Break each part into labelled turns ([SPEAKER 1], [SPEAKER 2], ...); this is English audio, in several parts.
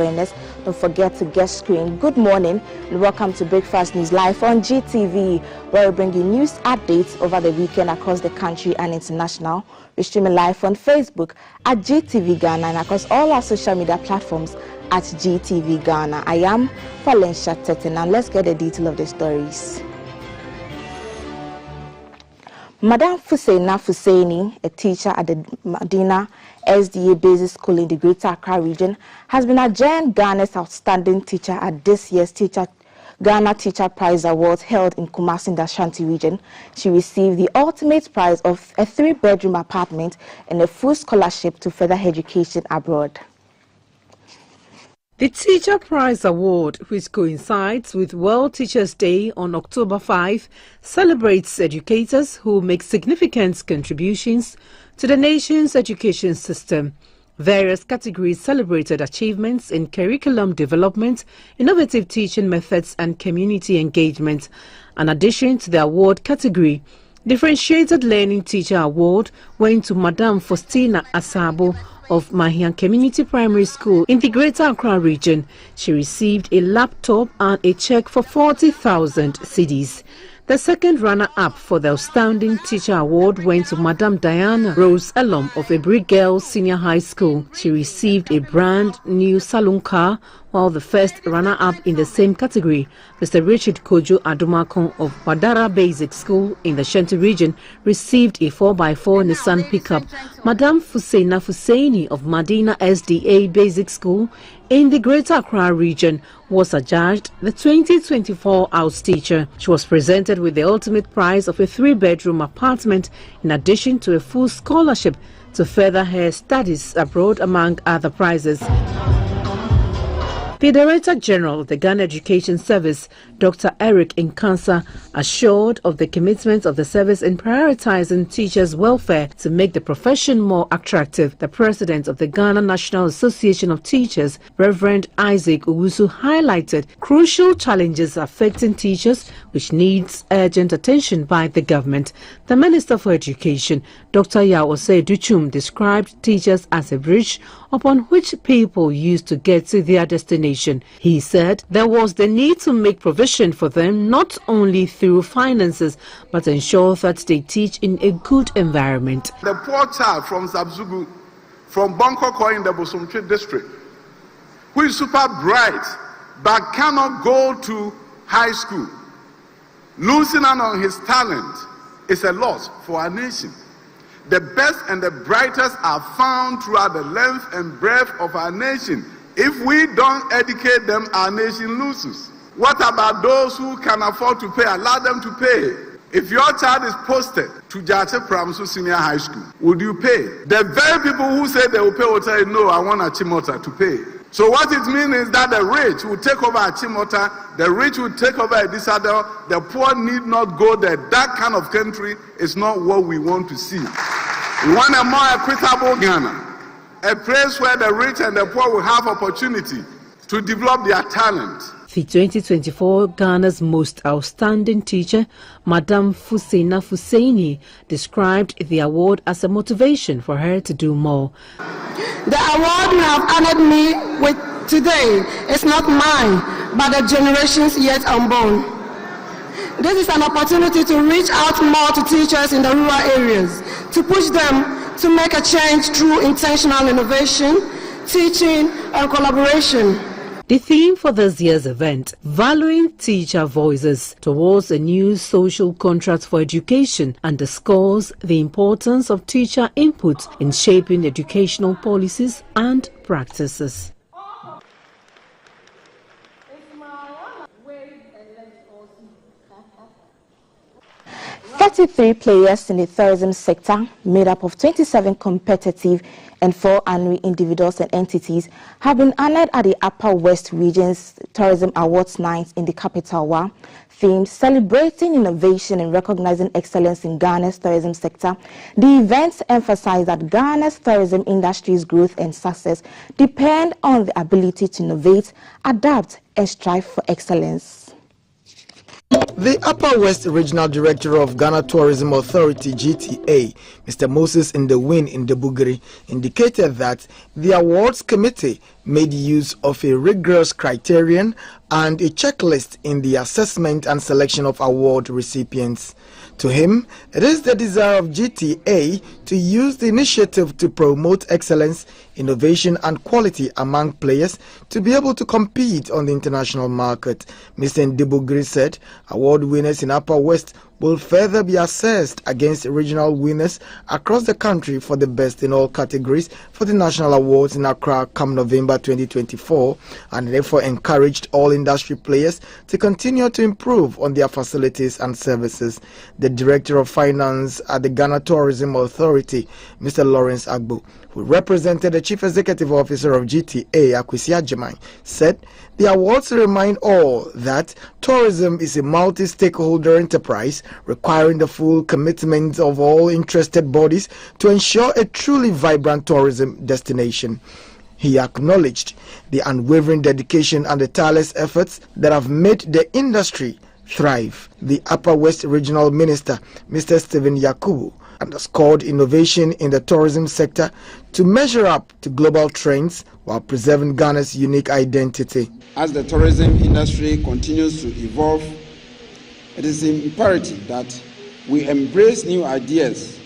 [SPEAKER 1] awareness. Don't forget to get screened. Good morning and welcome to Breakfast News Live on GTV, where we bring you news updates over the weekend across the country and international. We stream live on Facebook at GTV Ghana and across all our social media platforms at GTV Ghana. I am Valencia Tete, and let's get the detail of the stories. Madam Fuseina Fuseini, a teacher at the Madina SDA Basic School in the Greater Accra region, has been adjourned Ghana's Outstanding Teacher at this year's Ghana Teacher Prize Awards held in Kumasi in the Ashanti region. She received the ultimate prize of a 3-bedroom apartment and a full scholarship to further education abroad.
[SPEAKER 2] The Teacher Prize Award, which coincides with World Teachers' Day on October 5, celebrates educators who make significant contributions to the nation's education system. Various categories celebrated achievements in curriculum development, innovative teaching methods, and community engagement. In addition to the award category, Differentiated Learning Teacher Award went to Madam Faustina Asabo of Mahian Community Primary School in the Greater Accra region. She received a laptop and a check for 40,000 cedis. The second runner-up for the Outstanding Teacher Award went to Madam Diana Rose Elom of Ebri Girls Senior High School. She received a brand new saloon car, while the first runner-up in the same category, Mr. Richard Kojo Adumakon of Wadara Basic School in the Ashanti region, received a 4x4 Nissan pickup. Madam Fuseina Fuseini of Madina SDA Basic School in the Greater Accra region was adjudged the 2024 House Teacher. She was presented with the ultimate prize of a 3-bedroom apartment in addition to a full scholarship to further her studies abroad, among other prizes. The Director General of the Ghana Education Service, Dr. Eric Nkansa, assured of the commitment of the service in prioritizing teachers' welfare to make the profession more attractive. The President of the Ghana National Association of Teachers, Reverend Isaac Owusu, highlighted crucial challenges affecting teachers, which needs urgent attention by the government. The Minister for Education, Dr. Yaosei Duchum, described teachers as a bridge upon which people used to get to their destination. He said there was the need to make provision for them not only through finances, but ensure that they teach in a good environment.
[SPEAKER 3] The poor child from Zabzugu, from Bonkoko in the Bosomtwe district, who is super bright but cannot go to high school, losing out on his talent is a loss for our nation. The best and the brightest are found throughout the length and breadth of our nation. If we don't educate them, our nation loses. What about those who can afford to pay? Allow them to pay. If your child is posted to Jache Pramso Senior High School, would you pay? The very people who say they will pay will tell you, no, I want Achimota to pay. So what it means is that the rich will take over Achimota, the rich will take over Edisadel, the poor need not go there. That kind of country is not what we want to see. We want a more equitable Ghana, a place where the rich and the poor will have opportunity to develop their talent.
[SPEAKER 2] The 2024 Ghana's Most Outstanding Teacher, Madam Fuseina Fuseini, described the award as a motivation for her to do more.
[SPEAKER 4] The award you have honored me with today is not mine, but the generations yet unborn. This is an opportunity to reach out more to teachers in the rural areas, to push them to make a change through intentional innovation, teaching, and collaboration.
[SPEAKER 2] The theme for this year's event, Valuing Teacher Voices Towards a New Social Contract for Education, underscores the importance of teacher input in shaping educational policies and practices.
[SPEAKER 1] 33 players in the tourism sector, made up of 27 competitive and 4 honorary individuals and entities, have been honored at the Upper West Region's Tourism Awards Night in the capital, themed Celebrating Innovation and Recognizing Excellence in Ghana's Tourism Sector. The events emphasize that Ghana's tourism industry's growth and success depend on the ability to innovate, adapt, and strive for excellence.
[SPEAKER 5] The Upper West Regional Director of Ghana Tourism Authority (GTA), Mr. Moses Ndewin Ndebugiri, indicated that the awards committee made use of a rigorous criterion and a checklist in the assessment and selection of award recipients. To him, it is the desire of GTA to use the initiative to promote excellence, innovation and quality among players to be able to compete on the international market. Mr. Ndibugri said award winners in Upper West will further be assessed against regional winners across the country for the best in all categories for the national awards in Accra come November 2024, and therefore encouraged all industry players to continue to improve on their facilities and services. The Director of Finance at the Ghana Tourism Authority, Mr. Lawrence Agbo, who represented the Chief Executive Officer of GTA, Akwesi Agyeman, said the awards remind all that tourism is a multi-stakeholder enterprise requiring the full commitment of all interested bodies to ensure a truly vibrant tourism destination. He acknowledged the unwavering dedication and the tireless efforts that have made the industry thrive. The Upper West Regional Minister, Mr. Stephen Yakubu, underscored innovation in the tourism sector to measure up to global trends while preserving Ghana's unique identity.
[SPEAKER 6] As the tourism industry continues to evolve, it is imperative that we embrace new ideas,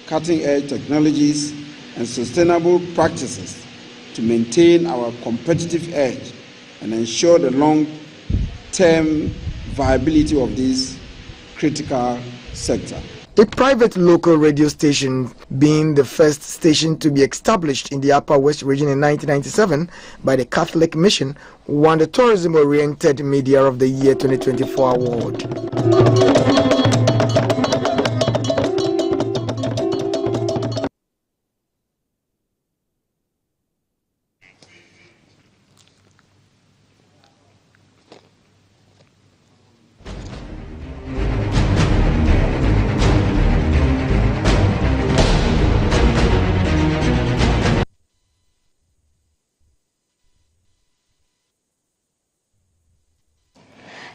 [SPEAKER 6] cutting-edge technologies, and sustainable practices to maintain our competitive edge and ensure the long-term viability of this critical sector.
[SPEAKER 5] A private local radio station, being the first station to be established in the Upper West region in 1997 by the Catholic Mission, won the Tourism-Oriented Media of the Year 2024 award.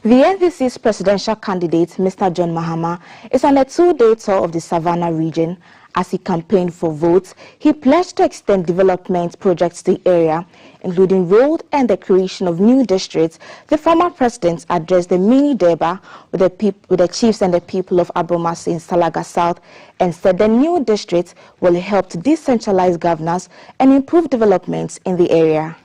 [SPEAKER 1] The NDC's presidential candidate, Mr. John Mahama, is on a two-day tour of the Savannah region. As he campaigned for votes, he pledged to extend development projects to the area, including road and the creation of new districts. The former president addressed the mini Durbar with the chiefs and the people of Abromase in Salaga South and said the new districts will help to decentralize governance and improve developments in the area.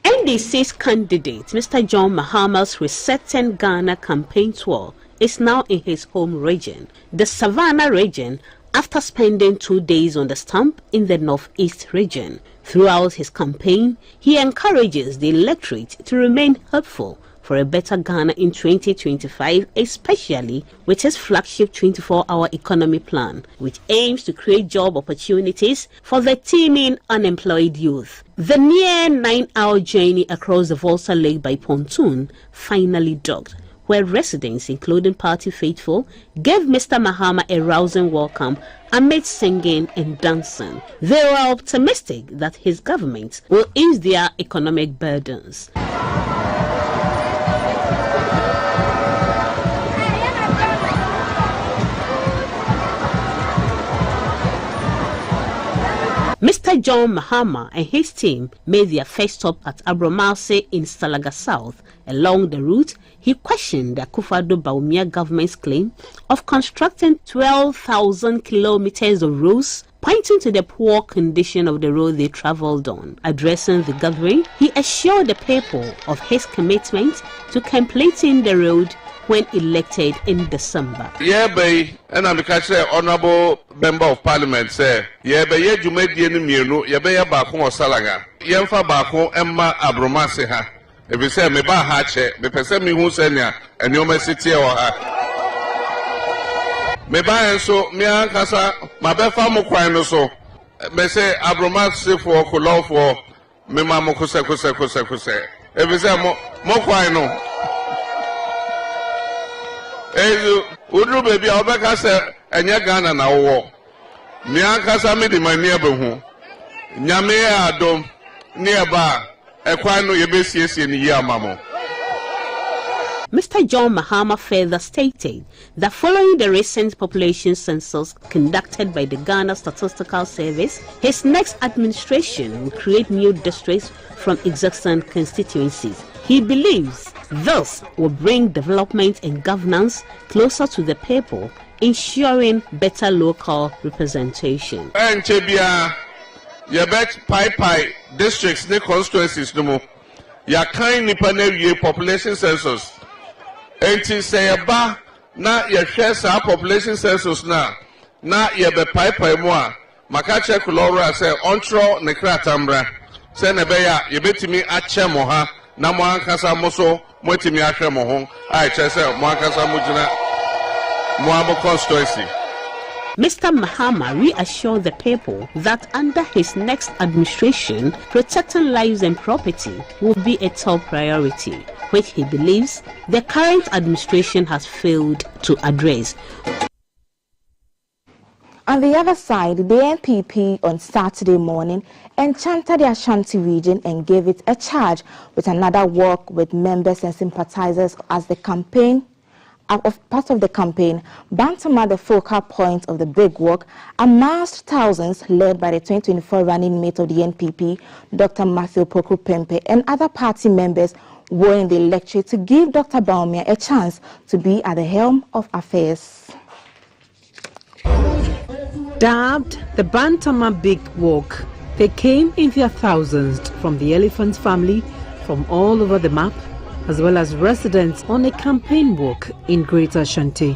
[SPEAKER 7] NDC's candidate, Mr. John Mahama's Resetting Ghana campaign tour is now in his home region, the Savannah region, after spending 2 days on the stump in the Northeast region. Throughout his campaign, he encourages the electorate to remain hopeful for a better Ghana in 2025, especially with his flagship 24-hour economy plan, which aims to create job opportunities for the teeming unemployed youth. The near 9-hour journey across the Volta Lake by pontoon finally docked, where residents, including party faithful, gave Mr. Mahama a rousing welcome amid singing and dancing. They were optimistic that his government will ease their economic burdens. Mr. John Mahama and his team made their first stop at Abromase in Salaga South. Along the route, he questioned the Akufo-Addo Bawumia government's claim of constructing 12,000 kilometers of roads, pointing to the poor condition of the road they traveled on. Addressing the gathering, he assured the people of his commitment to completing the road when elected in December.
[SPEAKER 3] And I'm the honorable member of parliament say, ye jumedi ni mienu, ye bako o Salaga. Yemfa bako emma Abromase ha. If you say me ba ha che, me pese mi hu senya, enyo city e wa ha. Me ba enso me ankasa, mabefa mo kwan no so. Me say Abromase for ko for me ma mo kuse. If you say mo kwan no. Udru baby obeka se enye Ghana na wo mi ankasa me di mani abehu nyame adom ne eba ekwan no ye besiesie ni yi amamo
[SPEAKER 7] Mr. John Mahama further stated that following the recent population census conducted by the Ghana Statistical Service, his next administration will create new districts from existing constituencies. He believes this will bring development and governance closer to the people, ensuring better local representation.
[SPEAKER 8] Districts ne constituencies no mo ya kan nipa na wie population census enti say ba na ya hwɛ saa population census na ye be pai mu a maka check lora say ontro ne kratambra say na be ya ye betimi ache mo ha na mo ankasa mo so mo etimi ahwɛ mo ho a che say mo ankasa mo gina mo abo constituency.
[SPEAKER 7] Mr. Mahama reassured the people that under his next administration, protecting lives and property will be a top priority, which he believes the current administration has failed to address.
[SPEAKER 1] On the other side, the NPP on Saturday morning enchanted the Ashanti region and gave it a charge with another walk with members and sympathizers as the campaign. Part of the campaign, Bantama, the focal point of the big walk, amassed thousands led by the 2024 running mate of the NPP, Dr. Matthew Opoku Prempeh, and other party members were in the electorate to give Dr. Bawumia a chance to be at the helm of affairs.
[SPEAKER 2] Dubbed the Bantama Big Walk, they came in their thousands from the elephant family from all over the map, as well as residents on a campaign walk in Greater Ashanti.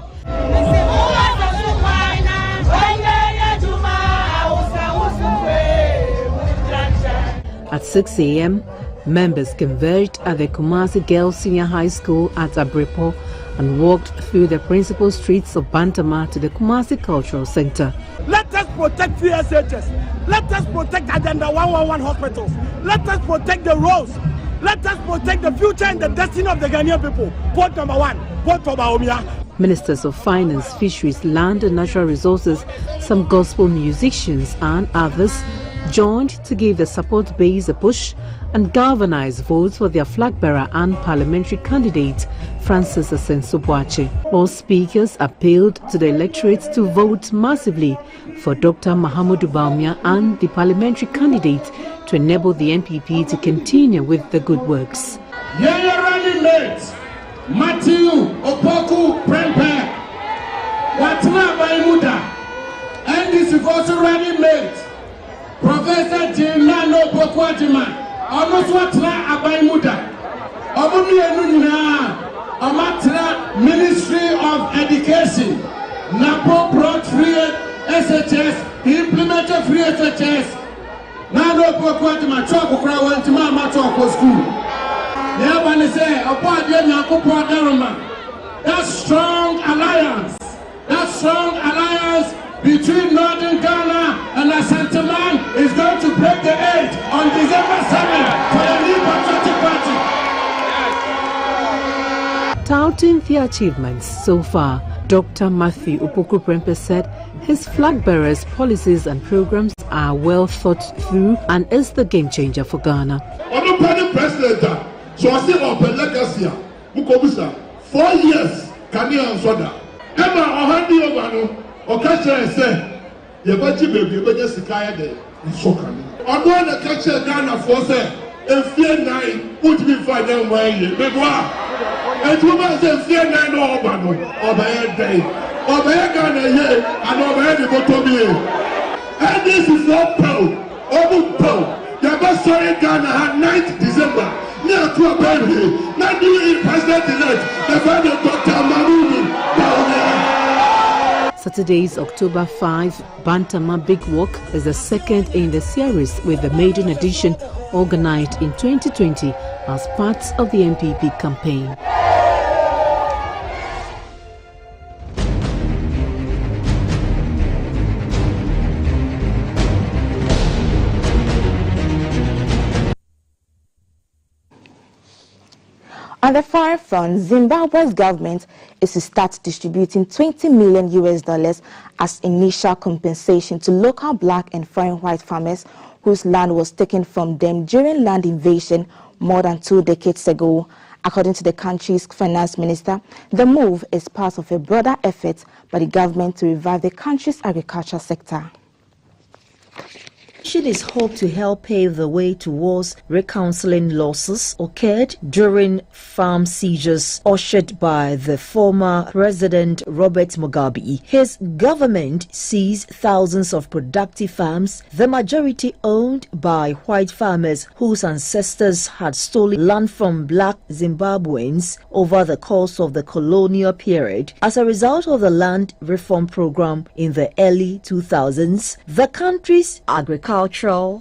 [SPEAKER 2] At 6 a.m., members converged at the Kumasi Girls Senior High School at Abripo and walked through the principal streets of Bantama to the Kumasi Cultural Center.
[SPEAKER 9] Let us protect CSHS. Let us protect Agenda 111 hospitals. Let us protect the roads. Let us protect the future and the destiny of the Ghanaian people. Point number one, point for Bawumia.
[SPEAKER 2] Ministers of Finance, Fisheries, Land and Natural Resources, some gospel musicians and others joined to give the support base a push and galvanize votes for their flag bearer and parliamentary candidate, Francis Asenso-Boakye. All speakers appealed to the electorate to vote massively for Dr. Mahamudu Bawumia and the parliamentary candidate to enable the NPP to continue with the good works.
[SPEAKER 9] Running mates, Matthew Opoku Prempeh, Watna Baimuda, and this is also running mate, Professor Jimano Pokwajima, almost Watna Abaimuda, Amatra Ministry of Education, NAPO brought free SHS, he implemented free SHS. Now no point my talk crowd went to my talk school. Yeah, when they say about the that strong alliance between Northern Ghana and Ashanti-Man is going to break the edge on December 7th for the new Patriotic Party.
[SPEAKER 2] Touting the achievements so far, Dr. Matthew Opoku Prempeh said his flag bearers' policies and programs are well thought through and is the game changer for Ghana.
[SPEAKER 9] President, so I say open legacy, 4 years, Kanye and Soda. Emma, Ohandi Obano, Okacha say, Yabachi baby, you better Sikaya de, so can. I'm going to catch a Ghana for say, and fear 9 would be fine them way, Megua. And you must say, fear 9 or Obano, or by a day, or by a Ghana, and over the bottom. And this is not Poe, Obu Yabasari Ghana had 9th December. Near to a baby, not doing President-elect, the father Dr. Mahamudu Bawumia.
[SPEAKER 2] Saturday's October 5 Bantama Big Walk is the second in the series, with the maiden edition organized in 2020 as part of the NPP campaign.
[SPEAKER 1] On the foreign front, Zimbabwe's government is to start distributing $20 million as initial compensation to local black and foreign white farmers whose land was taken from them during land invasion more than 2 decades ago. According to the country's finance minister, the move is part of a broader effort by the government to revive the country's agriculture sector.
[SPEAKER 10] It is hoped to help pave the way towards reconciling losses occurred during farm seizures ushered by the former President Robert Mugabe. His government seized thousands of productive farms, the majority owned by white farmers whose ancestors had stolen land from black Zimbabweans over the course of the colonial period. As a result of the land reform program in the early 2000s, the country's agricultural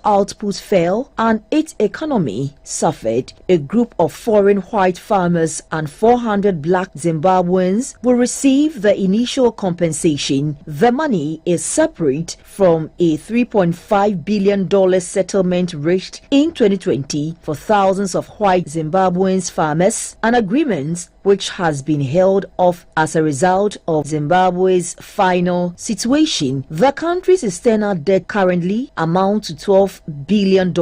[SPEAKER 10] output fell and its economy suffered. A group of foreign white farmers and 400 black Zimbabweans will receive the initial compensation. The money is separate from a $3.5 billion settlement reached in 2020 for thousands of white Zimbabweans farmers, an agreement which has been held off as a result of Zimbabwe's final situation. The country's external debt currently amounts to $12 billion,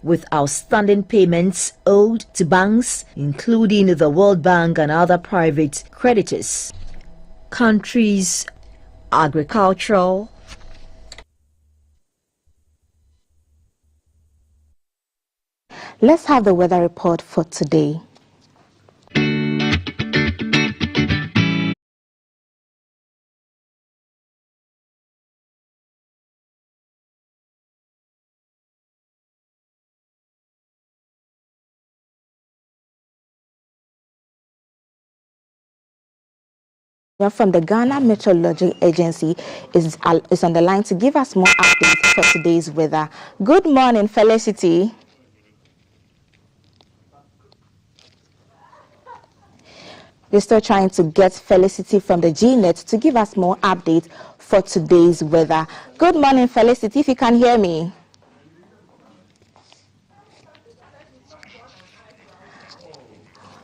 [SPEAKER 10] with outstanding payments owed to banks, including the World Bank and other private creditors. Country's agricultural
[SPEAKER 1] Let's have the weather report for today. From the Ghana Meteorology Agency is on the line to give us more updates for today's weather. Good morning, Felicity. We're still trying to get Felicity from the GNet to give us more updates for today's weather. Good morning, Felicity, if you can hear me.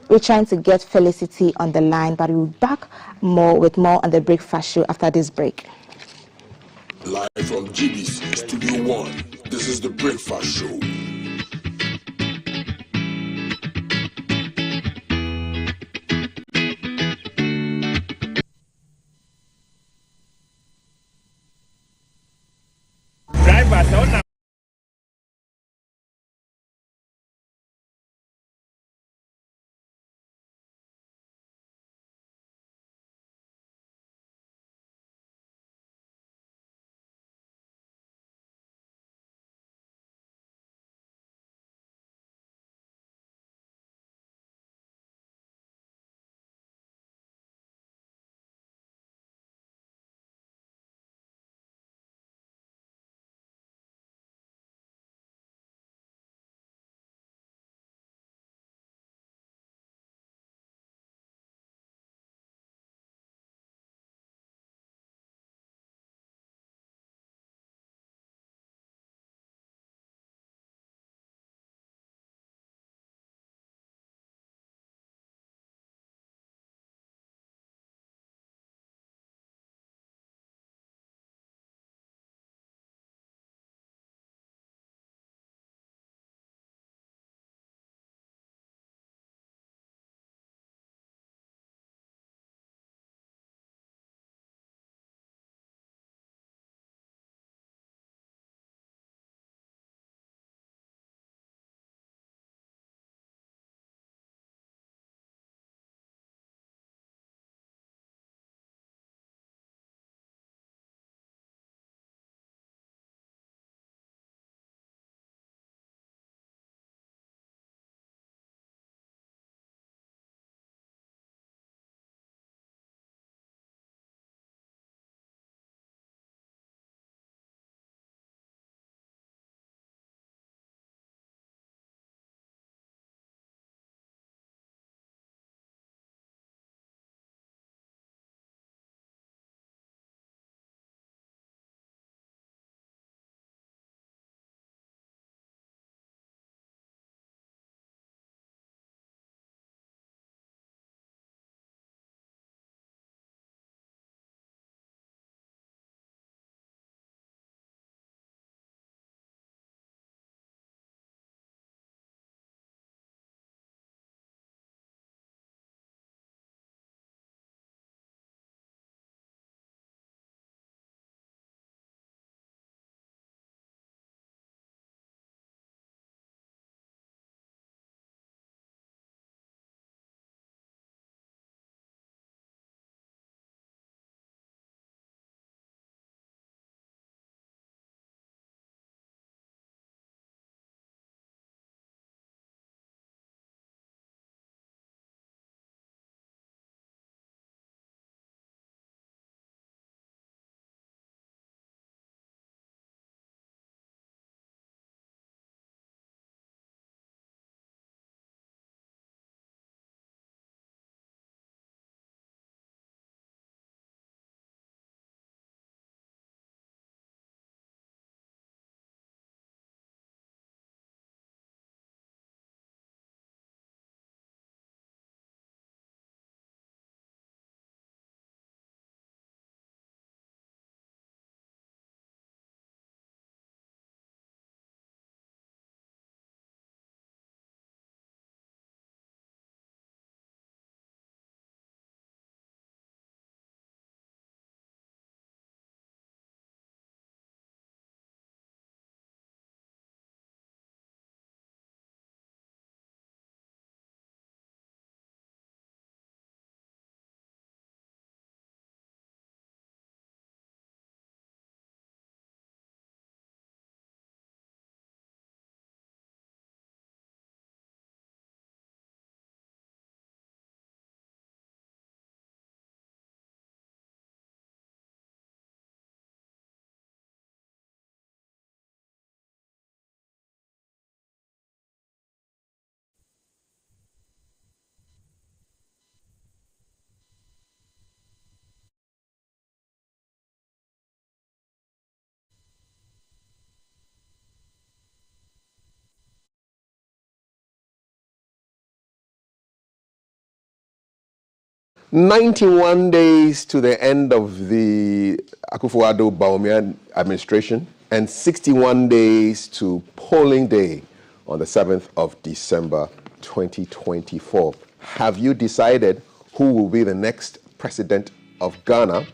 [SPEAKER 1] We're trying to get Felicity on the line, but we'll be back with more on the Breakfast Show after this break.
[SPEAKER 11] Live from GBC Studio 1, this is the Breakfast Show.
[SPEAKER 12] 91 days to the end of the Akufo-Addo Bawumia administration and 61 days to polling day on the 7th of December 2024. Have you decided who will be the next president of Ghana?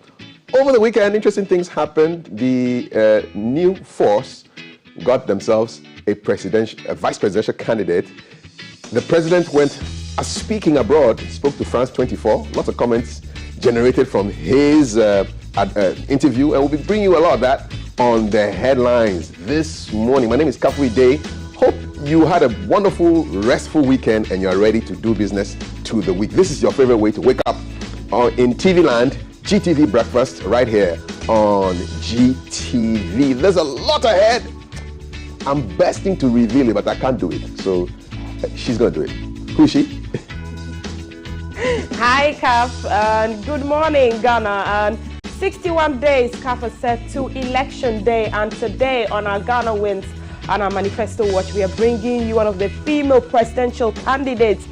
[SPEAKER 12] Over the weekend, interesting things happened. The new force got themselves a vice presidential candidate. The president went speaking abroad, spoke to France 24. Lots of comments generated from his interview, and we'll be bringing you a lot of that on the headlines this morning. My name is Kafui Day. Hope you had a wonderful, restful weekend and you are ready to do business to the week. This is your favorite way to wake up in TV land, GTV Breakfast, right here on GTV. There's a lot ahead. I'm bursting to reveal it, but I can't do it. So she's going to do it. Who is she?
[SPEAKER 13] Hi, Kaf, and good morning, Ghana. And 61 days, Kaf has set to election day, and today on our Ghana Wins and our Manifesto Watch, we are bringing you one of the female presidential candidates,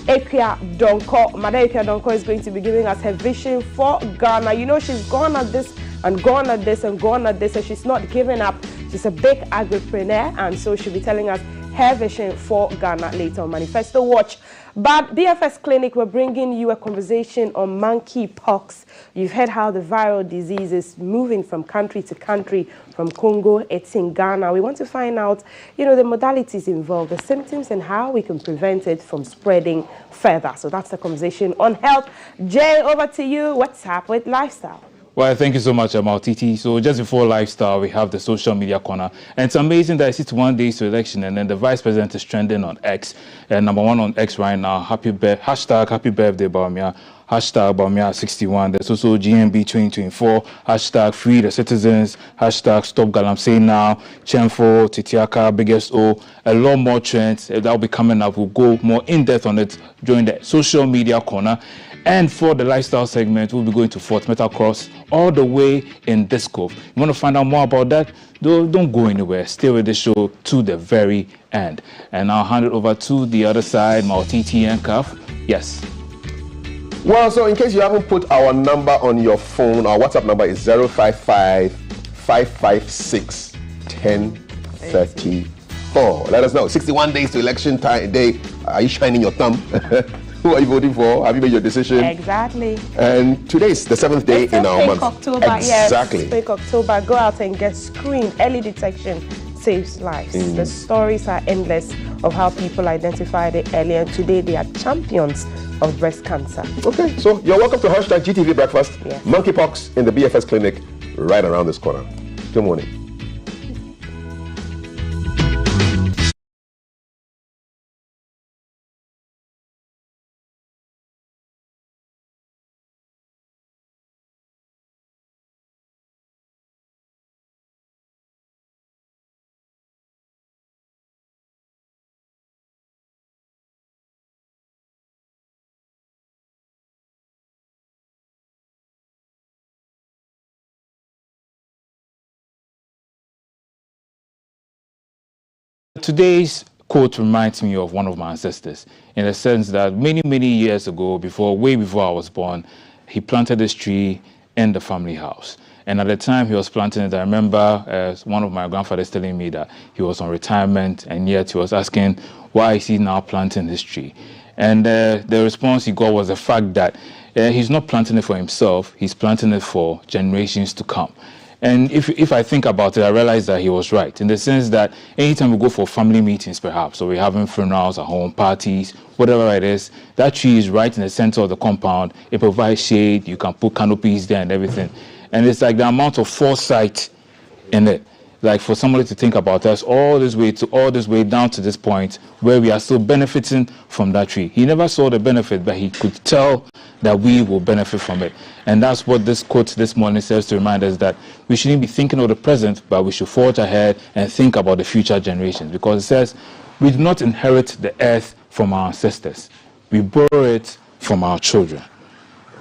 [SPEAKER 13] Akua Donkor. Madam Akua Donkor is going to be giving us her vision for Ghana. You know, she's gone at this and gone at this and gone at this, and she's not giving up. She's a big agripreneur, and so she'll be telling us her vision for Ghana later on Manifesto Watch. But BFS Clinic, we're bringing you a conversation on monkeypox. You've heard how the viral disease is moving from country to country. From Congo, it's in Ghana. We want to find out, the modalities involved, the symptoms, and how we can prevent it from spreading further. So that's the conversation on health. Jay, over to you. What's up with lifestyle?
[SPEAKER 14] Well, thank you so much, Titi. So just before lifestyle, we have the social media corner. And it's amazing that it's 61 days to election, and then the vice president is trending on X. And number one on X right now, hashtag happy birthday, Bawumia. Hashtag Bawumia61. There's also GMB 2024. Hashtag free the citizens. Hashtag stop Galamsey now. Chenfo, Titiaka, biggest O. A lot more trends that will be coming up. We'll go more in depth on it during the social media corner. And for the lifestyle segment, we'll be going to Fort Metal Cross all the way in Disco. You want to find out more about that? Don't go anywhere. Stay with the show to the very end. And I'll hand it over to the other side, Maltiti and Kaf. Yes.
[SPEAKER 12] Well, so in case you haven't put our number on your phone, our WhatsApp number is 055-556-1034. Let us know. 61 days to election day. Are you shining your thumb? Who are you voting for? Have you made your decision?
[SPEAKER 13] Exactly.
[SPEAKER 12] And today's the 7th day in our month.
[SPEAKER 13] October,
[SPEAKER 12] exactly.
[SPEAKER 13] Yes, fake October. Go out and get screened. Early detection saves lives. The stories are endless of how people identified it early, and today they are champions of breast cancer.
[SPEAKER 12] Okay, so you're welcome to hashtag GTV Breakfast. Yes. Monkeypox in the BFS Clinic right around this corner. Good morning.
[SPEAKER 14] Today's quote reminds me of one of my ancestors, in the sense that many years ago, way before I was born, he planted this tree in the family house. And at the time he was planting it, I remember one of my grandfathers telling me that he was on retirement, and yet he was asking, why is he now planting this tree? And the response he got was the fact that he's not planting it for himself, he's planting it for generations to come. And if I think about it, I realize that he was right, in the sense that anytime we go for family meetings, perhaps, or we're having funerals at home, parties, whatever it is, that tree is right in the center of the compound. It provides shade, you can put canopies there and everything. And it's like the amount of foresight in it. Like for somebody to think about us all this way down to this point where we are still benefiting from that tree. He never saw the benefit, but he could tell that we will benefit from it. And that's what this quote this morning says, to remind us that we shouldn't be thinking of the present, but we should forge ahead and think about the future generations. Because it says, we do not inherit the earth from our ancestors. We borrow it from our children.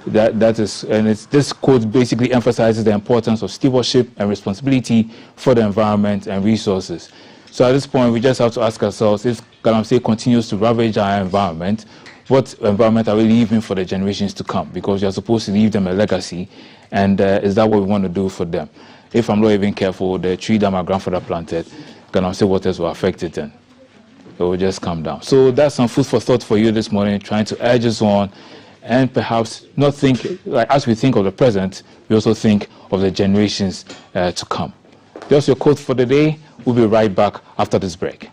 [SPEAKER 14] This quote basically emphasizes the importance of stewardship and responsibility for the environment and resources. So at this point, we just have to ask ourselves, if Galamsey continues to ravage our environment, what environment are we leaving for the generations to come? Because you're supposed to leave them a legacy, and is that what we want to do for them? If I'm not even careful, the tree that my grandfather planted, Galamsey waters will affect it, and it will just come down. So that's some food for thought for you this morning, trying to urge us on, and perhaps not think, like as we think of the present, we also think of the generations to come. That's your quote for the day. We'll be right back after this break.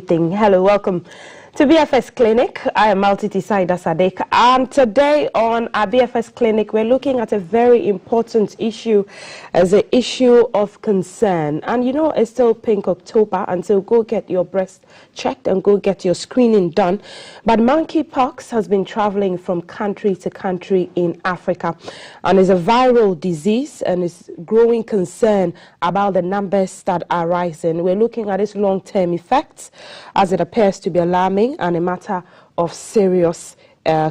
[SPEAKER 13] everything. Hello, welcome to BFS Clinic. I am Maltiti Saida Sadek, and today on our BFS Clinic, we're looking at a very important issue as an issue of concern. And you know, it's still Pink October, and so go get your breast checked and go get your screening done. But monkeypox has been traveling from country to country in Africa, and is a viral disease, and is growing concern about the numbers that are rising. We're looking at its long-term effects, as it appears to be alarming and a matter of serious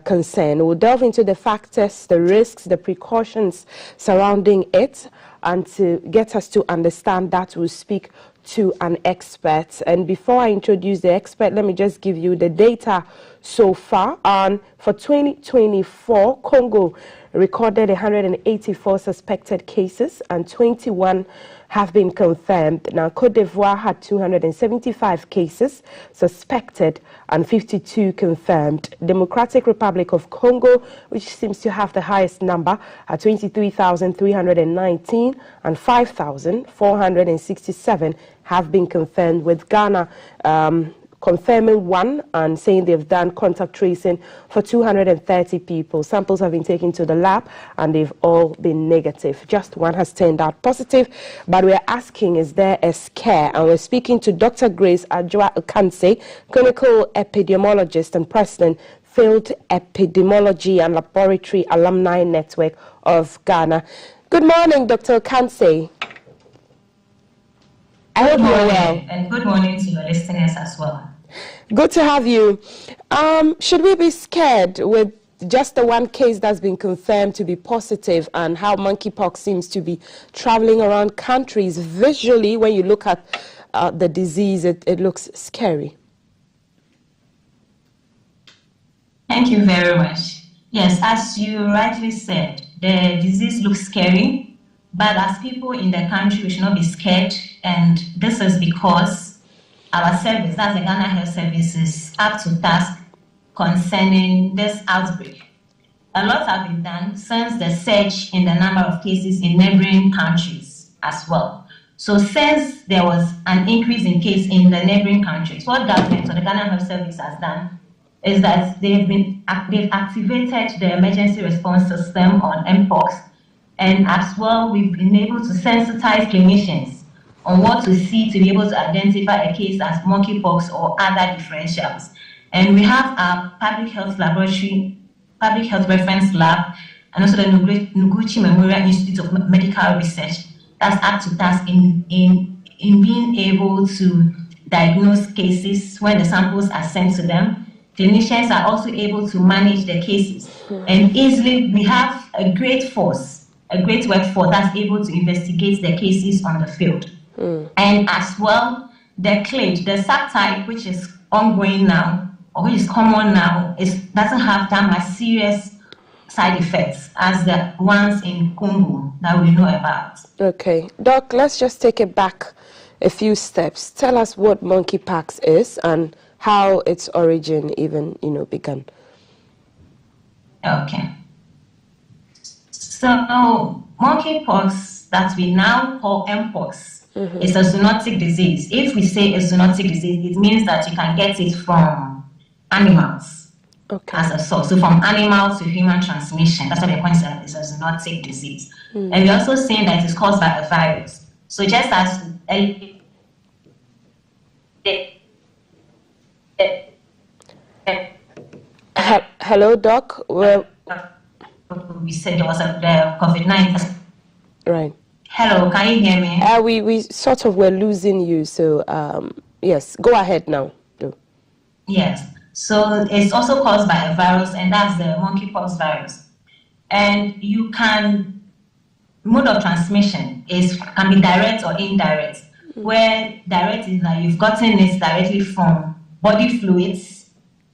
[SPEAKER 13] concern. We'll delve into the factors, the risks, the precautions surrounding it, and to get us to understand that, we'll speak to an expert. And before I introduce the expert, let me just give you the data so far. And for 2024, Congo recorded 184 suspected cases and 21 have been confirmed. Now, Cote d'Ivoire had 275 cases suspected and 52 confirmed. Democratic Republic of Congo, which seems to have the highest number, at 23,319 and 5,467 have been confirmed, with Ghana confirming one and saying they've done contact tracing for 230 people. Samples have been taken to the lab and they've all been negative. Just one has turned out positive, but we're asking, is there a scare? And we're speaking to Dr. Grace Adjoa-Okansey, clinical epidemiologist and president, Field Epidemiology and Laboratory Alumni Network of Ghana. Good morning, Dr. Okansey. I hope you're well.
[SPEAKER 15] And good morning to your listeners as well.
[SPEAKER 13] Good to have you. Should we be scared with just the one case that's been confirmed to be positive, and how monkeypox seems to be traveling around countries? Visually, when you look at the disease, it looks scary.
[SPEAKER 15] Thank you very much. Yes, as you rightly said, the disease looks scary, but as people in the country, we should not be scared. And this is because our service, that's the Ghana Health Service, is up to task concerning this outbreak. A lot have been done since the surge in the number of cases in neighboring countries as well. So since there was an increase in cases in the neighboring countries, what government or the Ghana Health Service has done is that they've activated the emergency response system on Mpox, and as well we've been able to sensitize clinicians on what to see to be able to identify a case as monkeypox or other differentials. And we have our public health laboratory, public health reference lab, and also the Noguchi Memorial Institute of Medical Research that's up to task in being able to diagnose cases when the samples are sent to them. Clinicians are also able to manage the cases. And easily, we have a great force, a great workforce that's able to investigate the cases on the field. And as well, the clade, the subtype which is ongoing now, or which is common now, doesn't have that much serious side effects as the ones in Congo that we know about.
[SPEAKER 13] Okay. Doc, let's just take it back a few steps. Tell us what monkeypox is and how its origin even, began.
[SPEAKER 15] Okay. So monkeypox that we now call Mpox, it's a zoonotic disease. If we say a zoonotic disease, it means that you can get it from animals as a source. So from animals to human transmission. That's what the concept is, a zoonotic disease. And we're also saying that it's caused by a virus. So just as
[SPEAKER 13] hello, Doc. Well,
[SPEAKER 15] we said there was the COVID-19.
[SPEAKER 13] Right.
[SPEAKER 15] Hello, can you hear me?
[SPEAKER 13] We sort of were losing you, so yes, go ahead now.
[SPEAKER 15] Yes, so it's also caused by a virus, and that's the monkeypox virus. And mode of transmission can be direct or indirect, where direct is that you've gotten it directly from body fluids,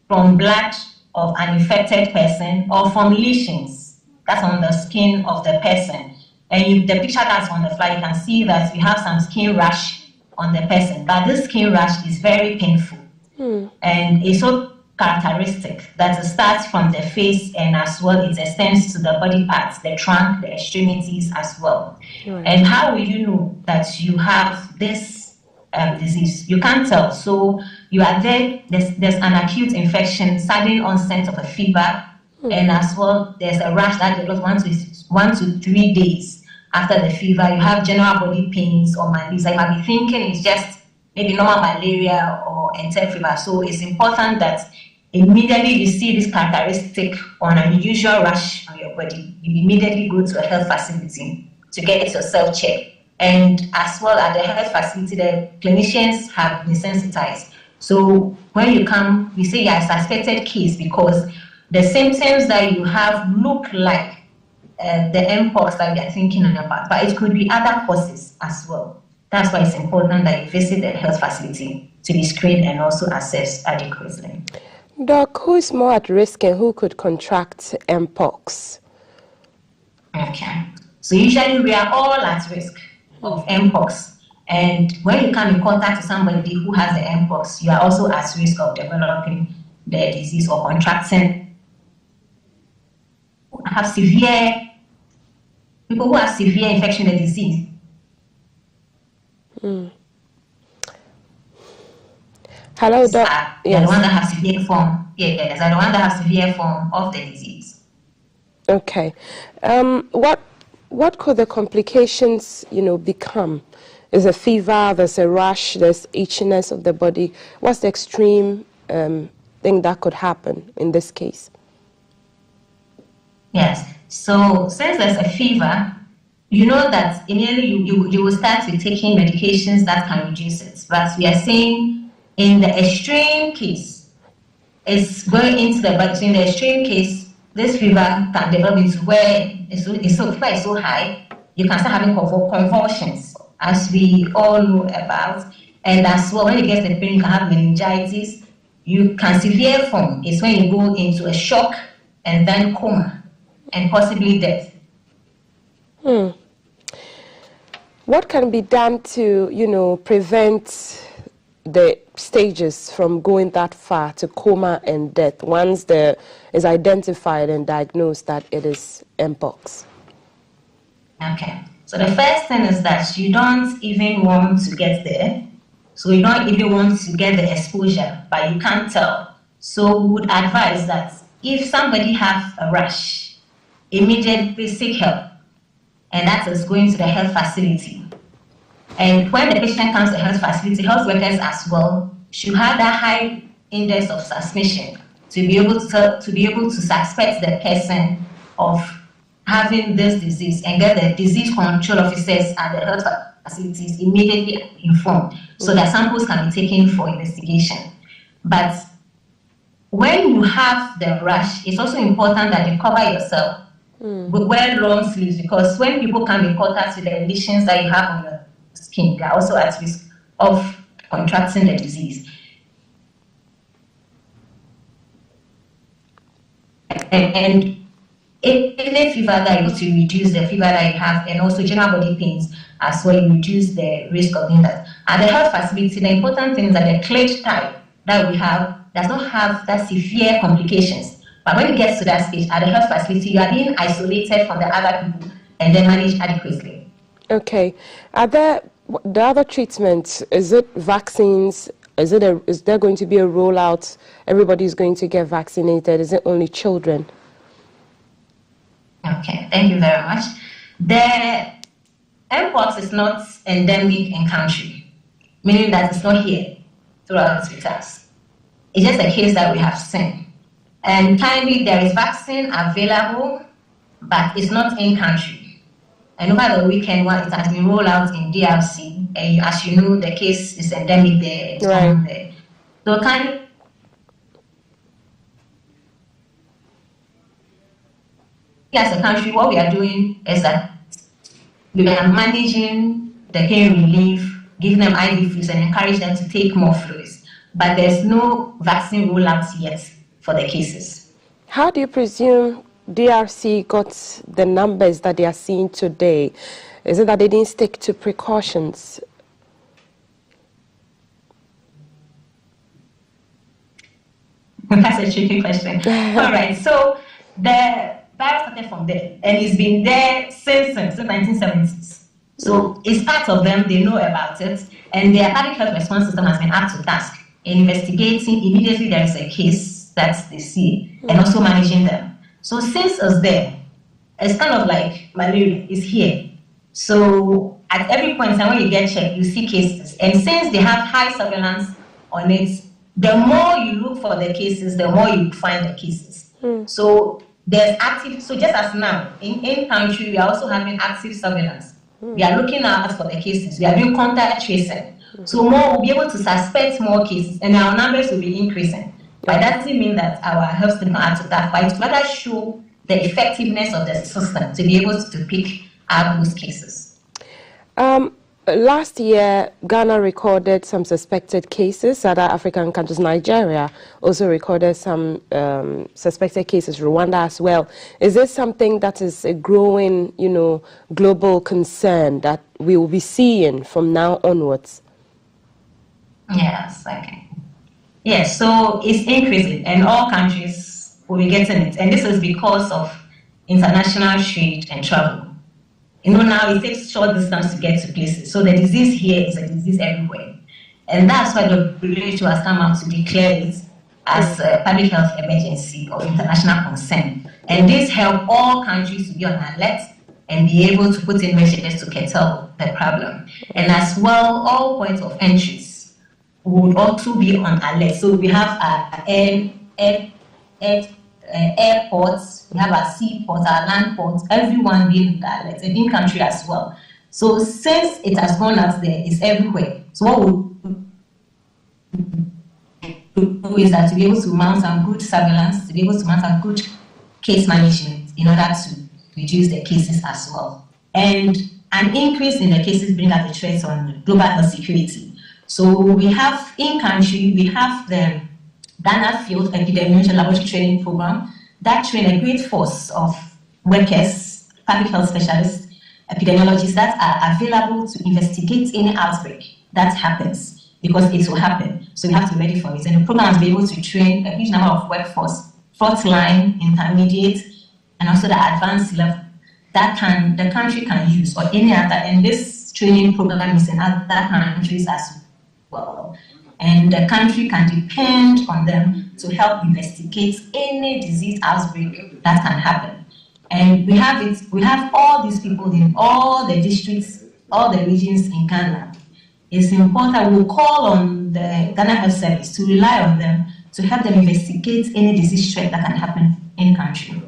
[SPEAKER 15] from blood of an infected person, or from lesions that's on the skin of the person. And the picture that's on the slide, you can see that we have some skin rash on the person. But this skin rash is very painful. And it's so characteristic that it starts from the face, and as well it extends to the body parts, the trunk, the extremities as well. And how will you know that you have this disease? You can't tell. So you are there, there's an acute infection, sudden onset of a fever, and as well, there's a rash that develops 1 to 3 days after the fever. You have general body pains or malaise. I might be thinking it's just maybe normal malaria or enteric fever. So it's important that immediately you see this characteristic or an unusual rash on your body, you immediately go to a health facility to get yourself checked. And as well at the health facility, the clinicians have been sensitized. So when you come, we say you're a suspected case because the symptoms that you have look like the mpox that we are thinking about, but it could be other causes as well. That's why it's important that you visit the health facility to be screened and also assessed adequately.
[SPEAKER 13] Doc, who is more at risk and who could contract mpox?
[SPEAKER 15] Okay. So usually we are all at risk of mpox. And when you come in contact with somebody who has the mpox, you are also at risk of developing the disease or contracting. People who have severe infection of the disease.
[SPEAKER 13] Hello, Doc.
[SPEAKER 15] Yes. The one that have severe form. Yes, the one that have severe form of the disease.
[SPEAKER 13] Okay. What could the complications, become? There's a fever, there's a rash, there's itchiness of the body. What's the extreme thing that could happen in this case?
[SPEAKER 15] Yes. So since there's a fever, you know that immediately you will start with taking medications that can reduce it. But we are saying in the extreme case, it's going into the body. So in the extreme case, this fever can develop into where fever is so high, you can start having convulsions, as we all know about. And as well, when you get the pain, you can have meningitis. You can severe form is when you go into a shock and then coma and possibly death.
[SPEAKER 13] What can be done to, prevent the stages from going that far to coma and death once there is identified and diagnosed that it is mpox?
[SPEAKER 15] Okay. So the first thing is that you don't even want to get there. So you don't even want to get the exposure, but you can't tell. So we would advise that if somebody has a rash, immediately seek help. And that is going to the health facility. And when the patient comes to the health facility, health workers as well should have that high index of suspicion to be able to suspect the person of having this disease and get the disease control officers at the health facilities immediately informed so that samples can be taken for investigation. But when you have the rash, it's also important that you cover yourself with wear long sleeves, because when people come in contact with the lesions that you have on your skin, they are also at risk of contracting the disease. And any fever that you to reduce the fever that you have, and also general body pains as well, you reduce the risk of doing that. At the health facility, the important thing is that the clade type that we have does not have that severe complications. But when it gets to that stage, at the health facility, you are being isolated from the other people and then managed adequately.
[SPEAKER 13] Okay. Are there the other treatments? Is it vaccines? Is there going to be a rollout? Everybody is going to get vaccinated? Is it only children?
[SPEAKER 15] Okay, thank you very much. The mpox is not endemic in country, meaning that it's not here throughout hospitals. It's just a case that we have seen. And currently there is vaccine available, but it's not in country. And over the weekend, it has been rolled out in DRC. And as you know, the case is endemic there. Right. There. So as a country, what we are doing is that we are managing the pain relief, giving them IV fluids and encourage them to take more fluids. But there's no vaccine rollout yet for the cases.
[SPEAKER 13] How do you presume DRC got the numbers that they are seeing today? Is it that they didn't stick to precautions?
[SPEAKER 15] That's a tricky question. All right, so the virus started from there, and it's been there since 1970s. So it's part of them, they know about it, and their public health response system has been up to task investigating immediately there is a case that they see, and also managing them. So since it's there, it's kind of like malaria is here. So at every point in time when you get checked, you see cases. And since they have high surveillance on it, the more you look for the cases, the more you find the cases. So there's active, so just as now, in country, we are also having active surveillance. We are looking out for the cases. We are doing contact tracing. So more will be able to suspect more cases, and our numbers will be increasing. But that doesn't mean that our health system can add to that, but it will rather show the effectiveness of the system to be able to pick out those cases.
[SPEAKER 13] Last year, Ghana recorded some suspected cases. Other African countries, Nigeria, also recorded some suspected cases. Rwanda as well. Is this something that is a growing, global concern that we will be seeing from now onwards?
[SPEAKER 15] Yes, okay. Yes, so it's increasing, and all countries will be getting it, and this is because of international trade and travel. Now it takes short distance to get to places. So the disease here is a disease everywhere. And that's why the WHO has come out to declare it as a public health emergency of international concern. And this helps all countries to be on alert and be able to put in measures to curtail the problem. And as well, all points of entries would also be on alert. So we have airports, we have our seaports, our land ports, everyone being alert, and in country as well. So since it has gone out there, it's everywhere. So what we'll do is that to be able to mount some good surveillance, to be able to mount some good case management in order to reduce the cases as well. And an increase in the cases bring out the threats on global health security. So we have in country, we have the Ghana Field Epidemiology Laboratory Training Program that train a great force of workers, public health specialists, epidemiologists that are available to investigate any outbreak that happens, because it will happen. So we have to be ready for it. And the program will be able to train a huge number of workforce, frontline, intermediate, and also the advanced level that the country can use, or any other. And this training program is in other countries as well. And the country can depend on them to help investigate any disease outbreak that can happen. And we have all these people in all the districts, all the regions in Ghana. It's important we call on the Ghana Health Service to rely on them to help them investigate any disease threat that can happen in country.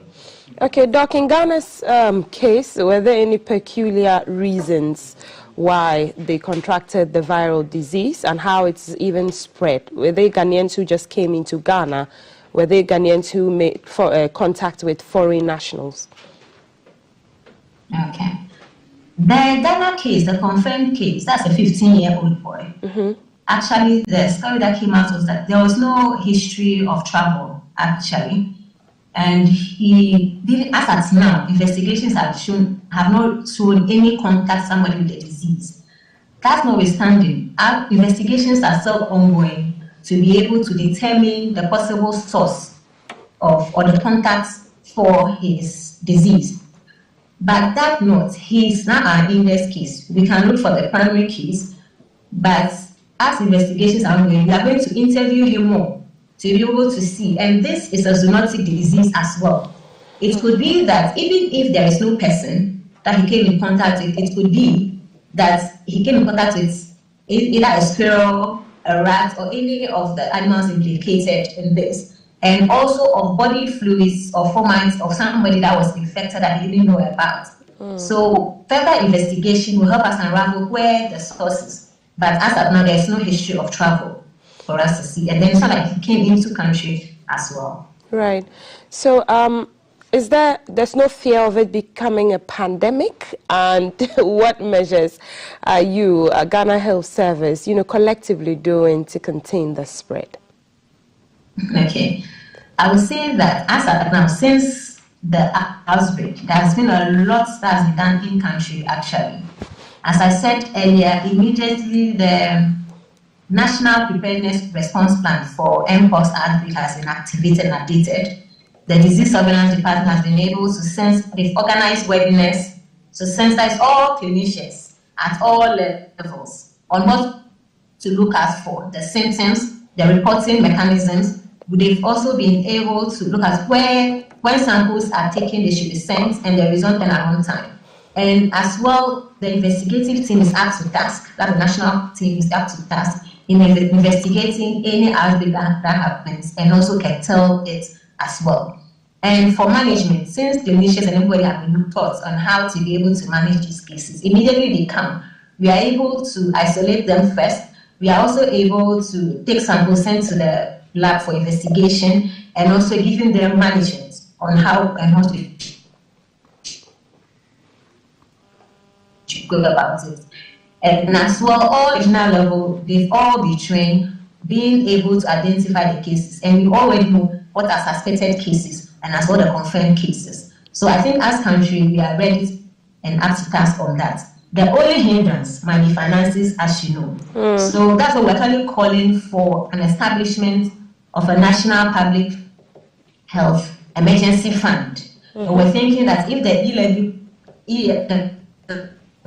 [SPEAKER 13] Okay, Doc, in Ghana's case, were there any peculiar reasons why they contracted the viral disease and how it's even spread? Were they Ghanaians who just came into Ghana? Were they Ghanaians who made contact with foreign nationals?
[SPEAKER 15] Okay. The Ghana case, the confirmed case, that's a 15-year-old boy. Actually, the story that came out was that there was no history of travel, actually. And he didn't, as at now, investigations have not shown any contact somebody with the disease. That notwithstanding, our investigations are still ongoing to be able to determine the possible source or the contacts for his disease. But that note, he's not our index case. We can look for the primary case, but as investigations are ongoing, we are going to interview him more to be able to see. And this is a zoonotic disease as well. It could be that even if there is no person that he came in contact with, it could be that he came in contact with either a squirrel, a rat, or any of the animals implicated in this. And also of body fluids or fomites of somebody that was infected that he didn't know about. So further investigation will help us unravel where the source is. But as of now, there is no history of travel for us to see. And then it's not like he came into country as well.
[SPEAKER 13] Right. So there's no fear of it becoming a pandemic? And what measures are you, Ghana Health Service, collectively doing to contain the spread?
[SPEAKER 15] Okay. I would say that as of now, since the outbreak, there has been a lot that has been done in country, actually. As I said earlier, immediately the National Preparedness Response Plan for Mpox outbreak has been activated and updated. The Disease Surveillance Department has been able to they've organized webinars to sensitize all clinicians at all levels on what to look out for, the symptoms, the reporting mechanisms. They've also been able to look at when samples are taken, they should be sent, and there is no turnaround time. And as well, the investigative team is up to task, that the national team is up to task in investigating any outbreak that happens, and also can tell it as well. And for management, since clinicians and everybody have been taught on how to be able to manage these cases, immediately they come, we are able to isolate them first. We are also able to take samples sent to the lab for investigation, and also giving them management on how to go about it. And as well, all regional level, they've all been trained, being able to identify the cases, and we already know what are suspected cases and as well the confirmed cases. So I think as country, we are ready and up to task on that. The only hindrance might be finances, as you know. So that's what we're currently calling for, an establishment of a national public health emergency fund. And we're thinking that if the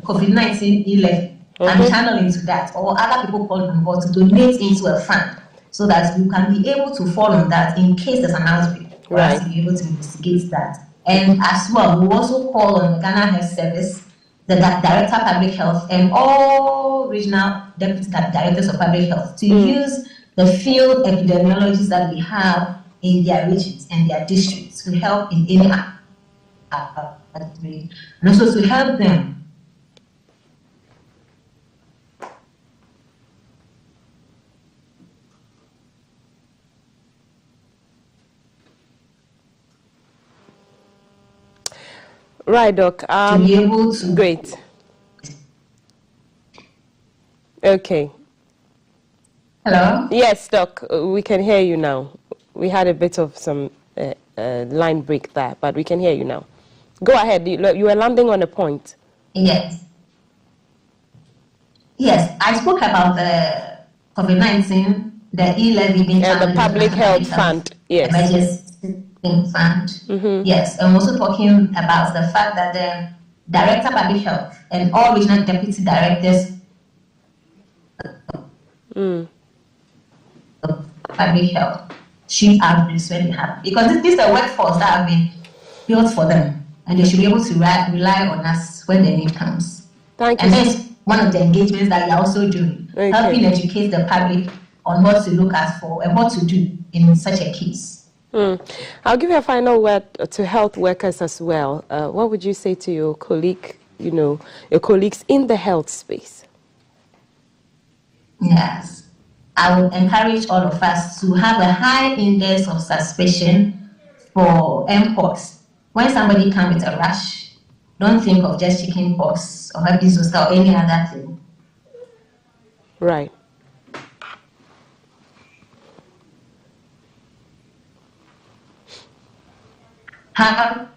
[SPEAKER 15] COVID-19 e-levy and channel into that, or other people call on board to donate into a fund, so that we can be able to fall on that in case there's an outbreak, for us to be able to investigate that. And as well, we also call on the Ghana Health Service, the Director of Public Health, and all regional deputy directors of public health to use the field epidemiologists that we have in their regions and their districts to help in any outbreak, and also to help them
[SPEAKER 13] Right, Doc.
[SPEAKER 15] to be able to.
[SPEAKER 13] Great. Okay.
[SPEAKER 15] Hello?
[SPEAKER 13] Yes, Doc, we can hear you now. We had a bit of some line break there, but we can hear you now. Go ahead. You were landing on a point.
[SPEAKER 15] Yes. Yes, I spoke about the COVID-19, the e-levy being
[SPEAKER 13] the public health fund. Yes.
[SPEAKER 15] Emergency fund. Yes, I'm also talking about the fact that the Director of Public Health and all regional deputy directors of public health should have this when it happens, because this is a workforce that have been built for them, and they should be able to rely on us when the need comes.
[SPEAKER 13] Thank you.
[SPEAKER 15] And that's one of the engagements that we are also doing, helping educate the public on what to look out for and what to do in such a case.
[SPEAKER 13] I'll give you a final word to health workers as well. What would you say to your colleague, your colleagues in the health space?
[SPEAKER 15] Yes, I would encourage all of us to have a high index of suspicion for mpox. When somebody comes with a rash, don't think of just chickenpox or herpes zoster or any other thing.
[SPEAKER 13] Right.
[SPEAKER 15] Have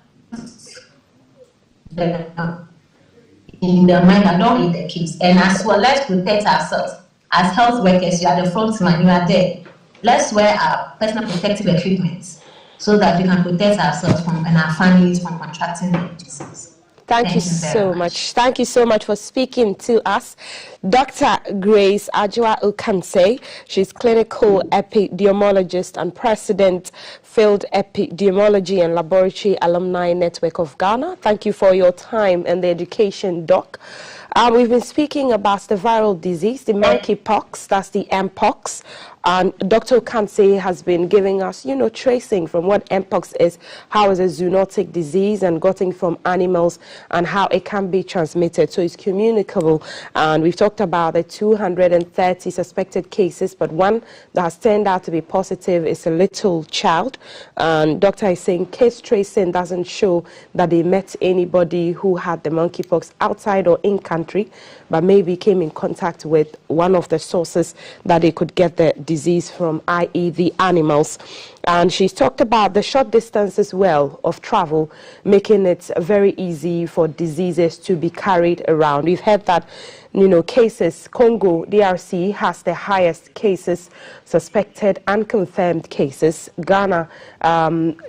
[SPEAKER 15] in the mind that don't eat the kids, and as well, let's protect ourselves. As health workers, you are the front man, you are there. Let's wear our personal protective equipment so that we can protect ourselves from and our families from contracting the disease.
[SPEAKER 13] Thank you so much. Thank you so much for speaking to us. Dr. Grace Adjoa Okansey, she's clinical epidemiologist and president, Field Epidemiology and Laboratory Alumni Network of Ghana. Thank you for your time and the education, Doc. We've been speaking about the viral disease, the monkeypox, that's the mpox. And Dr. Okansey has been giving us, tracing from what mpox is, how it's a zoonotic disease and gotten from animals and how it can be transmitted. So it's communicable. And we've talked about the 230 suspected cases, but one that has turned out to be positive is a little child. And doctor is saying case tracing doesn't show that they met anybody who had the monkeypox outside or in country, but maybe came in contact with one of the sources that they could get the disease from, i.e. the animals. And she's talked about the short distance as well of travel, making it very easy for diseases to be carried around. We've heard that, cases, Congo, DRC has the highest cases, suspected and confirmed cases. Ghana,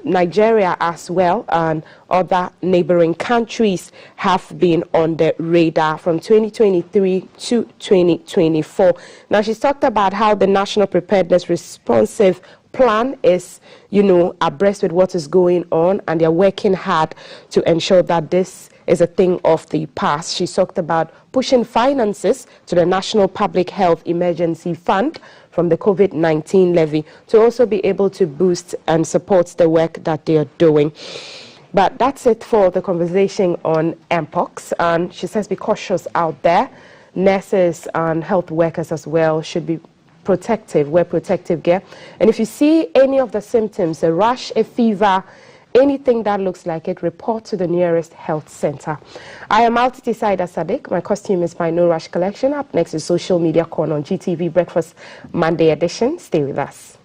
[SPEAKER 13] Nigeria as well, and other neighboring countries have been on the radar from 2023 to 2024. Now, she's talked about how the National Preparedness Responsive Plan is, abreast with what is going on, and they're working hard to ensure that this is a thing of the past. She talked about pushing finances to the National Public Health Emergency Fund from the COVID-19 levy to also be able to boost and support the work that they are doing. But that's it for the conversation on Mpox. And she says be cautious out there. Nurses and health workers as well should be protective, wear protective gear. And if you see any of the symptoms, a rash, a fever, anything that looks like it, report to the nearest health center. I am Altiti Saida Sadiq. My costume is by No Rush Collection. Up next is Social Media Corner on GTV Breakfast Monday edition. Stay with us.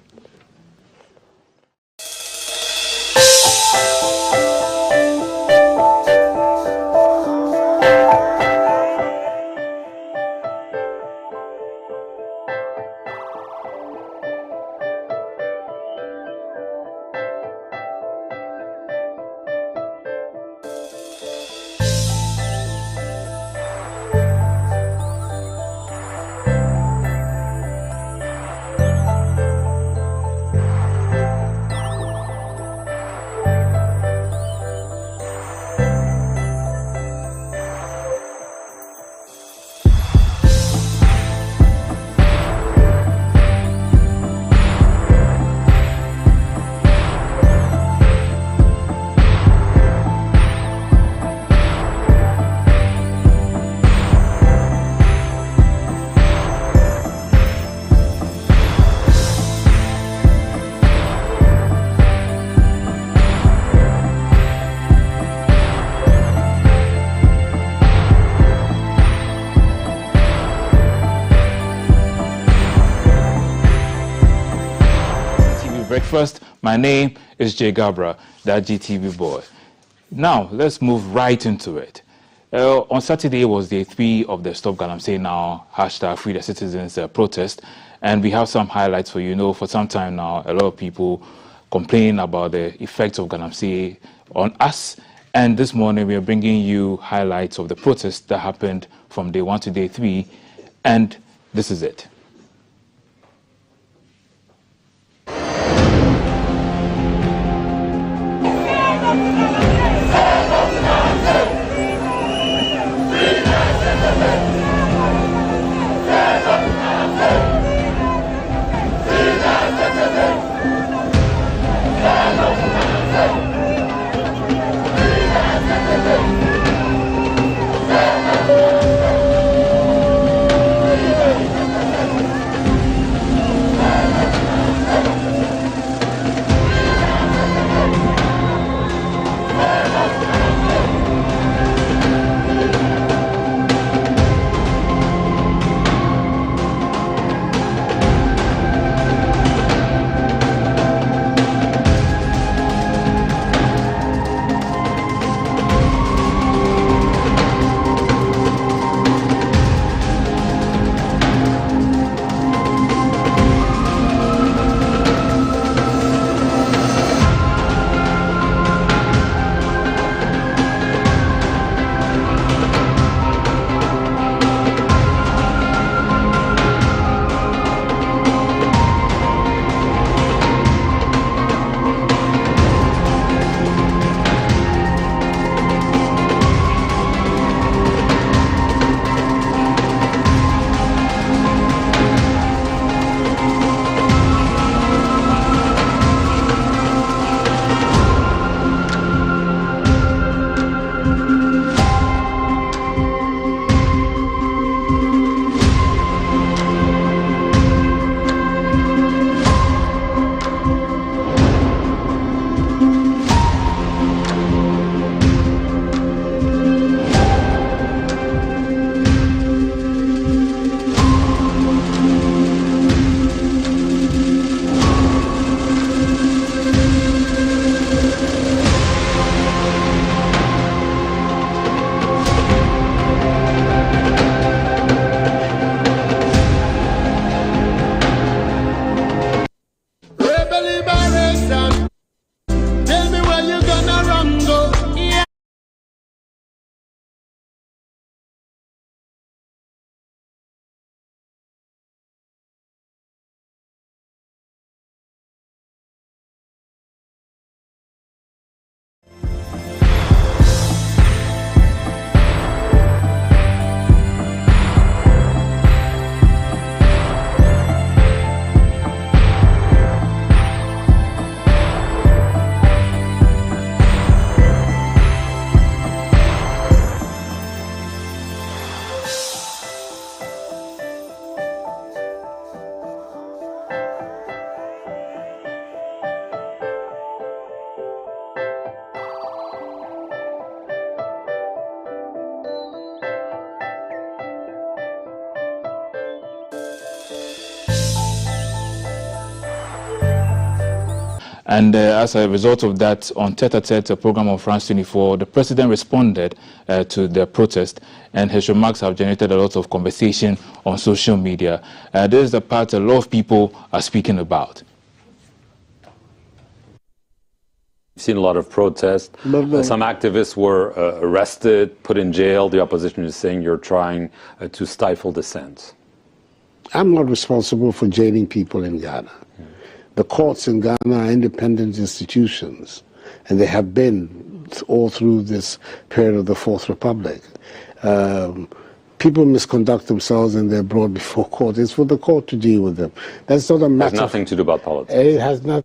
[SPEAKER 14] Breakfast. My name is Jay Gabra, that GTV boy. Now, let's move right into it. On Saturday was day 3 of the Stop Galamsey Now hashtag Free the Citizens protest, and we have some highlights for you. For some time now, a lot of people complain about the effects of Galamsey on us, and this morning we are bringing you highlights of the protest that happened from day 1 to day 3, and this is it. And as a result of that, on Tête-à-Tête, a program on France 24, the president responded to the protest, and his remarks have generated a lot of conversation on social media. This is the part a lot of people are speaking about.
[SPEAKER 16] We've seen a lot of protests. Some activists were arrested, put in jail. The opposition is saying you're trying to stifle dissent.
[SPEAKER 17] I'm not responsible for jailing people in Ghana. The courts in Ghana are independent institutions, and they have been all through this period of the Fourth Republic. People misconduct themselves and they're brought before court. It's for the court to deal with them. That's not a matter.
[SPEAKER 16] It has nothing to do about politics.
[SPEAKER 17] It has nothing.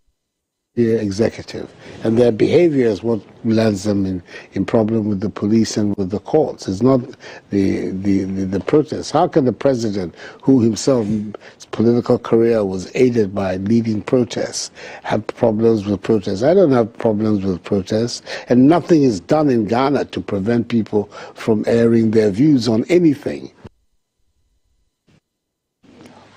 [SPEAKER 17] Executive, and their behavior is what lands them in problem with the police and with the courts. It's not the protests. How can the president, who himself, his political career was aided by leading protests, have problems with protests? I don't have problems with protests, and nothing is done in Ghana to prevent people from airing their views on anything.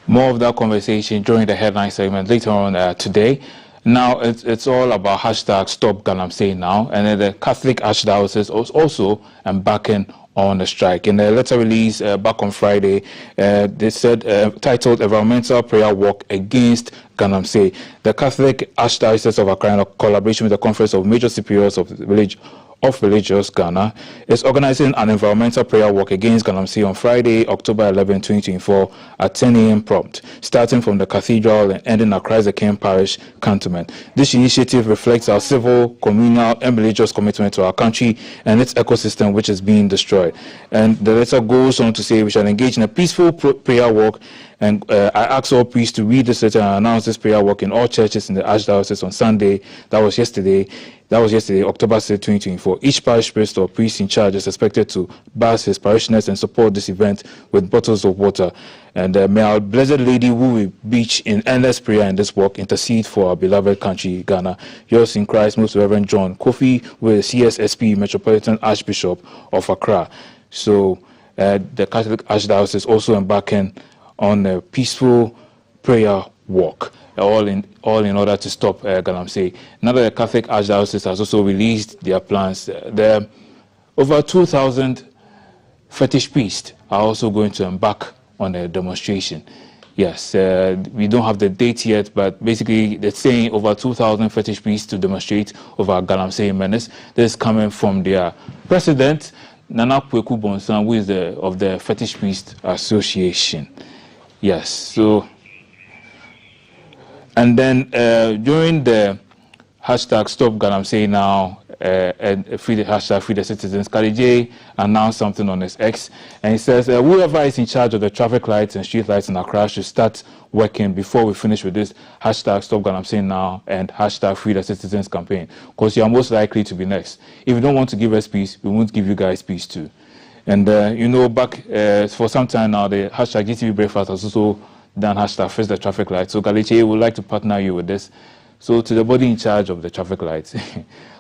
[SPEAKER 14] More of that conversation during the headline segment later on today. Now, it's all about hashtag Stop Galamsey Now, and then the Catholic Archdiocese is also embarking on a strike. In a letter release back on Friday, they said, titled Environmental Prayer Walk Against Galamsey. The Catholic Archdiocese of Accra, in collaboration with the Conference of Major Superiors of Religious Ghana, is organizing an environmental prayer walk against Galamsey on Friday, October 11, 2024 at 10 a.m. prompt, starting from the cathedral and ending at Christ the King Parish cantonment. This initiative reflects our civil, communal, and religious commitment to our country and its ecosystem, which is being destroyed. And the letter goes on to say we shall engage in a peaceful prayer walk. And I asked all priests to read this letter and announce this prayer walk in all churches in the Archdiocese on Sunday. That was yesterday, October 6, 2024. Each parish priest or priest in charge is expected to bath his parishioners and support this event with bottles of water. And may our Blessed Lady, who will beach in endless prayer in this walk, intercede for our beloved country, Ghana. Yours in Christ, Most Reverend John Kofi, with CSSP, Metropolitan Archbishop of Accra. So the Catholic Archdiocese also embarking on a peaceful prayer walk, all in order to stop Galamsey. Now that the Catholic Archdiocese has also released their plans, there over 2,000 fetish priests are also going to embark on a demonstration. Yes, we don't have the date yet, but basically they're saying over 2,000 fetish priests to demonstrate over Galamsey menace. This is coming from their president, Nana Kweku Bonsan, who is of the Fetish Priest Association. Yes, so, and then during the hashtag Stop Galamsey Now and hashtag Free the Citizens, Kali J announced something on his X, and he says whoever is in charge of the traffic lights and street lights in Accra should start working before we finish with this hashtag Stop Galamsey Now and hashtag Free the Citizens campaign, because you are most likely to be next. If you don't want to give us peace, we won't give you guys peace too. And you know, back for some time now, the hashtag GTV Breakfast has also done hashtag Fix the Traffic Lights. So Galicia would like to partner you with this. So to the body in charge of the traffic lights,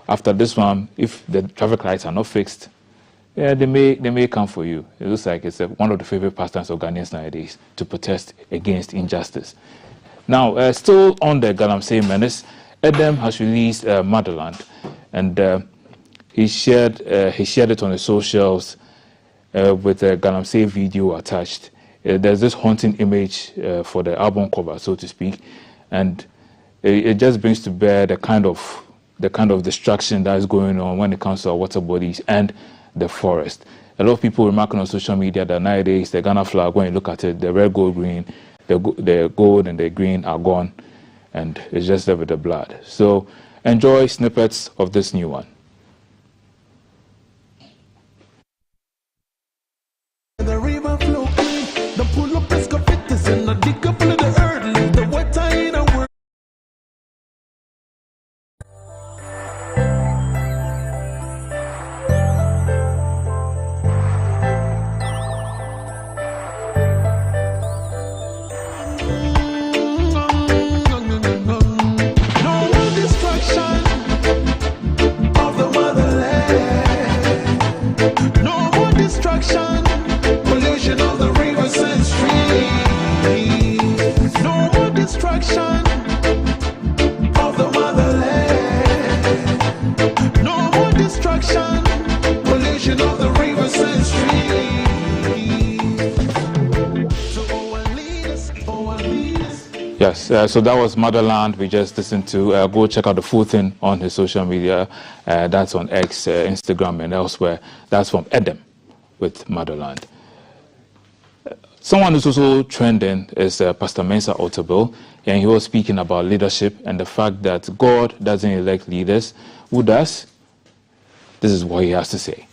[SPEAKER 14] after this one, if the traffic lights are not fixed, yeah, they may come for you. It looks like it's one of the favorite pastimes of Ghanaians nowadays to protest against injustice. Now, still on the Galamsey menace, Edem has released Motherland, and he shared it on his socials. With a Galamsey video attached. There's this haunting image for the album cover, so to speak, and it just brings to bear the kind of destruction that is going on when it comes to our water bodies and the forest. A lot of people remarking on social media that nowadays the Ghana flag, when you look at it, the red, gold, green, the gold and the green are gone, and it's just there with the blood. So enjoy snippets of this new one.
[SPEAKER 18] The river flow clean, the pull up is fit and the dig up of the earth, leave the water in a world. No destruction.
[SPEAKER 14] Yes, so that was Motherland. We just listened to. Go check out the full thing on his social media. That's on X, Instagram, and elsewhere. That's from Edem with Motherland. Someone who's also trending is Pastor Mensa Otabil, and he was speaking about leadership and the fact that God doesn't elect leaders. Who does? This is what he has to say.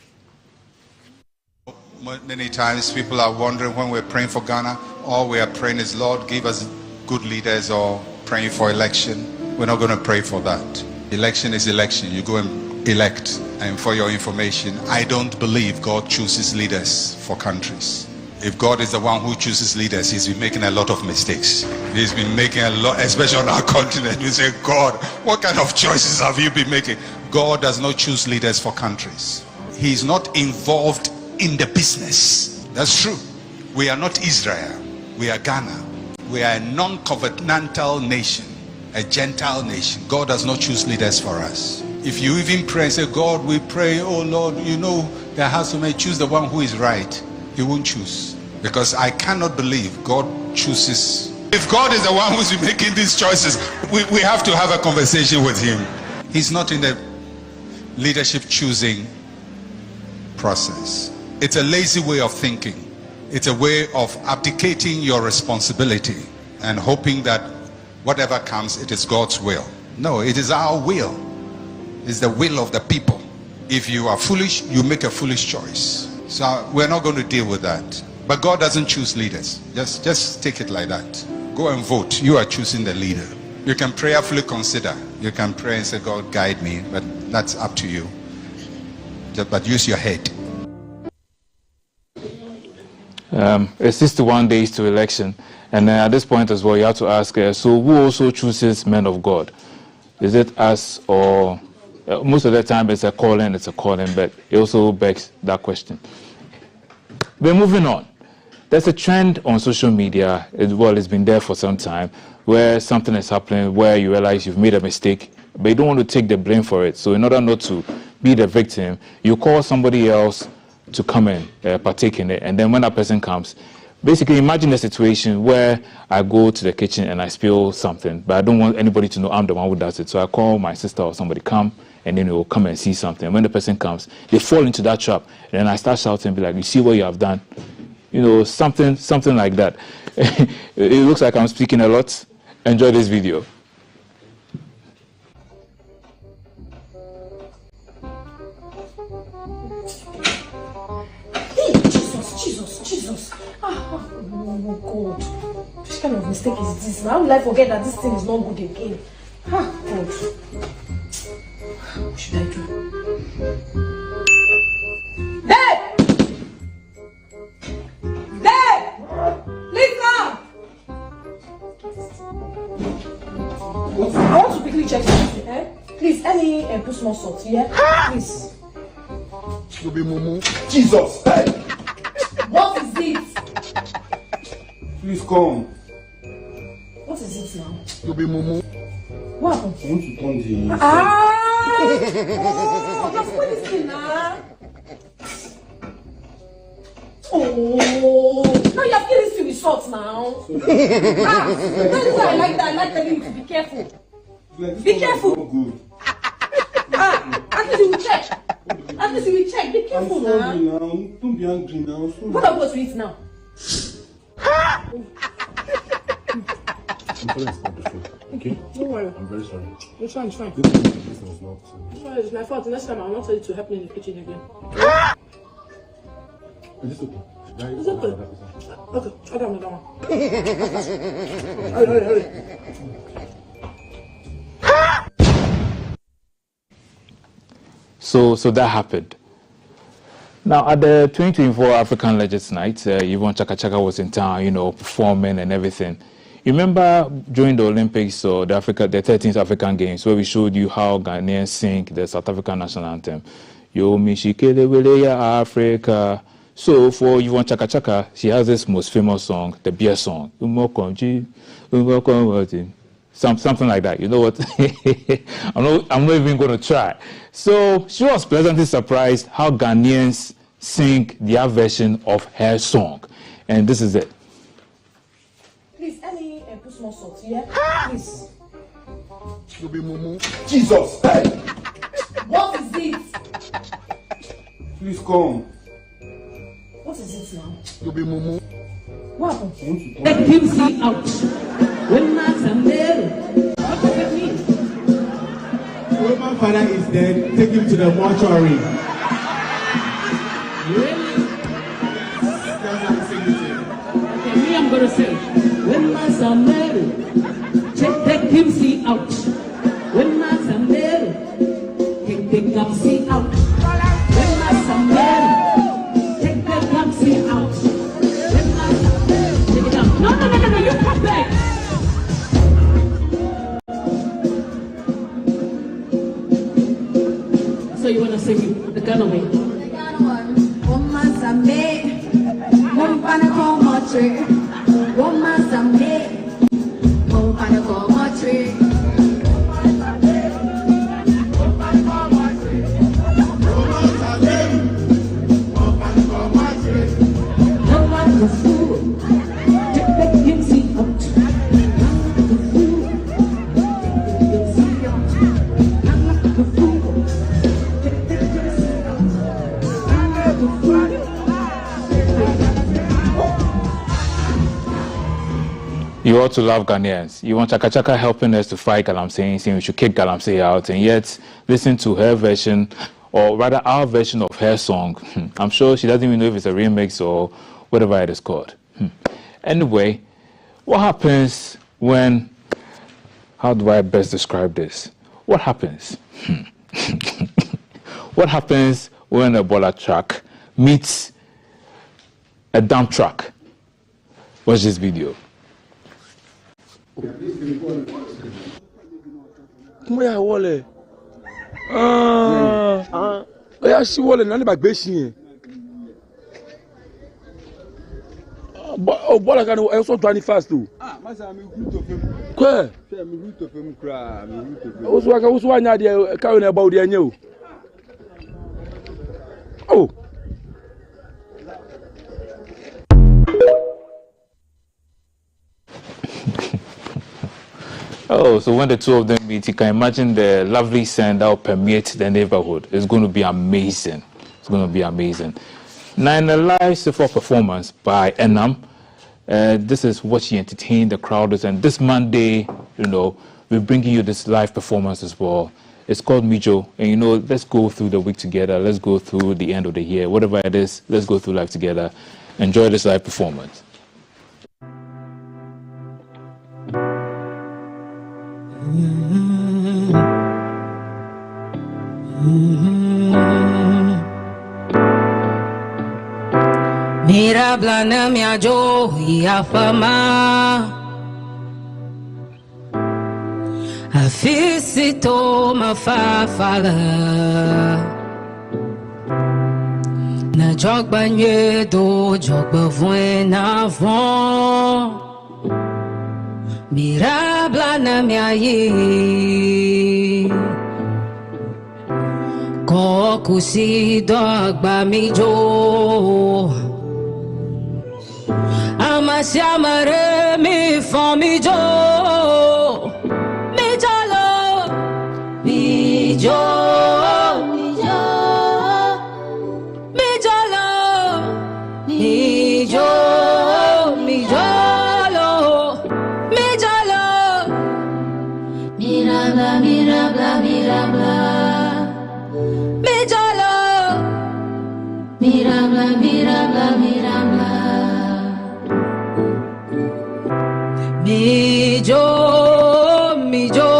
[SPEAKER 19] Many times people are wondering when we're praying for Ghana, all we are praying is, Lord, give us good leaders, or praying for election. We're not going to pray for that. Election is election. You go and elect. And for your information, I don't believe God chooses leaders for countries. If God is the one who chooses leaders, he's been making a lot of mistakes. He's been making a lot, especially on our continent. We say, God, what kind of choices have you been making? God does not choose leaders for countries. He's not involved in the business. That's true. We are not Israel. We are Ghana. We are a non-covenantal nation, a Gentile nation. God does not choose leaders for us. If you even pray and say, God, we pray, oh Lord, you know, there has to be, choose the one who is right. He won't choose, because I cannot believe God chooses. If God is the one who's making these choices, we have to have a conversation with him. He's not in the leadership choosing process. It's a lazy way of thinking. It's a way of abdicating your responsibility and hoping that whatever comes, it is God's will. No, it is our will. It's the will of the people. If you are foolish, you make a foolish choice. So we're not going to deal with that. But God doesn't choose leaders. Just take it like that. Go and vote. You are choosing the leader. You can prayerfully consider. You can pray and say, God, guide me. But that's up to you. But use your head.
[SPEAKER 14] It's 61 days to election. And at this point as well, you have to ask, so who also chooses men of God? Is it us, or most of the time it's a calling, but it also begs that question. We're moving on. There's a trend on social media, it's been there for some time, where something is happening, where you realize you've made a mistake, but you don't want to take the blame for it. So in order not to be the victim, you call somebody else to come and partake in it. And then when that person comes, basically imagine a situation where I go to the kitchen and I spill something, but I don't want anybody to know I'm the one who does it. So I call my sister or somebody, come, and then they will come and see something. And when the person comes, they fall into that trap. And then I start shouting and be like, you see what you have done? You know, something like that. It looks like I'm speaking a lot. Enjoy this video.
[SPEAKER 20] Jesus. Oh God. Which kind of mistake is this? How will I forget that this thing is not good again? God. What should I do? Babe! Listen! I want to quickly check something, eh? Please, let me put small salt, yeah? Please.
[SPEAKER 9] You'll be mumu. Jesus! Hey!
[SPEAKER 20] What is it?
[SPEAKER 9] Please come.
[SPEAKER 20] What is it now?
[SPEAKER 9] You'll be mumu.
[SPEAKER 20] What happened?
[SPEAKER 9] I want to turn the...
[SPEAKER 20] Oh, just put this in now. Oh, now you have to this with salt now. That is why I like that. I like telling you to be careful. Be careful.
[SPEAKER 9] Good.
[SPEAKER 20] At least you will check. At least you will check. Be careful now.
[SPEAKER 9] Don't be angry now.
[SPEAKER 20] What am I supposed to eat now?
[SPEAKER 9] Okay?
[SPEAKER 20] Don't worry.
[SPEAKER 9] I'm very sorry.
[SPEAKER 20] It's fine, it's fine.
[SPEAKER 9] This was not...
[SPEAKER 20] It's fine, it's my fault. Next time I will not tell you to help me in the kitchen again.
[SPEAKER 9] Is this okay?
[SPEAKER 20] It's okay. Okay, I'll get another one. Hurry.
[SPEAKER 14] So that happened. Now, at the 2024 African Legends Night, Yvonne Chaka Chaka was in town, performing and everything. You remember during the Olympics or the 13th African Games, where we showed you how Ghanaians sing the South African national anthem, Yo Mishikele Africa. So for Yvonne Chaka Chaka, she has this most famous song, the beer song. Something like that. You know what? I'm not even going to try. So she was pleasantly surprised how Ghanaians sing their version of her song. And this is it.
[SPEAKER 20] Please, let me put small salt, yeah? Please.
[SPEAKER 9] You'll be mumu. Jesus! Hey!
[SPEAKER 20] What is it?
[SPEAKER 9] Please come.
[SPEAKER 20] What is it now?
[SPEAKER 9] You'll be mumu.
[SPEAKER 20] What happened?
[SPEAKER 21] Take him out. When Max and Mary. What does that mean?
[SPEAKER 22] When my father is dead, take him to the mortuary.
[SPEAKER 21] Really? Okay, me, I'm going to say, when Max and Mary, take him out. When Max and Mary, take the Gamsi out. When Max and Mary, take the Gamsi out. When Max and Mary, take it out. No, you come back. So you want to sing the Ghana way?
[SPEAKER 23] The Ghana one. Woman Sambe, Woman Comatry, Woman Sambe, Woman Comatry.
[SPEAKER 14] You ought to love Ghanaians. You want Chaka Chaka helping us to fight Galamsey, saying we should kick Galamsey out, and yet listen to her version, or rather our version of her song. I'm sure she doesn't even know if it's a remix or whatever it is called. Anyway, what happens when, how do I best describe this? What happens? What happens when a Ebola truck meets a dump truck? Watch this video.
[SPEAKER 24] Moya wole. Oya si wole na ni bagbe si. O bola kan o so 21st o.
[SPEAKER 22] Masa mi root of him.
[SPEAKER 24] Kwe?
[SPEAKER 22] Mi root of him kra, mi root of him.
[SPEAKER 24] O so anya de ka we na ba o de anya o. Oh.
[SPEAKER 14] Oh, so when the two of them meet, you can imagine the lovely scent that will permeate the neighborhood. It's going to be amazing. It's going to be amazing. Now, in a live C4 performance by Enam, this is what she entertained the crowd. And this Monday, we're bringing you this live performance as well. It's called Mijo. And, let's go through the week together. Let's go through the end of the year. Whatever it is, let's go through life together. Enjoy this live performance.
[SPEAKER 25] Mira blana mia jo ya fama afisito mafafala na jogba nyedo jogba vuena von Mira blana mia yi Kokusi dogba mi jo Amasiamare mi fon mi jo Mi jalo Mi jo Mi jo Mi jalo Mi jo Mi jalo Mi jalo Mirabla mirabla mirabla Mi jalo Mirabla mirabla mirabla Mijo, mijo,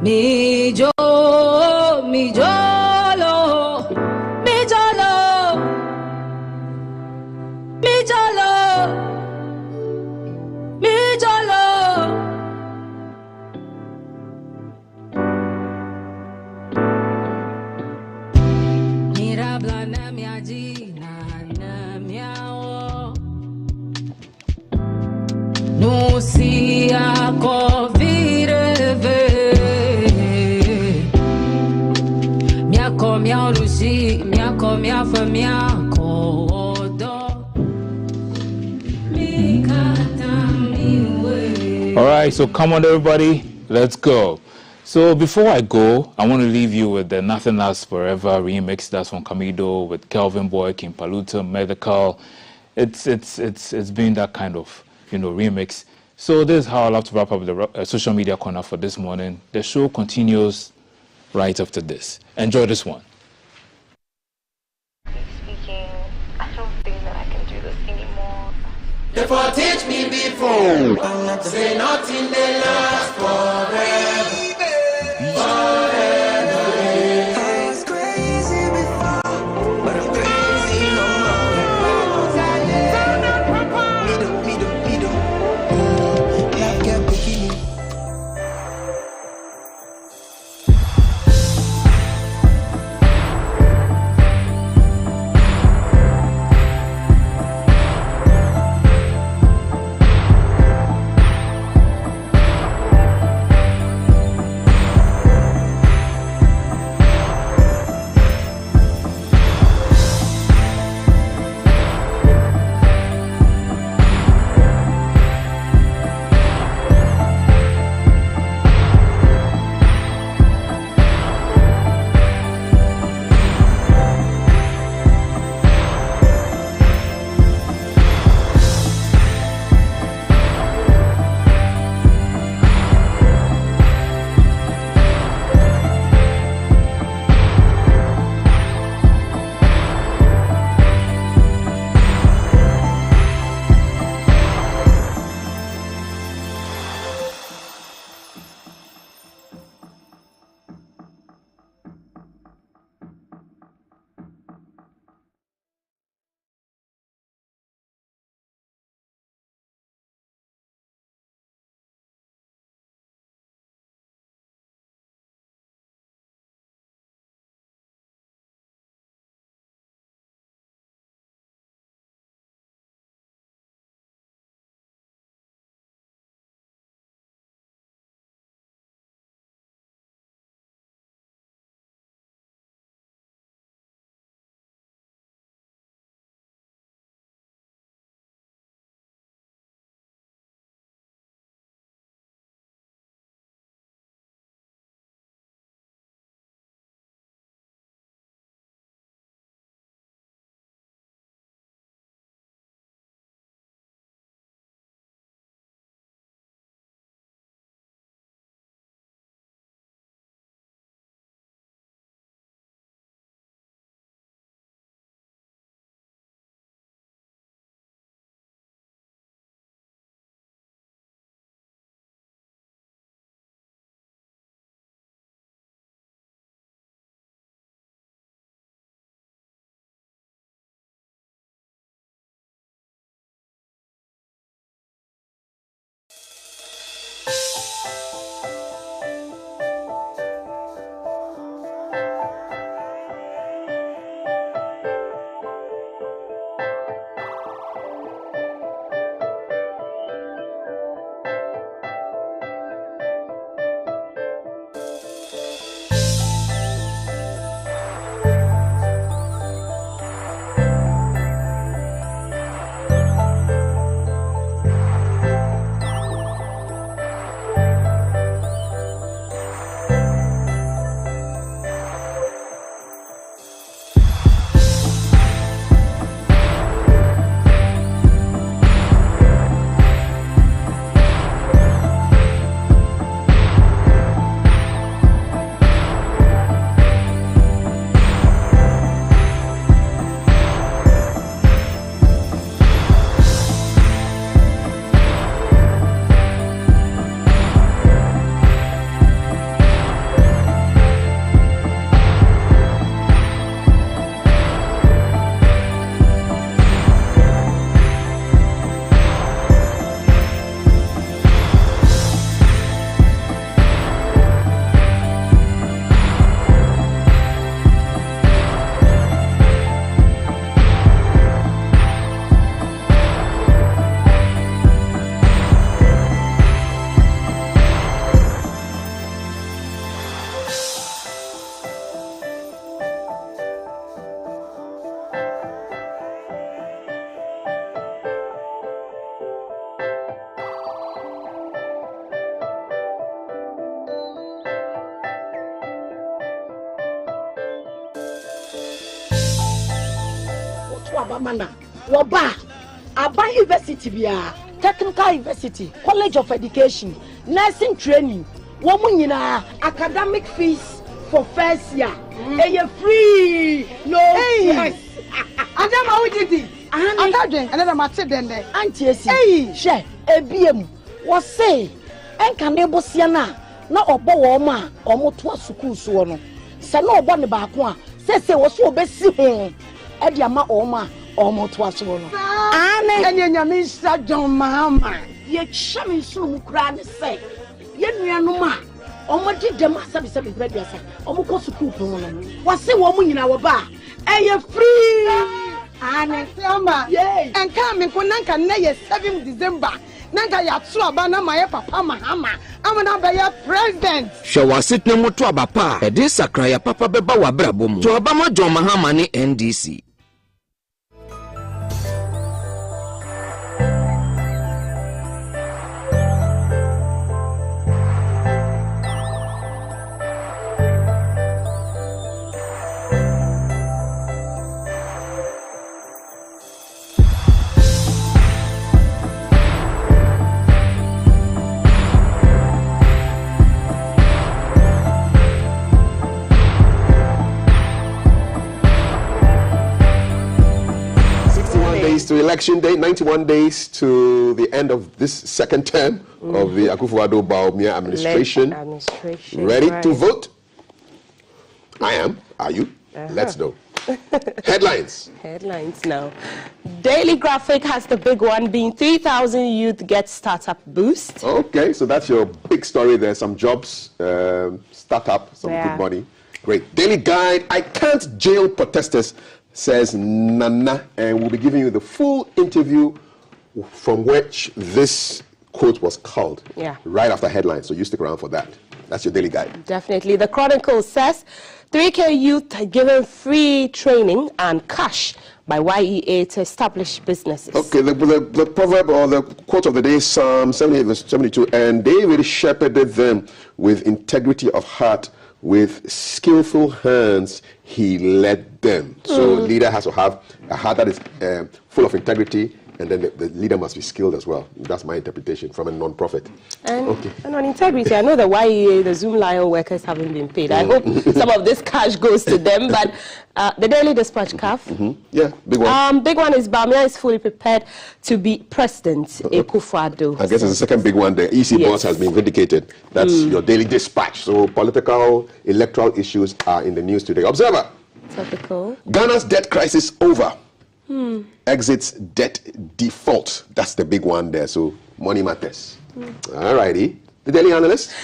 [SPEAKER 25] mijo, mijolo, mijolo, mijolo, mijolo. Mirabla na miaji na miao. No si a covireve Mia comia luci, mia comia famia codo
[SPEAKER 14] All right, so come on, everybody, let's go. So before I go, I want to leave you with the Nothing Lasts Forever remix. That's from Camido with Kelvin Boy, King Paluta, Medical. It's been that kind of, remix. So this is how I'll have to wrap up the social media corner for this morning. The show continues right after this. Enjoy this one.
[SPEAKER 3] Speaking, I don't think that I can do this anymore.
[SPEAKER 4] Therefore teach me before, say nothing they last forever. I was crazy before, but I'm crazy no more. Life get beginning.
[SPEAKER 20] to Abamana. Woba, Aba University bia, Technical University, College of Education, Nursing Training, woman academic fees for first year. Hey, free, no stress.
[SPEAKER 2] And then how did it? And then I'm at then.
[SPEAKER 20] Auntie, hey, share a BM was say, and can able siana, not a bow or more to a school so. Sano bonne bakwa, says there was so best home. Ediama Oma, or more to a solo. And then your Mr. John Mahama, yet shamming so cran say, yet we are no ma. Omo did the master be said bread yourself. Omo go school for one. Was say woman in our bar. And you're free. And Samba, yay. And coming for Nanka Nay 7 December. Nanka Yatsua my papa Mahama. I'm an abaya president.
[SPEAKER 5] Shall I sit no more to Abapa? A disacraya papa beba wa brabum. To Abama John Mahama ni NDC.
[SPEAKER 12] To election day, 91 days to the end of this second term of the Akufo-Addo Bawumia administration. Ready to vote? I am. Are you? Let's know. Headlines.
[SPEAKER 13] Headlines now. Daily Graphic has the big one being 3,000 youth get startup boost.
[SPEAKER 12] Okay, so that's your big story there. Some jobs, startup, some good money. Great. Daily Guide, I can't jail protesters, says Nana, and we'll be giving you the full interview from which this quote was culled right after headlines. So you stick around for that. That's your Daily Guide.
[SPEAKER 13] Definitely. The Chronicle says 3K youth given free training and cash by YEA to establish businesses.
[SPEAKER 12] Okay, the proverb or the quote of the day is Psalm 78 verse 72, and David shepherded them with integrity of heart, with skillful hands he led them. So leader has to have a heart that is full of integrity, and then the leader must be skilled as well. That's my interpretation from a non-profit.
[SPEAKER 13] And on integrity, I know the YEA, the Zoom Lion workers haven't been paid. I hope some of this cash goes to them, but the Daily Dispatch, CAF.
[SPEAKER 12] Yeah, big one.
[SPEAKER 13] Big one is Bawumia is fully prepared to be president, Akufo-Addo.
[SPEAKER 12] I guess it's the second big one there. EC boss has been vindicated. That's your Daily Dispatch. So political, electoral issues are in the news today. Observer.
[SPEAKER 13] Topical.
[SPEAKER 12] Ghana's debt crisis over. Exits debt default. That's the big one there. So money matters. All righty. The Daily Analyst.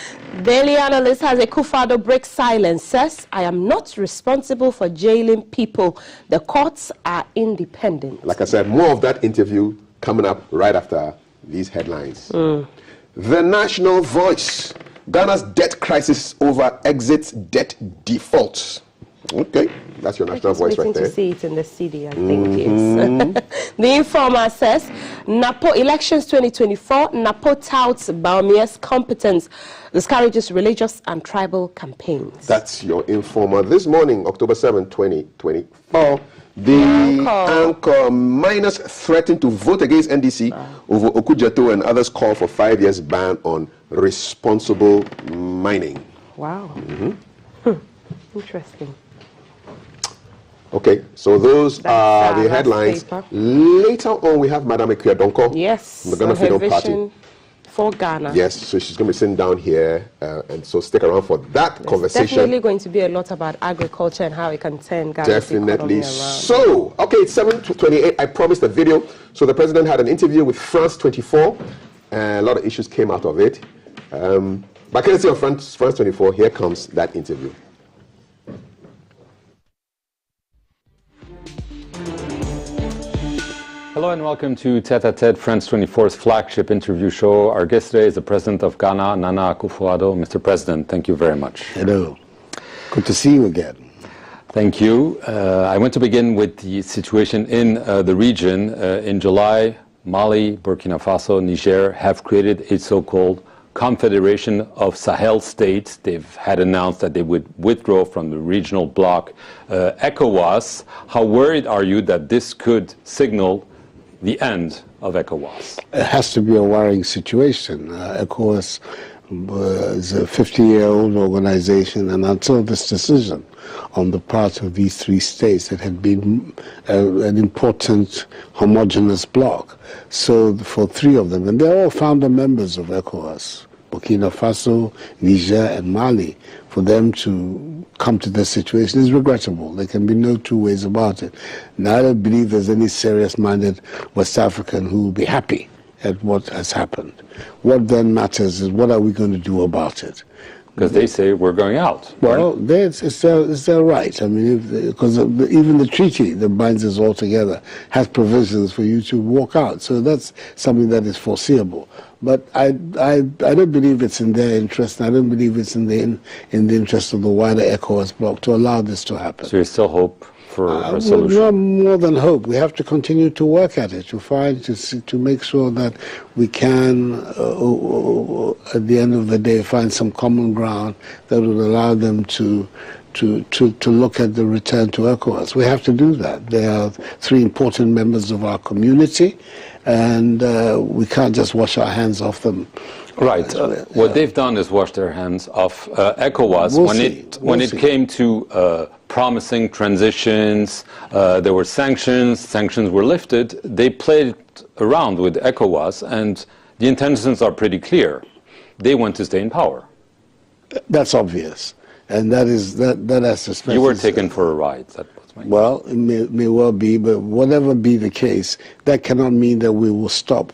[SPEAKER 13] Daily Analyst has Akufo-Addo breaks silence, says, I am not responsible for jailing people. The courts are independent.
[SPEAKER 12] Like I said, more of that interview coming up right after these headlines. The National Voice. Ghana's debt crisis over, exits debt default. Okay, that's your National Voice right there.
[SPEAKER 13] To see it in the CD, I think it's. The Informer says, NAPO elections 2024, NAPO touts Bawumia's competence, discourages religious and tribal campaigns.
[SPEAKER 12] That's your Informer. This morning, October 7, 2024, the anchor miners threatened to vote against NDC over Okujeto, and others call for 5 years ban on responsible mining.
[SPEAKER 13] Wow. Interesting.
[SPEAKER 12] Okay, so those are the headlines. Later on, we have Madame Ekuya Donko.
[SPEAKER 13] Yes,
[SPEAKER 12] the Ghana Freedom Party.
[SPEAKER 13] For Ghana.
[SPEAKER 12] Yes, so she's going to be sitting down here, and so stick around for that conversation.
[SPEAKER 13] Definitely going to be a lot about agriculture and how it can turn Ghana's economy around.
[SPEAKER 12] So, okay, it's 7:28. I promised a video. So the president had an interview with France 24, and a lot of issues came out of it. But courtesy of France 24, here comes that interview.
[SPEAKER 16] Hello and welcome to Tete a Tete, France 24's flagship interview show. Our guest today is the President of Ghana, Nana Akufo-Addo. Mr. President, thank you very much.
[SPEAKER 17] Hello. Good to see you again.
[SPEAKER 16] Thank you. I want to begin with the situation in the region. In July, Mali, Burkina Faso, Niger have created a so-called Confederation of Sahel States. They've had announced that they would withdraw from the regional bloc ECOWAS. How worried are you that this could signal the end of ECOWAS?
[SPEAKER 17] It has to be a worrying situation. ECOWAS is a 50-year-old organization, and until this decision on the part of these three states, it had been an important homogeneous bloc. So for three of them, and they're all founder members of ECOWAS, Burkina Faso, Niger, and Mali, for them to come to this situation is regrettable. There can be no two ways about it. Now, I don't believe there's any serious-minded West African who will be happy at what has happened. What then matters is what are we going to do about it?
[SPEAKER 16] Because they say we're going out.
[SPEAKER 17] Well, it's their right. I mean, because even the treaty that binds us all together has provisions for you to walk out. So that's something that is foreseeable. But I don't believe it's in their interest, and I don't believe it's in the interest of the wider ECOWAS bloc to allow this to happen.
[SPEAKER 16] So you still hope for a solution?
[SPEAKER 17] Well, more than hope. We have to continue to work at it, to make sure that we can, at the end of the day, find some common ground that would allow them to look at the return to ECOWAS. We have to do that. They are three important members of our community, and we can't just wash our hands off them.
[SPEAKER 16] Right. What they've done is wash their hands off ECOWAS. When it came to promising transitions, there were sanctions were lifted. They played around with ECOWAS, and the intentions are pretty clear. They want to stay in power.
[SPEAKER 17] That's obvious, and that has to.
[SPEAKER 16] You were taken for a ride.
[SPEAKER 17] Well, it may well be, but whatever be the case, that cannot mean that we will stop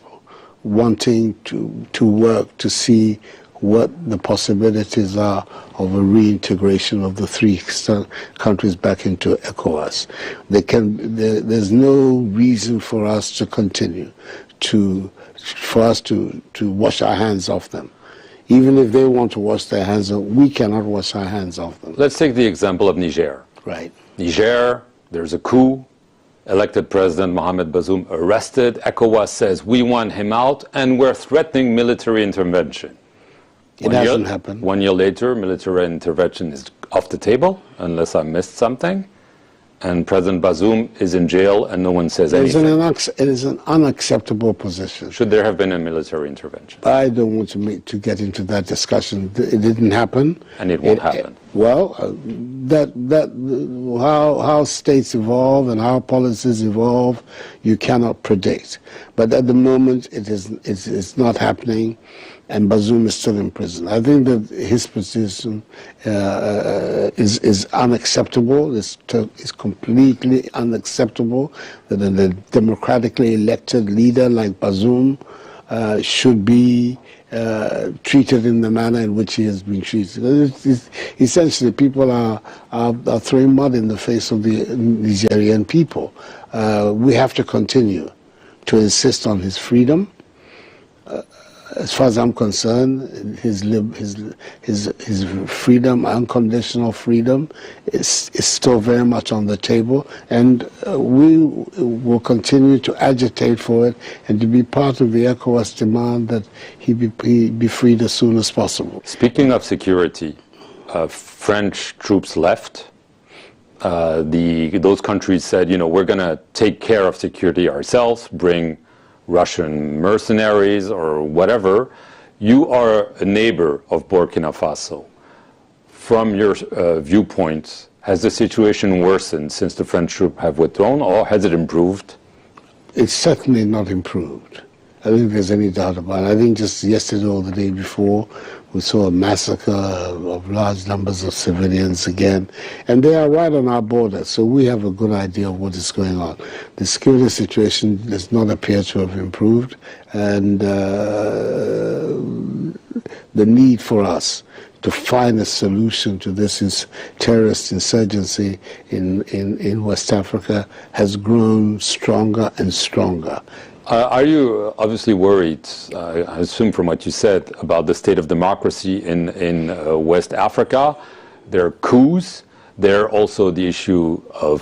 [SPEAKER 17] wanting to work to see what the possibilities are of a reintegration of the three countries back into ECOWAS. There's no reason for us to continue to wash our hands off them. Even if they want to wash their hands off, we cannot wash our hands off them.
[SPEAKER 16] Let's take the example of Niger.
[SPEAKER 17] Right.
[SPEAKER 16] Niger, there's a coup. Elected President Mohamed Bazoum arrested. ECOWAS says we want him out, and we're threatening military intervention.
[SPEAKER 17] It hasn't happened.
[SPEAKER 16] 1 year later, military intervention is off the table, unless I missed something. And President Bazoum is in jail, and no one says anything.
[SPEAKER 17] It is an unacceptable position.
[SPEAKER 16] Should there have been a military intervention?
[SPEAKER 17] I don't want to get into that discussion. It didn't happen.
[SPEAKER 16] And it won't happen.
[SPEAKER 17] Well, how states evolve and how policies evolve, you cannot predict. But at the moment, it's not happening, and Bazoum is still in prison. I think that his position is unacceptable. It's completely unacceptable that a democratically elected leader like Bazoum should be treated in the manner in which he has been treated. Essentially, people are throwing mud in the face of the Nigerian people. We have to continue to insist on his freedom. As far as I'm concerned, his freedom, unconditional freedom, is still very much on the table, and we will continue to agitate for it and to be part of the ECOWAS demand that he be freed as soon as possible.
[SPEAKER 16] Speaking of security, French troops left. Those countries said, we're going to take care of security ourselves, bring Russian mercenaries or whatever. You are a neighbor of Burkina Faso. From your viewpoint, has the situation worsened since the French troops have withdrawn, or has it improved?
[SPEAKER 17] It's certainly not improved. I don't think there's any doubt about it. I think just yesterday or the day before, we saw a massacre of large numbers of civilians again. And they are right on our border, so we have a good idea of what is going on. The security situation does not appear to have improved, and the need for us to find a solution to this terrorist insurgency in West Africa has grown stronger and stronger.
[SPEAKER 16] Are you obviously worried, I assume from what you said, about the state of democracy in West Africa? There are coups. There are also the issue of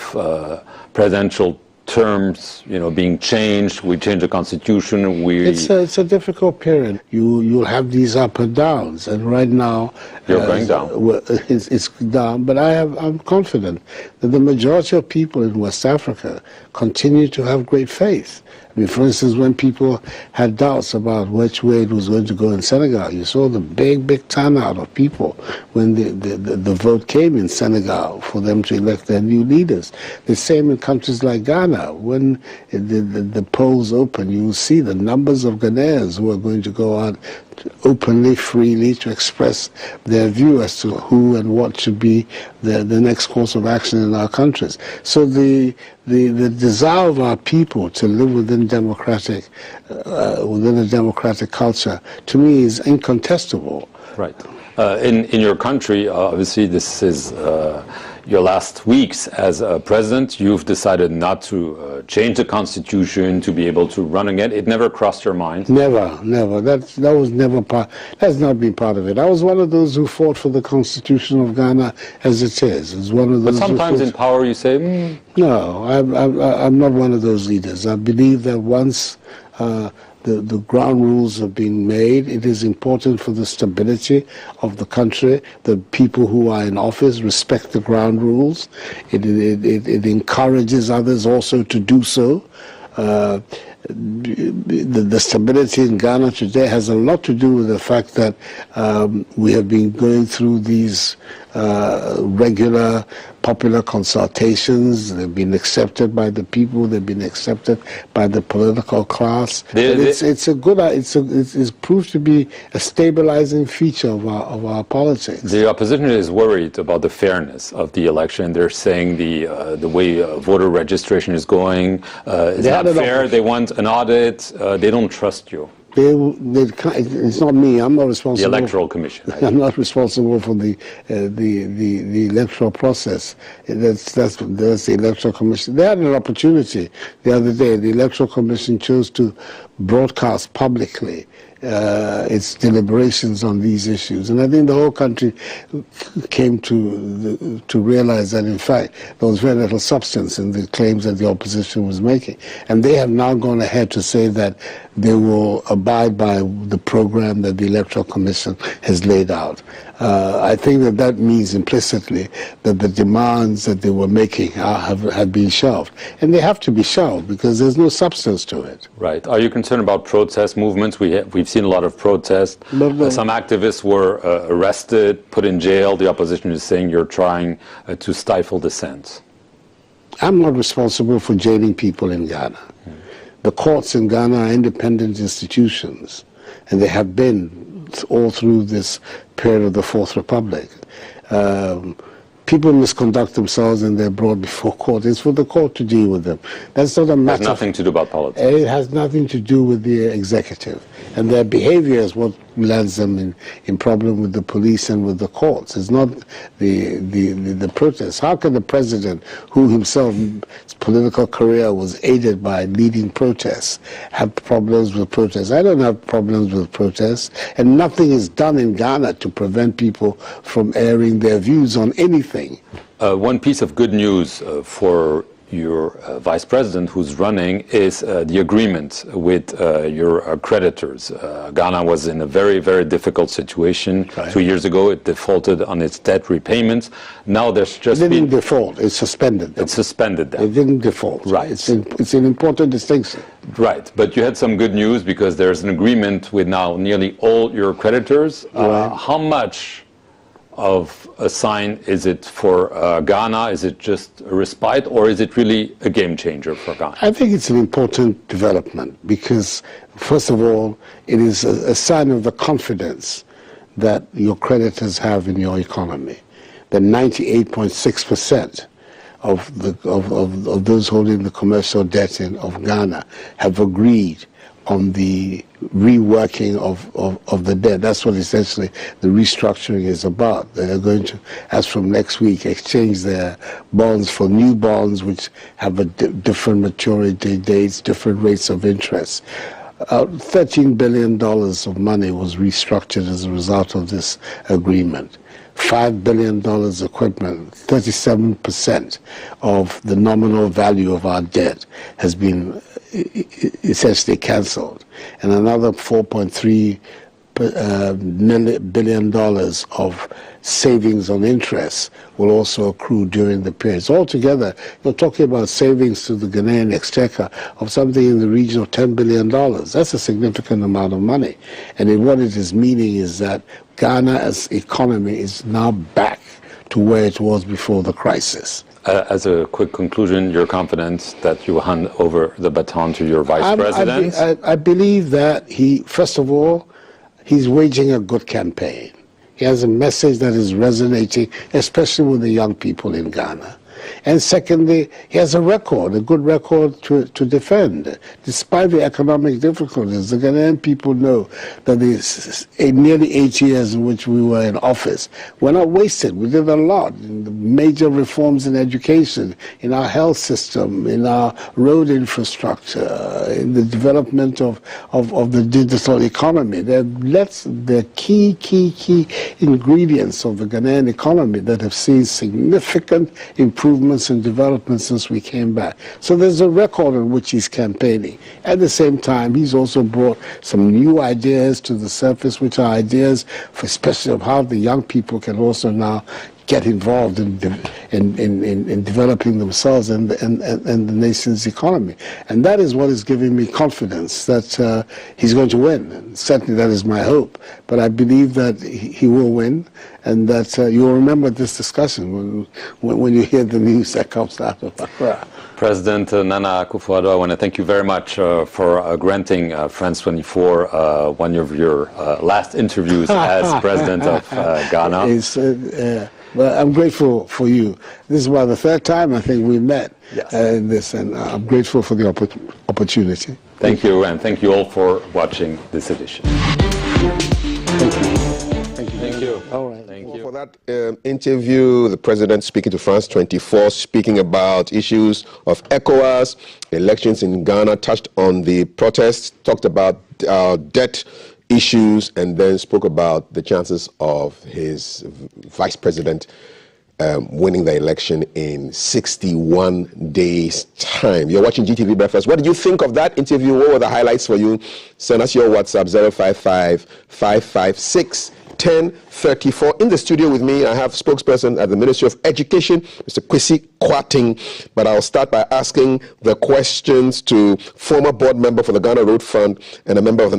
[SPEAKER 16] presidential terms, being changed. We change the constitution.
[SPEAKER 17] It's a difficult period. You'll have these up and downs, and right now
[SPEAKER 16] you're going down.
[SPEAKER 17] It's down, but I'm confident that the majority of people in West Africa continue to have great faith. I mean, for instance, when people had doubts about which way it was going to go in Senegal, you saw the big turnout of people when the vote came in Senegal for them to elect their new leaders. The same in countries like Ghana. When the polls open, you will see the numbers of Ghanaians who are going to go out openly, freely to express their view as to who and what should be the next course of action in our countries. So the desire of our people to live within a democratic culture, to me, is incontestable.
[SPEAKER 16] Right. In your country, obviously, this is your last weeks as president. You've decided not to change the constitution to be able to run again. It never crossed your mind?
[SPEAKER 17] Never. That was never part. That's not been part of it. I was one of those who fought for the constitution of Ghana as it is. It's one of those.
[SPEAKER 16] But sometimes in power you say,
[SPEAKER 17] No, I'm not one of those leaders. I believe that once the ground rules have been made, it is important for the stability of the country. The people who are in office respect the ground rules. It encourages others also to do so. The stability in Ghana today has a lot to do with the fact that we have been going through these regular popular consultations. They've been accepted by the people. They've been accepted by the political class. It's proved to be a stabilizing feature of our politics.
[SPEAKER 16] The opposition is worried about the fairness of the election. They're saying the way voter registration is going is not fair. They want an audit. They don't trust you.
[SPEAKER 17] It's not me. I'm not responsible.
[SPEAKER 16] The Electoral Commission.
[SPEAKER 17] I'm not responsible for the electoral process. That's the Electoral Commission. They had an opportunity the other day. The Electoral Commission chose to broadcast publicly its deliberations on these issues, and I think the whole country came to realize that in fact there was very little substance in the claims that the opposition was making, and they have now gone ahead to say that they will abide by the program that the Electoral Commission has laid out. I think that means implicitly that the demands that they were making have been shelved, and they have to be shelved because there's no substance to it.
[SPEAKER 16] Right. Are you concerned about protest movements? We've seen a lot of protests. Some activists were arrested, put in jail. The opposition is saying you're trying to stifle dissent.
[SPEAKER 17] I'm not responsible for jailing people in Ghana. The courts in Ghana are independent institutions, and they have been all through this period of the Fourth Republic. People misconduct themselves and they're brought before court. It's for the court to deal with them. That's not a matter.
[SPEAKER 16] It has nothing to do about politics.
[SPEAKER 17] It has nothing to do with the executive. And their behavior is what lands them in problem with the police and with the courts. It's not the protests. How can the president, who himself, his political career was aided by leading protests, have problems with protests? I don't have problems with protests. And nothing is done in Ghana to prevent people from airing their views on anything.
[SPEAKER 16] One piece of good news for your vice president who's running is the agreement with your creditors. Ghana was in a very, very difficult situation. Right. 2 years ago, it defaulted on its debt repayments. Now there's just
[SPEAKER 17] It didn't default. It's suspended.
[SPEAKER 16] It's suspended then.
[SPEAKER 17] It didn't default.
[SPEAKER 16] Right.
[SPEAKER 17] It's an important distinction.
[SPEAKER 16] Right. But you had some good news because there's an agreement with now nearly all your creditors.
[SPEAKER 17] Right.
[SPEAKER 16] How much of a sign is it for Ghana? Is it just a respite, or is it really a game changer for Ghana?
[SPEAKER 17] I think it's an important development because, first of all, it is a sign of the confidence that your creditors have in your economy. That 98.6% of those holding the commercial debt of Ghana have agreed on the reworking of the debt. That's what essentially the restructuring is about. They're going to, as from next week, exchange their bonds for new bonds which have a different maturity dates, different rates of interest. $13 billion of money was restructured as a result of this agreement. $5 billion equipment, 37% of the nominal value of our debt has been essentially cancelled, and another $4.3 billion of savings on interest will also accrue during the period. So altogether, you're talking about savings to the Ghanaian exchequer of something in the region of $10 billion. That's a significant amount of money. And what it is meaning is that Ghana as economy is now back to where it was before the crisis.
[SPEAKER 16] As a quick conclusion, you're confident that you will hand over the baton to your vice president?
[SPEAKER 17] I believe that first of all, he's waging a good campaign. He has a message that is resonating, especially with the young people in Ghana. And secondly, he has a good record to defend. Despite the economic difficulties, the Ghanaian people know that nearly 8 years in which we were in office were not wasted. We did a lot in the major reforms in education, in our health system, in our road infrastructure, in the development of the digital economy. They're key ingredients of the Ghanaian economy that have seen significant improvements and development since we came back. So there's a record on which he's campaigning. At the same time, he's also brought some new ideas to the surface, which are ideas, especially of how the young people can also now get involved in developing themselves and the nation's economy. And that is what is giving me confidence that he's going to win. And certainly that is my hope. But I believe that he will win, and that you'll remember this discussion when you hear the news that comes out of Accra.
[SPEAKER 16] President Nana Akufo-Addo, I want to thank you very much for granting France 24 one of your last interviews as President of Ghana.
[SPEAKER 17] Well, I'm grateful for you. This is about the third time I think we met in this, and I'm grateful for the opportunity.
[SPEAKER 16] Thank you, and thank you all for watching this edition.
[SPEAKER 12] Thank you. All right. Thank you for that interview. The president speaking to France 24, speaking about issues of ECOWAS, elections in Ghana, touched on the protests, talked about debt issues, and then spoke about the chances of his vice president winning the election in 61 days' time. You're watching GTV Breakfast. What did you think of that interview? What were the highlights for you? Send us your WhatsApp, 055-556-1034. In the studio with me, I have spokesperson at the Ministry of Education, Mr. Kwesi Kwarteng. But I'll start by asking the questions to former board member for the Ghana Road Fund and a member of the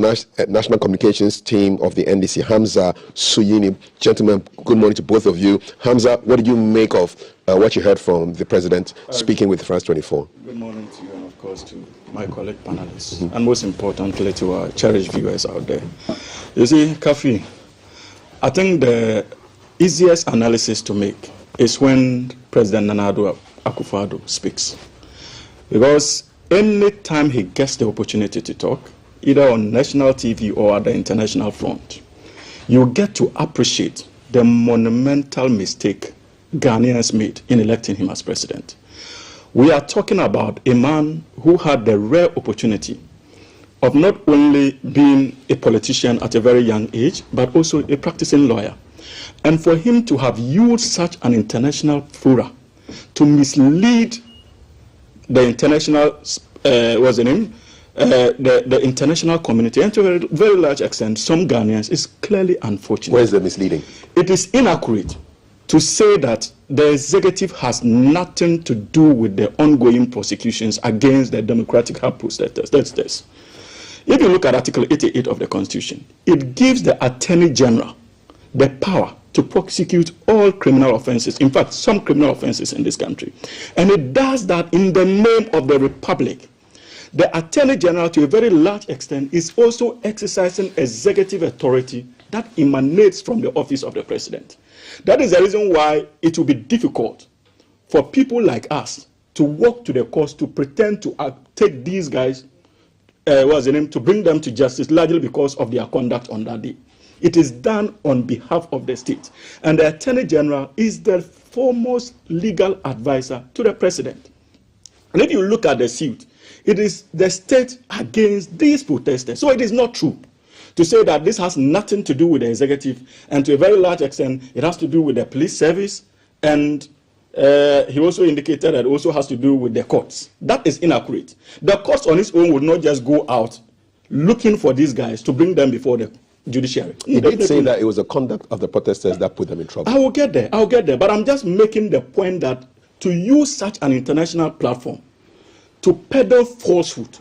[SPEAKER 12] National Communications team of the NDC, Hamza Suyini. Gentlemen, good morning to both of you. Hamza, what did you make of what you heard from the president speaking with France 24?
[SPEAKER 1] Good morning to you, and of course to my colleague panelists, and most importantly to our cherished viewers out there. You see, Kafi, I think the easiest analysis to make is when President Nana Akufo-Addo speaks. Because any time he gets the opportunity to talk, either on national TV or at the international front, you get to appreciate the monumental mistake Ghanaians made in electing him as president. We are talking about a man who had the rare opportunity of not only being a politician at a very young age, but also a practicing lawyer. And for him to have used such an international furor to mislead the international, the international community, and to a very large extent, some Ghanaians, is clearly unfortunate.
[SPEAKER 12] Where is the misleading?
[SPEAKER 1] It is inaccurate to say that the executive has nothing to do with the ongoing prosecutions against the democratic hub protesters. That's this. If you look at Article 88 of the Constitution, it gives the Attorney General the power to prosecute all criminal offenses, in fact, some criminal offenses in this country. And it does that in the name of the Republic. The Attorney General, to a very large extent, is also exercising executive authority that emanates from the office of the President. That is the reason why it will be difficult for people like us to walk to the courts to pretend to take these guys, to bring them to justice, largely because of their conduct on that day. It is done on behalf of the state. And the Attorney General is the foremost legal advisor to the President. And if you look at the suit, it is the state against these protesters. So it is not true to say that this has nothing to do with the executive, and to a very large extent, it has to do with the police service, and he also indicated that it also has to do with the courts. That is inaccurate. The courts on its own would not just go out looking for these guys to bring them before the judiciary.
[SPEAKER 12] He did say that it was the conduct of the protesters that put them in trouble.
[SPEAKER 1] I will get there. But I'm just making the point that to use such an international platform to peddle falsehood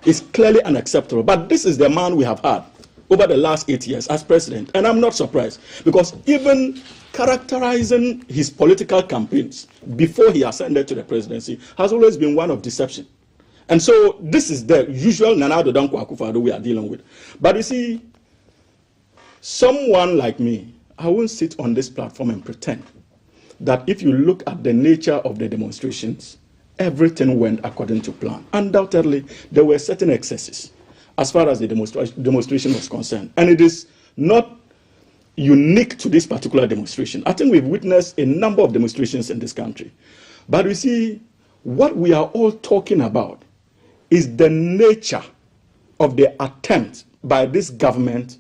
[SPEAKER 1] is clearly unacceptable. But this is the man we have had over the last 8 years as president. And I'm not surprised, because even characterizing his political campaigns before he ascended to the presidency has always been one of deception. And so this is the usual Nana Addo Dankwa Akufo-Addo we are dealing with. But you see, someone like me, I won't sit on this platform and pretend that if you look at the nature of the demonstrations, everything went according to plan. Undoubtedly, there were certain excesses as far as the demonstration was concerned. And it is not unique to this particular demonstration. I think we've witnessed a number of demonstrations in this country. But you see, what we are all talking about is the nature of the attempt by this government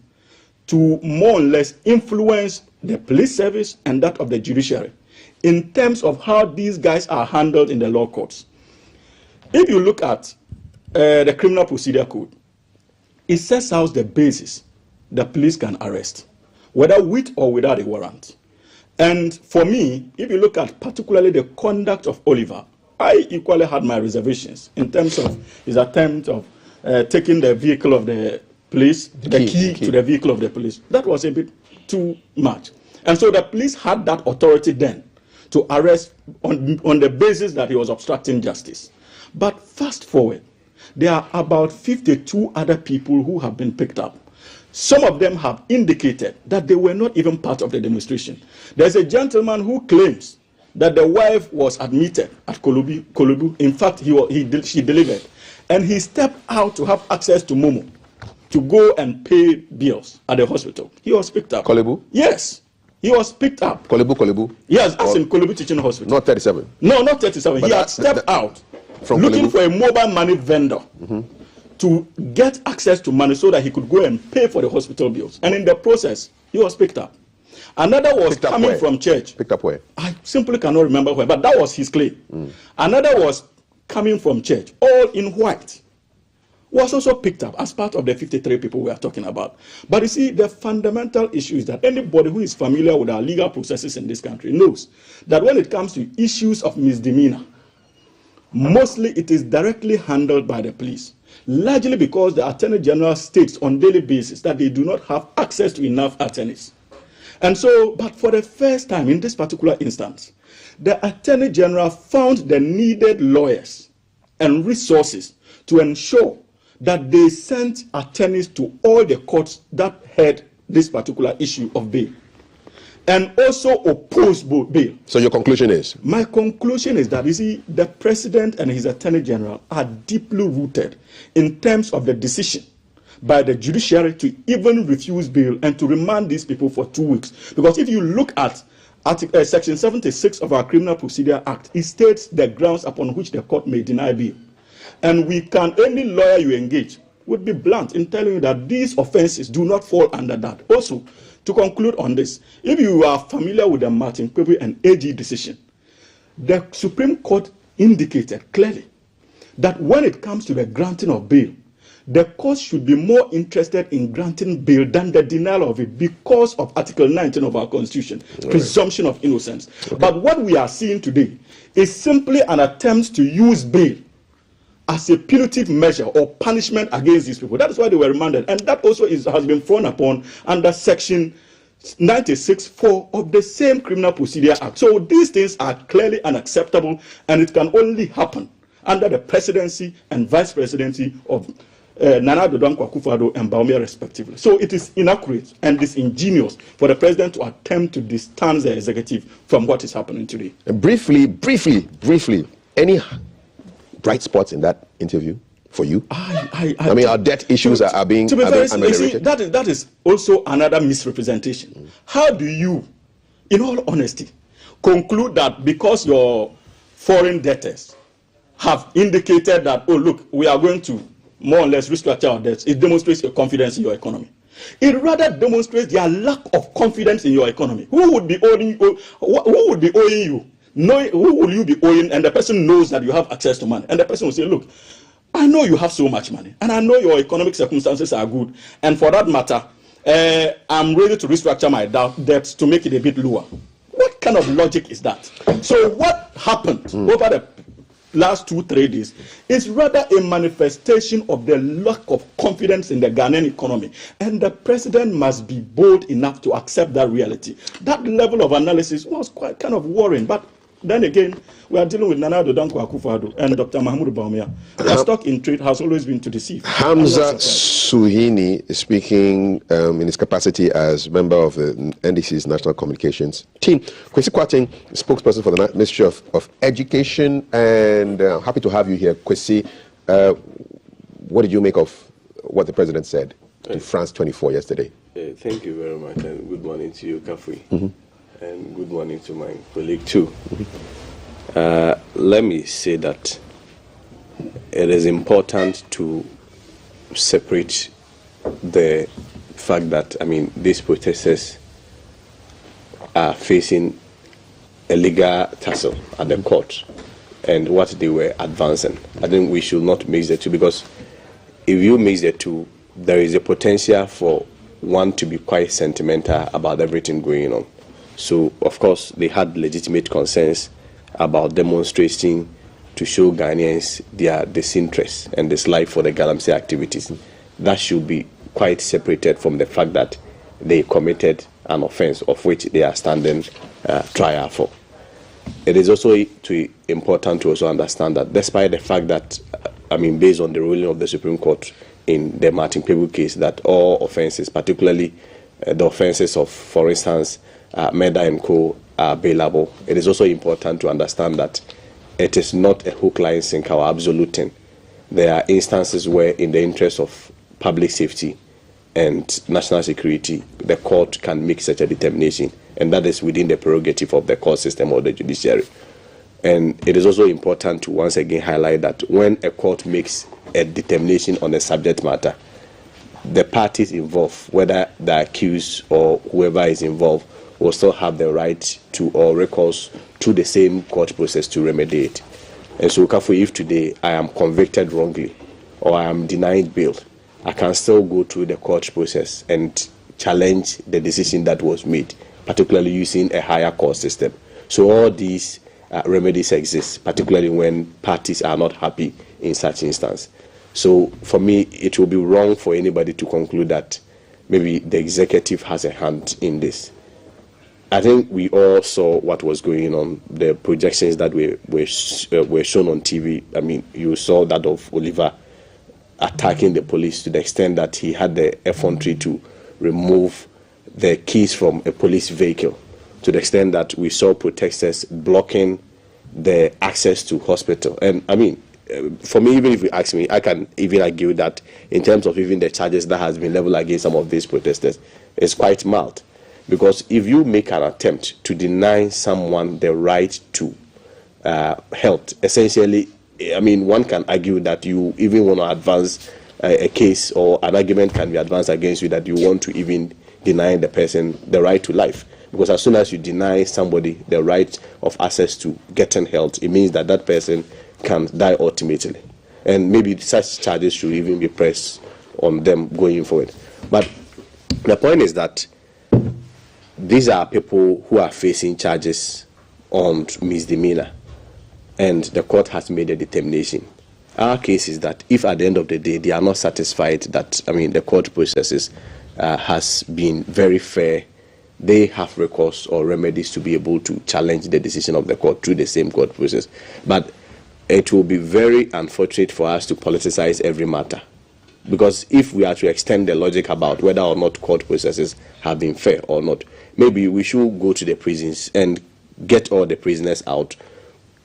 [SPEAKER 1] to more or less influence the police service and that of the judiciary in terms of how these guys are handled in the law courts. If you look at the Criminal Procedure Code, it sets out the basis the police can arrest, whether with or without a warrant. And for me, if you look at particularly the conduct of Oliver, I equally had my reservations in terms of his attempt of taking the vehicle of the police, the key to the vehicle of the police. That was a bit too much. And so the police had that authority then to arrest on the basis that he was obstructing justice. But fast forward, there are about 52 other people who have been picked up. Some of them have indicated that they were not even part of the demonstration. There's a gentleman who claims that the wife was admitted at Kolubu. In fact, she delivered. And he stepped out to have access to Momo to go and pay bills at the hospital. He was picked up.
[SPEAKER 12] Kolubu?
[SPEAKER 1] Yes. He was picked up.
[SPEAKER 12] Kolubu?
[SPEAKER 1] Yes, as in Kolubu Teaching Hospital.
[SPEAKER 12] Not 37?
[SPEAKER 1] No, not 37. But he had stepped out looking for a mobile money vendor to get access to money so that he could go and pay for the hospital bills. And in the process, he was picked up. Another was coming from church.
[SPEAKER 12] Picked up where?
[SPEAKER 1] I simply cannot remember where, but that was his claim. Another was coming from church, all in white. Was also picked up as part of the 53 people we are talking about. But you see, the fundamental issue is that anybody who is familiar with our legal processes in this country knows that when it comes to issues of misdemeanor, mostly it is directly handled by the police, largely because the Attorney General states on a daily basis that they do not have access to enough attorneys. And so, but for the first time in this particular instance, the Attorney General found the needed lawyers and resources to ensure that they sent attorneys to all the courts that had this particular issue of bail, and also opposed bail.
[SPEAKER 12] So your conclusion is?
[SPEAKER 1] My conclusion is that, you see, the President and his Attorney General are deeply rooted in terms of the decision by the judiciary to even refuse bail and to remand these people for 2 weeks. Because if you look at Section 76 of our Criminal Procedure Act, it states the grounds upon which the court may deny bail. And any lawyer you engage would be blunt in telling you that these offenses do not fall under that. Also, to conclude on this, if you are familiar with the Martin Kpebu and AG decision, the Supreme Court indicated clearly that when it comes to the granting of bail, the court should be more interested in granting bail than the denial of it because of Article 19 of our Constitution, presumption of innocence. But what we are seeing today is simply an attempt to use bail as a punitive measure or punishment against these people. That is why they were remanded. And that also has been frowned upon under Section 96(4) of the same Criminal Procedure Act. So these things are clearly unacceptable, and it can only happen under the presidency and vice presidency of Nana Addo Dankwa Akufo-Addo and Bawumia respectively. So it is inaccurate and disingenuous for the president to attempt to distance the executive from what is happening today.
[SPEAKER 12] And briefly, any bright spots in that interview for you? I mean, our debt issues are being ameliorated.
[SPEAKER 1] That is also another misrepresentation. How do you, in all honesty, conclude that because your foreign debtors have indicated that, oh, look, we are going to more or less restructure our debts, it demonstrates your confidence in your economy. It rather demonstrates their lack of confidence in your economy. Who would be owing you? Who would be owing you? Who will you be owing? And the person knows that you have access to money. And the person will say, look, I know you have so much money, and I know your economic circumstances are good. And for that matter, I'm ready to restructure my debts to make it a bit lower. What kind of logic is that? So what happened over the last 2-3 days is rather a manifestation of the lack of confidence in the Ghanaian economy. And the president must be bold enough to accept that reality. That level of analysis was quite kind of worrying. But then again, we are dealing with Nana Addo Dankwa Akufo-Addo and Dr. Mahmoud Bawumia. Their stock in trade has always been to deceive.
[SPEAKER 12] Hamza Suhuyini is speaking in his capacity as member of the NDC's National Communications team. Kwesi Kwarteng, spokesperson for the Ministry of Education, and happy to have you here. Kwesi, what did you make of what the president said to France 24 yesterday?
[SPEAKER 6] Thank you very much, and good morning to you, Kafui. And good morning to my colleague too. Let me say that it is important to separate the fact that, these protesters are facing a legal tussle at the court and what they were advancing. I think we should not mix the two, because if you mix the two, there is a potential for one to be quite sentimental about everything going on. So, of course, they had legitimate concerns about demonstrating to show Ghanaians their disinterest and dislike for the Galamsey activities. That should be quite separated from the fact that they committed an offense of which they are standing trial for. It is also important to also understand that despite the fact that, based on the ruling of the Supreme Court in the Martin Pebu case, that all offenses, particularly the offenses of, for instance, murder and co, are bailable, it is also important to understand that it is not a hook, line, sinker or absolute thing. There are instances where, in the interest of public safety and national security, the court can make such a determination, and that is within the prerogative of the court system or the judiciary. And it is also important to once again highlight that when a court makes a determination on a subject matter, the parties involved, whether the accused or whoever is involved, will still have the right to or recourse to the same court process to remediate. And so, if today I am convicted wrongly or I am denied bail, I can still go through the court process and challenge the decision that was made, particularly using a higher court system. So all these remedies exist, particularly when parties are not happy in such instance. So for me, it will be wrong for anybody to conclude that maybe the executive has a hand in this. I think we all saw what was going on, the projections that were shown on TV. You saw that of Oliver attacking the police to the extent that he had the effrontery to remove the keys from a police vehicle, to the extent that we saw protesters blocking the access to hospital. And for me, even if you ask me, I can even argue that in terms of even the charges that has been leveled against some of these protesters, it's quite mild. Because if you make an attempt to deny someone the right to health, essentially, one can argue that you even want to advance a case, or an argument can be advanced against you that you want to even deny the person the right to life. Because as soon as you deny somebody the right of access to getting health, it means that that person can die ultimately. And maybe such charges should even be pressed on them going forward. But the point is that these are people who are facing charges on misdemeanor, and the court has made a determination. Our case is that if at the end of the day they are not satisfied that the court processes has been very fair, they have recourse or remedies to be able to challenge the decision of the court through the same court process. But it will be very unfortunate for us to politicize every matter. Because if we are to extend the logic about whether or not court processes have been fair or not, maybe we should go to the prisons and get all the prisoners out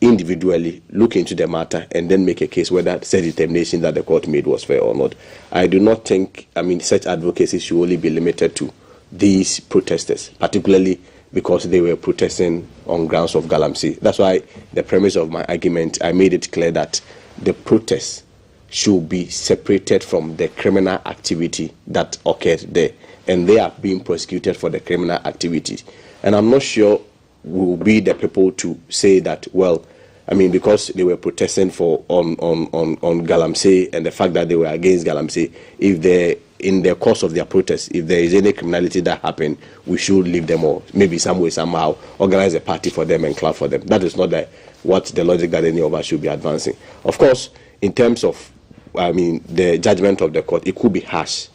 [SPEAKER 6] individually, look into the matter, and then make a case whether said determination that the court made was fair or not. I do not think, such advocacy should only be limited to these protesters, particularly because they were protesting on grounds of Galamsey. That's why the premise of my argument, I made it clear that the protests should be separated from the criminal activity that occurred there, and they are being prosecuted for the criminal activities. And I'm not sure we'll be the people to say that, well, I mean, because they were protesting for on Galamsey, and the fact that they were against Galamsey, if they, in the course of their protest, if there is any criminality that happened, we should leave them, or maybe some way, somehow organize a party for them and clap for them. That is not what the logic that any of us should be advancing. Of course, in terms of, I mean, the judgment of the court, it could be harsh,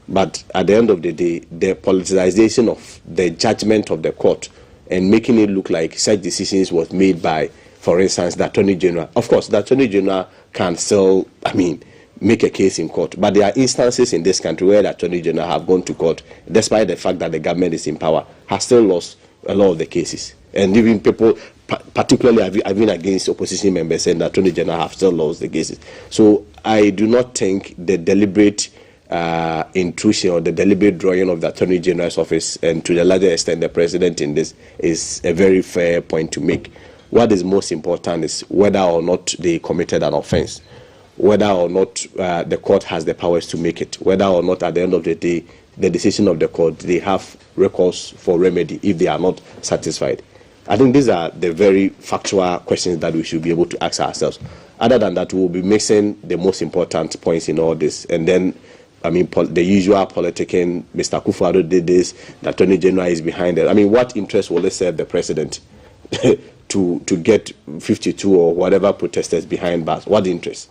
[SPEAKER 6] but at the end of the day, the politicization of the judgment of the court and making it look like such decisions was made by, for instance, the Attorney General. Of course, the Attorney General can still, I mean, make a case in court, but there are instances in this country where the Attorney General have gone to court, despite the fact that the government is in power, has still lost a lot of the cases. And even people, particularly I've been against opposition members, and the Attorney General have still lost the cases. So I do not think the deliberate intrusion or the deliberate drawing of the Attorney General's office, and to the larger extent the President in this, is a very fair point to make. What is most important is whether or not they committed an offense, whether or not the court has the powers to make it, whether or not at the end of the day, the decision of the court, they have recourse for remedy if they are not satisfied. I think these are the very factual questions that we should be able to ask ourselves. Other than that, we'll be mixing the most important points in all this, and then, I mean, the usual politicking, Mr. Akufo-Addo did this, the Attorney General is behind it. I mean, what interest will it serve the President to get 52 or whatever protesters behind bars? What interest?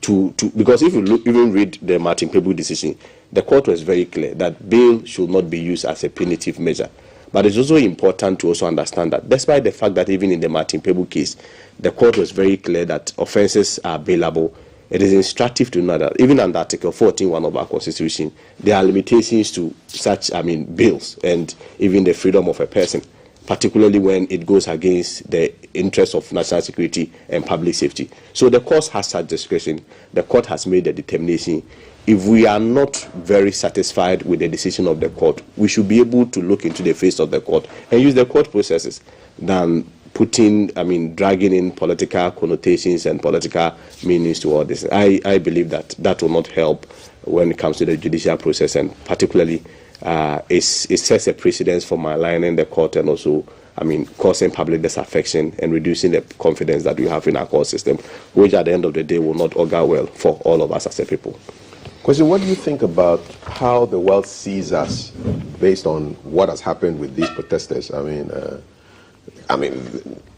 [SPEAKER 6] Because if you even read the Martin Kpebu decision, the court was very clear that bail should not be used as a punitive measure. But it's also important to also understand that despite the fact that even in the Martin Kpebu case, the court was very clear that offences are bailable, it is instructive to know that even under Article 14(1) of our Constitution, there are limitations to such, I mean, bails and even the freedom of a person, particularly when it goes against the interests of national security and public safety. So the court has such discretion. The court has made the determination. If we are not very satisfied with the decision of the court, we should be able to look into the face of the court and use the court processes than dragging in political connotations and political meanings to all this. I believe that will not help when it comes to the judicial process, and particularly it sets a precedence for maligning the court and also, I mean, causing public disaffection and reducing the confidence that we have in our court system, which at the end of the day will not augur well for all of us as a people.
[SPEAKER 12] Question, what do you think about how the world sees us based on what has happened with these protesters? I mean,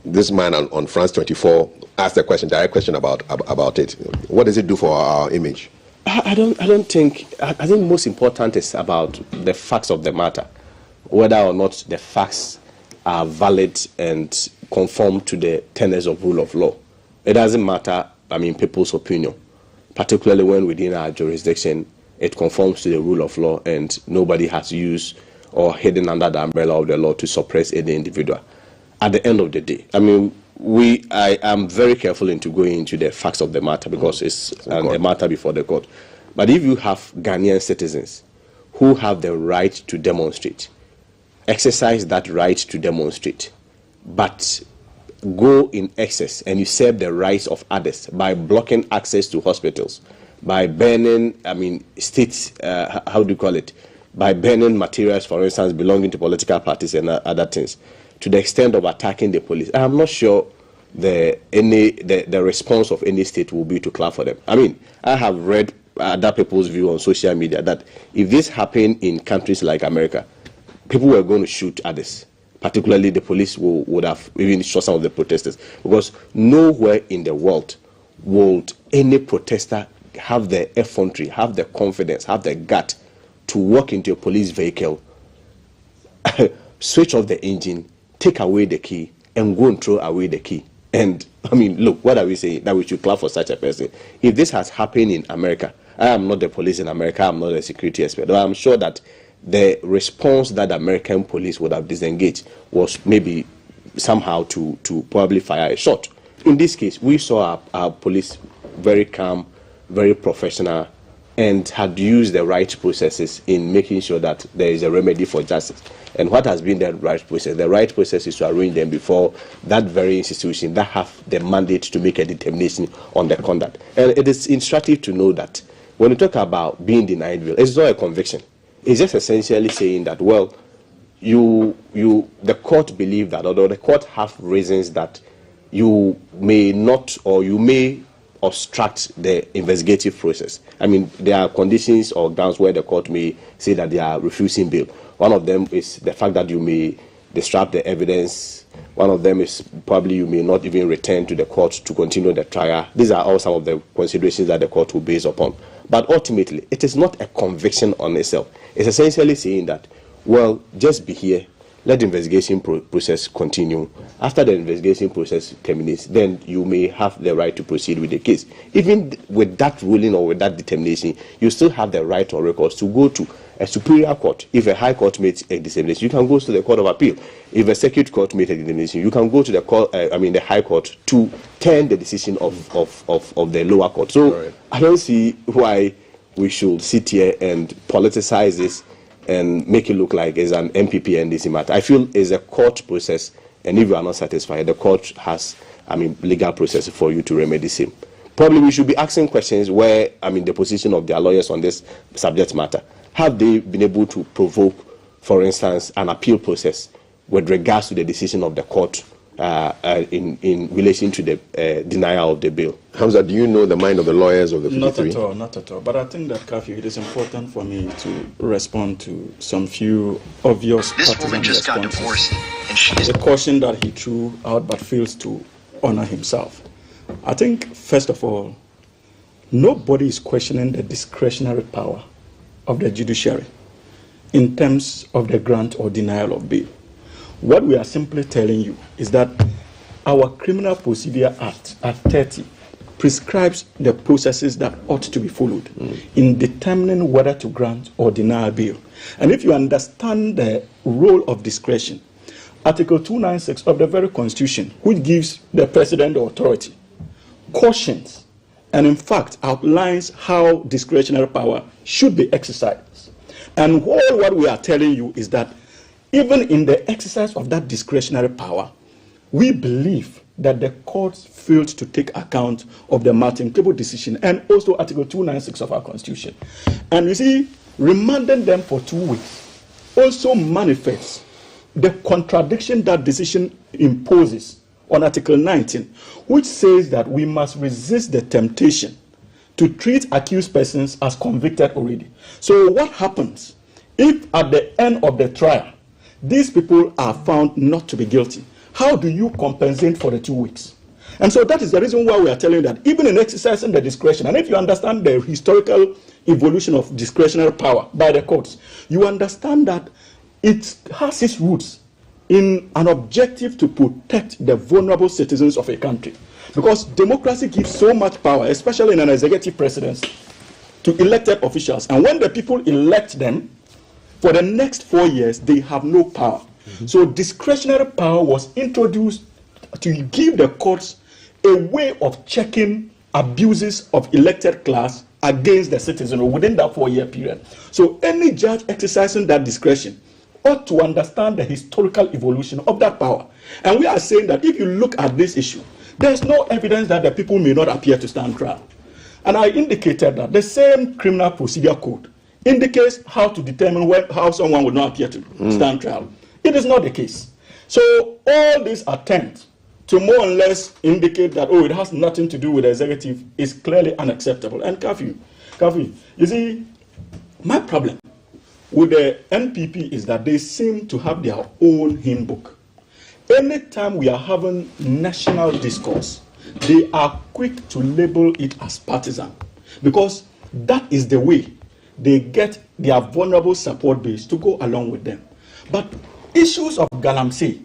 [SPEAKER 12] this man on France 24 asked a direct question about it. What does it do for our image?
[SPEAKER 6] I think most important is about the facts of the matter, whether or not the facts are valid and conform to the tenets of rule of law. It doesn't matter, I mean, people's opinion, particularly when within our jurisdiction it conforms to the rule of law and nobody has used or hidden under the umbrella of the law to suppress any individual. At the end of the day, I mean, I am very careful into going into the facts of the matter because it's a matter before the court. But if you have Ghanaian citizens who have the right to demonstrate, exercise that right to demonstrate, but go in excess and you serve the rights of others by blocking access to hospitals, by burning, I mean, states, by burning materials, for instance, belonging to political parties and other things, to the extent of attacking the police, I'm not sure the response of any state will be to clap for them. I mean, I have read other people's view on social media that if this happened in countries like America, people were going to shoot others. Particularly the police would have even shot some of the protesters, because nowhere in the world would any protester have the effrontery, have the confidence, have the gut to walk into a police vehicle, switch off the engine, take away the key, and go and throw away the key. And, I mean, look, what are we saying? That we should clap for such a person. If this has happened in America, I am not the police in America, I'm not a security expert, but I'm sure that the response that the American police would have disengaged was maybe somehow to probably fire a shot. In this case, we saw our police very calm, very professional, and had used the right processes in making sure that there is a remedy for justice. And what has been the right process? The right process is to arrange them before that very institution that have the mandate to make a determination on the conduct. And it is instructive to know that when you talk about being denied bail, it's not a conviction. It's just essentially saying that, well, the court believe that, although the court have reasons that you may not, or you may obstruct the investigative process. I mean, there are conditions or grounds where the court may say that they are refusing bail. One of them is the fact that you may disrupt the evidence. One of them is probably you may not even return to the court to continue the trial. These are all some of the considerations that the court will base upon. But ultimately, it is not a conviction on itself. It's essentially saying that, well, just be here. Let the investigation process continue. After the investigation process terminates, then you may have the right to proceed with the case. Even with that ruling or with that determination, you still have the right or recourse to go to a superior court. If a high court makes a determination, you can go to the court of appeal. If a circuit court makes a determination, you can go to the high court to turn the decision of the lower court. So right. I don't see why we should sit here and politicize this and make it look like it's an MPP NDC matter. I feel it's a court process, and if you are not satisfied, the court has, legal process for you to remedy same. Probably we should be asking questions where, the position of their lawyers on this subject matter. Have they been able to provoke, for instance, an appeal process with regards to the decision of the court in relation to the denial of the bail?
[SPEAKER 12] Hamza, do you know the mind of the lawyers of the 53?
[SPEAKER 1] Not at all. But I think that, Kafi, it is important for me to respond to some few obvious
[SPEAKER 7] This woman just got divorced, and she's
[SPEAKER 1] the caution that he threw out but fails to honor himself. I think, first of all, nobody is questioning the discretionary power of the judiciary in terms of the grant or denial of bail. What we are simply telling you is that our Criminal Procedure Act at 30 prescribes the processes that ought to be followed in determining whether to grant or deny bail. And if you understand the role of discretion, Article 296 of the very Constitution, which gives the President the authority, cautions and in fact outlines how discretionary power should be exercised. And all what we are telling you is that even in the exercise of that discretionary power, we believe that the courts failed to take account of the Martin Kebo decision and also Article 296 of our Constitution. And you see, remanding them for 2 weeks also manifests the contradiction that decision imposes on Article 19, which says that we must resist the temptation to treat accused persons as convicted already. So what happens if at the end of the trial, these people are found not to be guilty? How do you compensate for the 2 weeks? And so that is the reason why we are telling you that even in exercising the discretion, and if you understand the historical evolution of discretionary power by the courts, you understand that it has its roots in an objective to protect the vulnerable citizens of a country. Because democracy gives so much power, especially in an executive presidency, to elected officials. And when the people elect them, for the next 4 years, they have no power. So discretionary power was introduced to give the courts a way of checking abuses of elected class against the citizen within that 4-year period. So any judge exercising that discretion ought to understand the historical evolution of that power. And we are saying that if you look at this issue, there's no evidence that the people may not appear to stand trial. And I indicated that the same Criminal Procedure Code indicates how to determine how someone would not appear to stand trial. It is not the case. So all these attempts to more or less indicate that, it has nothing to do with the executive is clearly unacceptable. And Kafi, you see, my problem with the NPP is that they seem to have their own hymn book. Anytime we are having national discourse, they are quick to label it as partisan, because that is the way they get their vulnerable support base to go along with them. But issues of Galamsey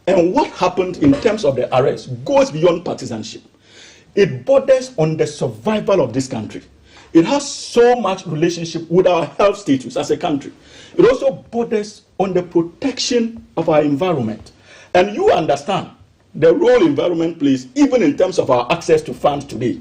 [SPEAKER 1] and what happened in terms of the arrest goes beyond partisanship. It borders on the survival of this country. It has so much relationship with our health status as a country. It also borders on the protection of our environment. And you understand the role environment plays even in terms of our access to funds today.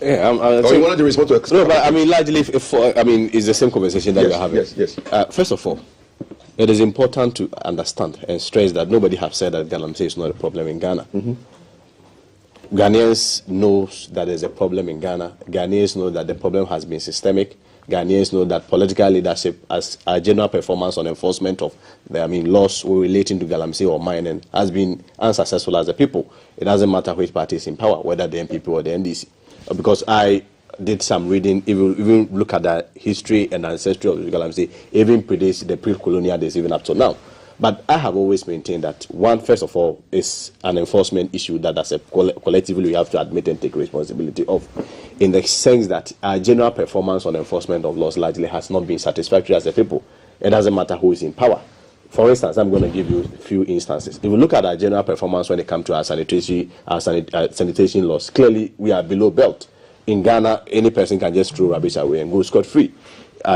[SPEAKER 6] Yeah,
[SPEAKER 12] you wanted to respond to
[SPEAKER 6] no, but I mean, largely, it's the same conversation that we're having.
[SPEAKER 12] Yes.
[SPEAKER 6] First of all, it is important to understand and stress that nobody have said that Galamsey is not a problem in Ghana. Ghanaians knows that there's a problem in Ghana. Ghanaians know that the problem has been systemic. Ghanaians know that political leadership, as a general performance on enforcement of the laws relating to Galamsey or mining, has been unsuccessful as a people. It doesn't matter which party is in power, whether the NPP or the NDC. Because I did some reading, even look at the history and ancestry of Galamsey, even predates the pre-colonial days, even up to now. But I have always maintained that first of all, is an enforcement issue that as a collectively we have to admit and take responsibility of, in the sense that our general performance on enforcement of laws largely has not been satisfactory as a people. It doesn't matter who is in power. For instance, I'm going to give you a few instances. If we look at our general performance when it comes to our sanitation laws, clearly we are below belt. In Ghana, any person can just throw rubbish away and go scot-free.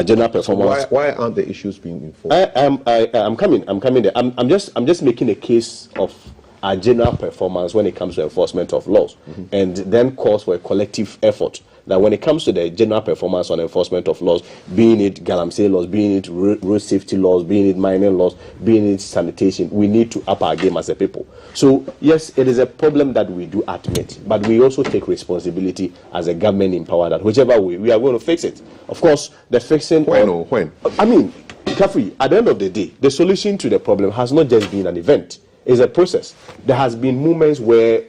[SPEAKER 6] General performance.
[SPEAKER 12] Why aren't the issues being enforced?
[SPEAKER 6] I'm coming there. I'm just making a case of our general performance when it comes to enforcement of laws, and then calls for a collective effort. That when it comes to the general performance on enforcement of laws, being it Galamsey laws, being it road safety laws, being it mining laws, being it sanitation, we need to up our game as a people. So yes, it is a problem that we do admit, but we also take responsibility as a government in power that whichever way we are going to fix it. Of course, the fixing.
[SPEAKER 12] When?
[SPEAKER 6] I mean, Kafui, at the end of the day, the solution to the problem has not just been an event. It's a process. There has been moments where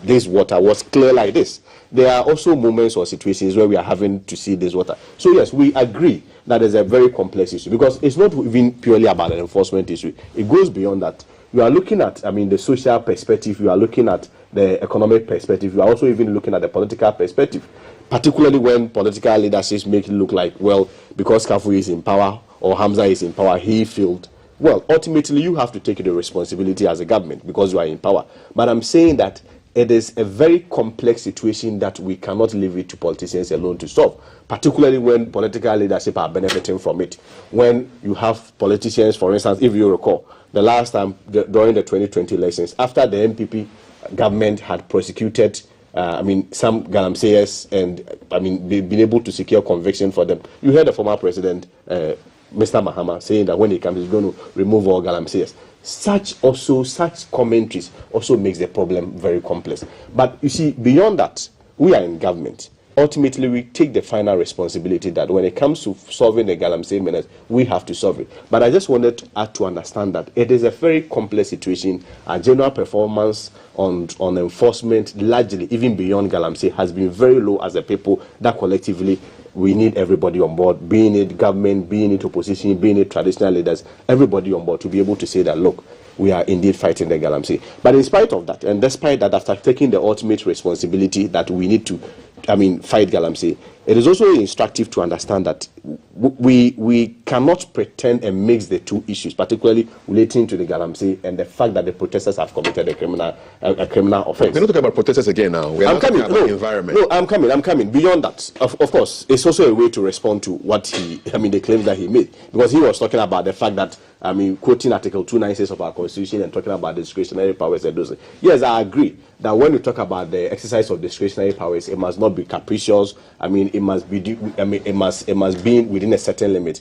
[SPEAKER 6] this water was clear like this. There are also moments or situations where we are having to see this water. So yes, we agree that it's a very complex issue because it's not even purely about an enforcement issue. It goes beyond that. You are looking at, the social perspective. You are looking at the economic perspective. You are also even looking at the political perspective, particularly when political leadership make it look like, well, because Kafui is in power or Hamza is in power, he failed. Well, ultimately, you have to take the responsibility as a government because you are in power. But I'm saying that it is a very complex situation that we cannot leave it to politicians alone to solve, particularly when political leadership are benefiting from it. When you have politicians, for instance, if you recall, the last time during the 2020 elections, after the NPP government had prosecuted some Galamseyers and been able to secure conviction for them, you heard the former president, Mr. Mahama, saying that when he comes, he's going to remove all Galamseyers. Such commentaries also makes the problem very complex. But you see, beyond that, we are in government. Ultimately, we take the final responsibility that when it comes to solving the Galamsey menace, we have to solve it. But I just wanted to understand that it is a very complex situation. Our general performance on enforcement, largely, even beyond Galamsey, has been very low as a people that collectively we need everybody on board, being it government, being it opposition, being it traditional leaders, everybody on board to be able to say that, look, we are indeed fighting the Galamsey. But in spite of that, and despite that, after taking the ultimate responsibility that we need to fight Galamsey, it is also instructive to understand that we cannot pretend and mix the two issues, particularly relating to the Galamsey and the fact that the protesters have committed a criminal offense.
[SPEAKER 12] We're not talking about protesters again now. We're talking about environment.
[SPEAKER 6] No, I'm coming. Beyond that, of course, it's also a way to respond to what the claims that he made. Because he was talking about the fact that, quoting Article 296 of our Constitution and talking about discretionary powers and those. Yes, I agree that when we talk about the exercise of discretionary powers, it must not be capricious. It must be it must be within a certain limit.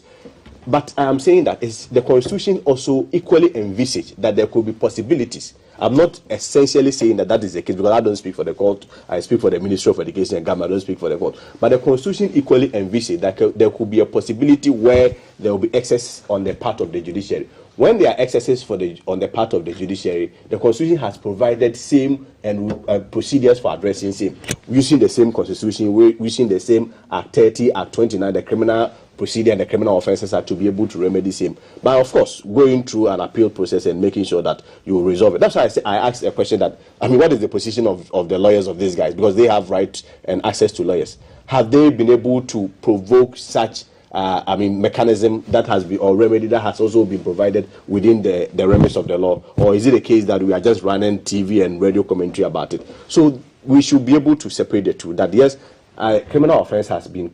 [SPEAKER 6] But I am saying that the Constitution also equally envisaged that there could be possibilities. I'm not essentially saying that is the case because I don't speak for the court. I speak for the Ministry of Education and Government. I don't speak for the court. But the Constitution equally envisaged that there could be a possibility where there will be excess on the part of the judiciary. When there are excesses on the part of the judiciary, the Constitution has provided same and procedures for addressing same. Using the same Constitution, using the same Act 30, Act 29, the criminal procedure and the criminal offences are to be able to remedy same. But of course, going through an appeal process and making sure that you resolve it. That's why I asked a question that, what is the position of the lawyers of these guys? Because they have right and access to lawyers. Have they been able to provoke such mechanism that has been, or remedy that has also been provided within the remits of the law? Or is it a case that we are just running TV and radio commentary about it? So we should be able to separate the two. That yes, criminal offense has been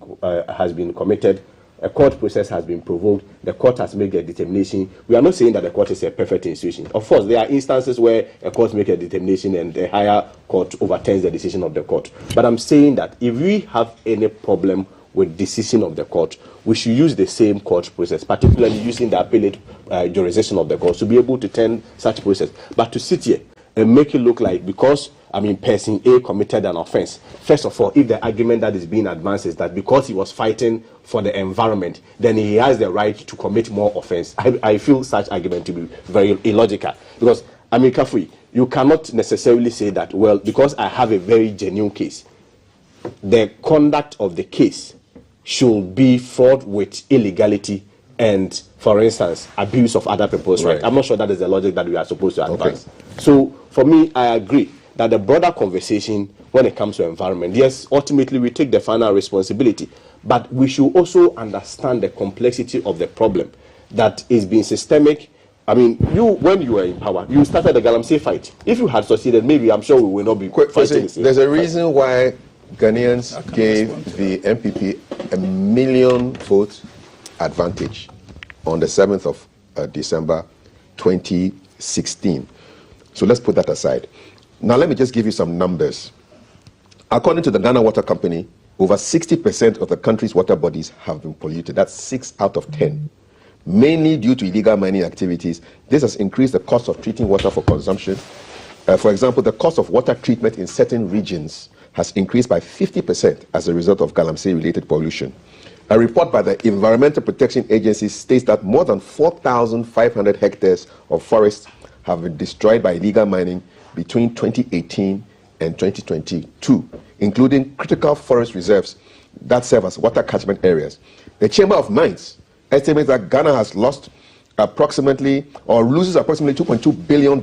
[SPEAKER 6] committed a court process has been provoked, the court has made a determination. We are not saying that the court is a perfect institution. Of course, there are instances where a court makes a determination and the higher court overturns the decision of the court. But I'm saying that if we have any problem with decision of the court, we should use the same court process, particularly using the appellate jurisdiction of the court to be able to turn such process. But to sit here and make it look like because person A committed an offense. First of all, if the argument that is being advanced is that because he was fighting for the environment, then he has the right to commit more offense. I feel such argument to be very illogical. Because, Kafui, you cannot necessarily say that, well, because I have a very genuine case, the conduct of the case should be fraught with illegality and, for instance, abuse of other people's rights. I'm not sure that is the logic that we are supposed to advance. Okay. So, for me, I agree that the broader conversation when it comes to environment, yes, ultimately we take the final responsibility, but we should also understand the complexity of the problem that is being systemic. When you were in power, you started the Galamsey fight. If you had succeeded, maybe I'm sure we will not be fighting.
[SPEAKER 12] There's a reason why Ghanaians gave the MPP 1 million vote advantage on the 7th of December 2016. So let's put that aside. Now let me just give you some numbers. According to the Ghana Water Company, over 60% of the country's water bodies have been polluted. That's 6 out of 10. Mainly due to illegal mining activities, this has increased the cost of treating water for consumption. For example, the cost of water treatment in certain regions has increased by 50% as a result of Galamsey-related pollution. A report by the Environmental Protection Agency states that more than 4,500 hectares of forests have been destroyed by illegal mining between 2018 and 2022, including critical forest reserves that serve as water catchment areas. The Chamber of Mines estimates that Ghana has lost approximately or loses approximately $2.2 billion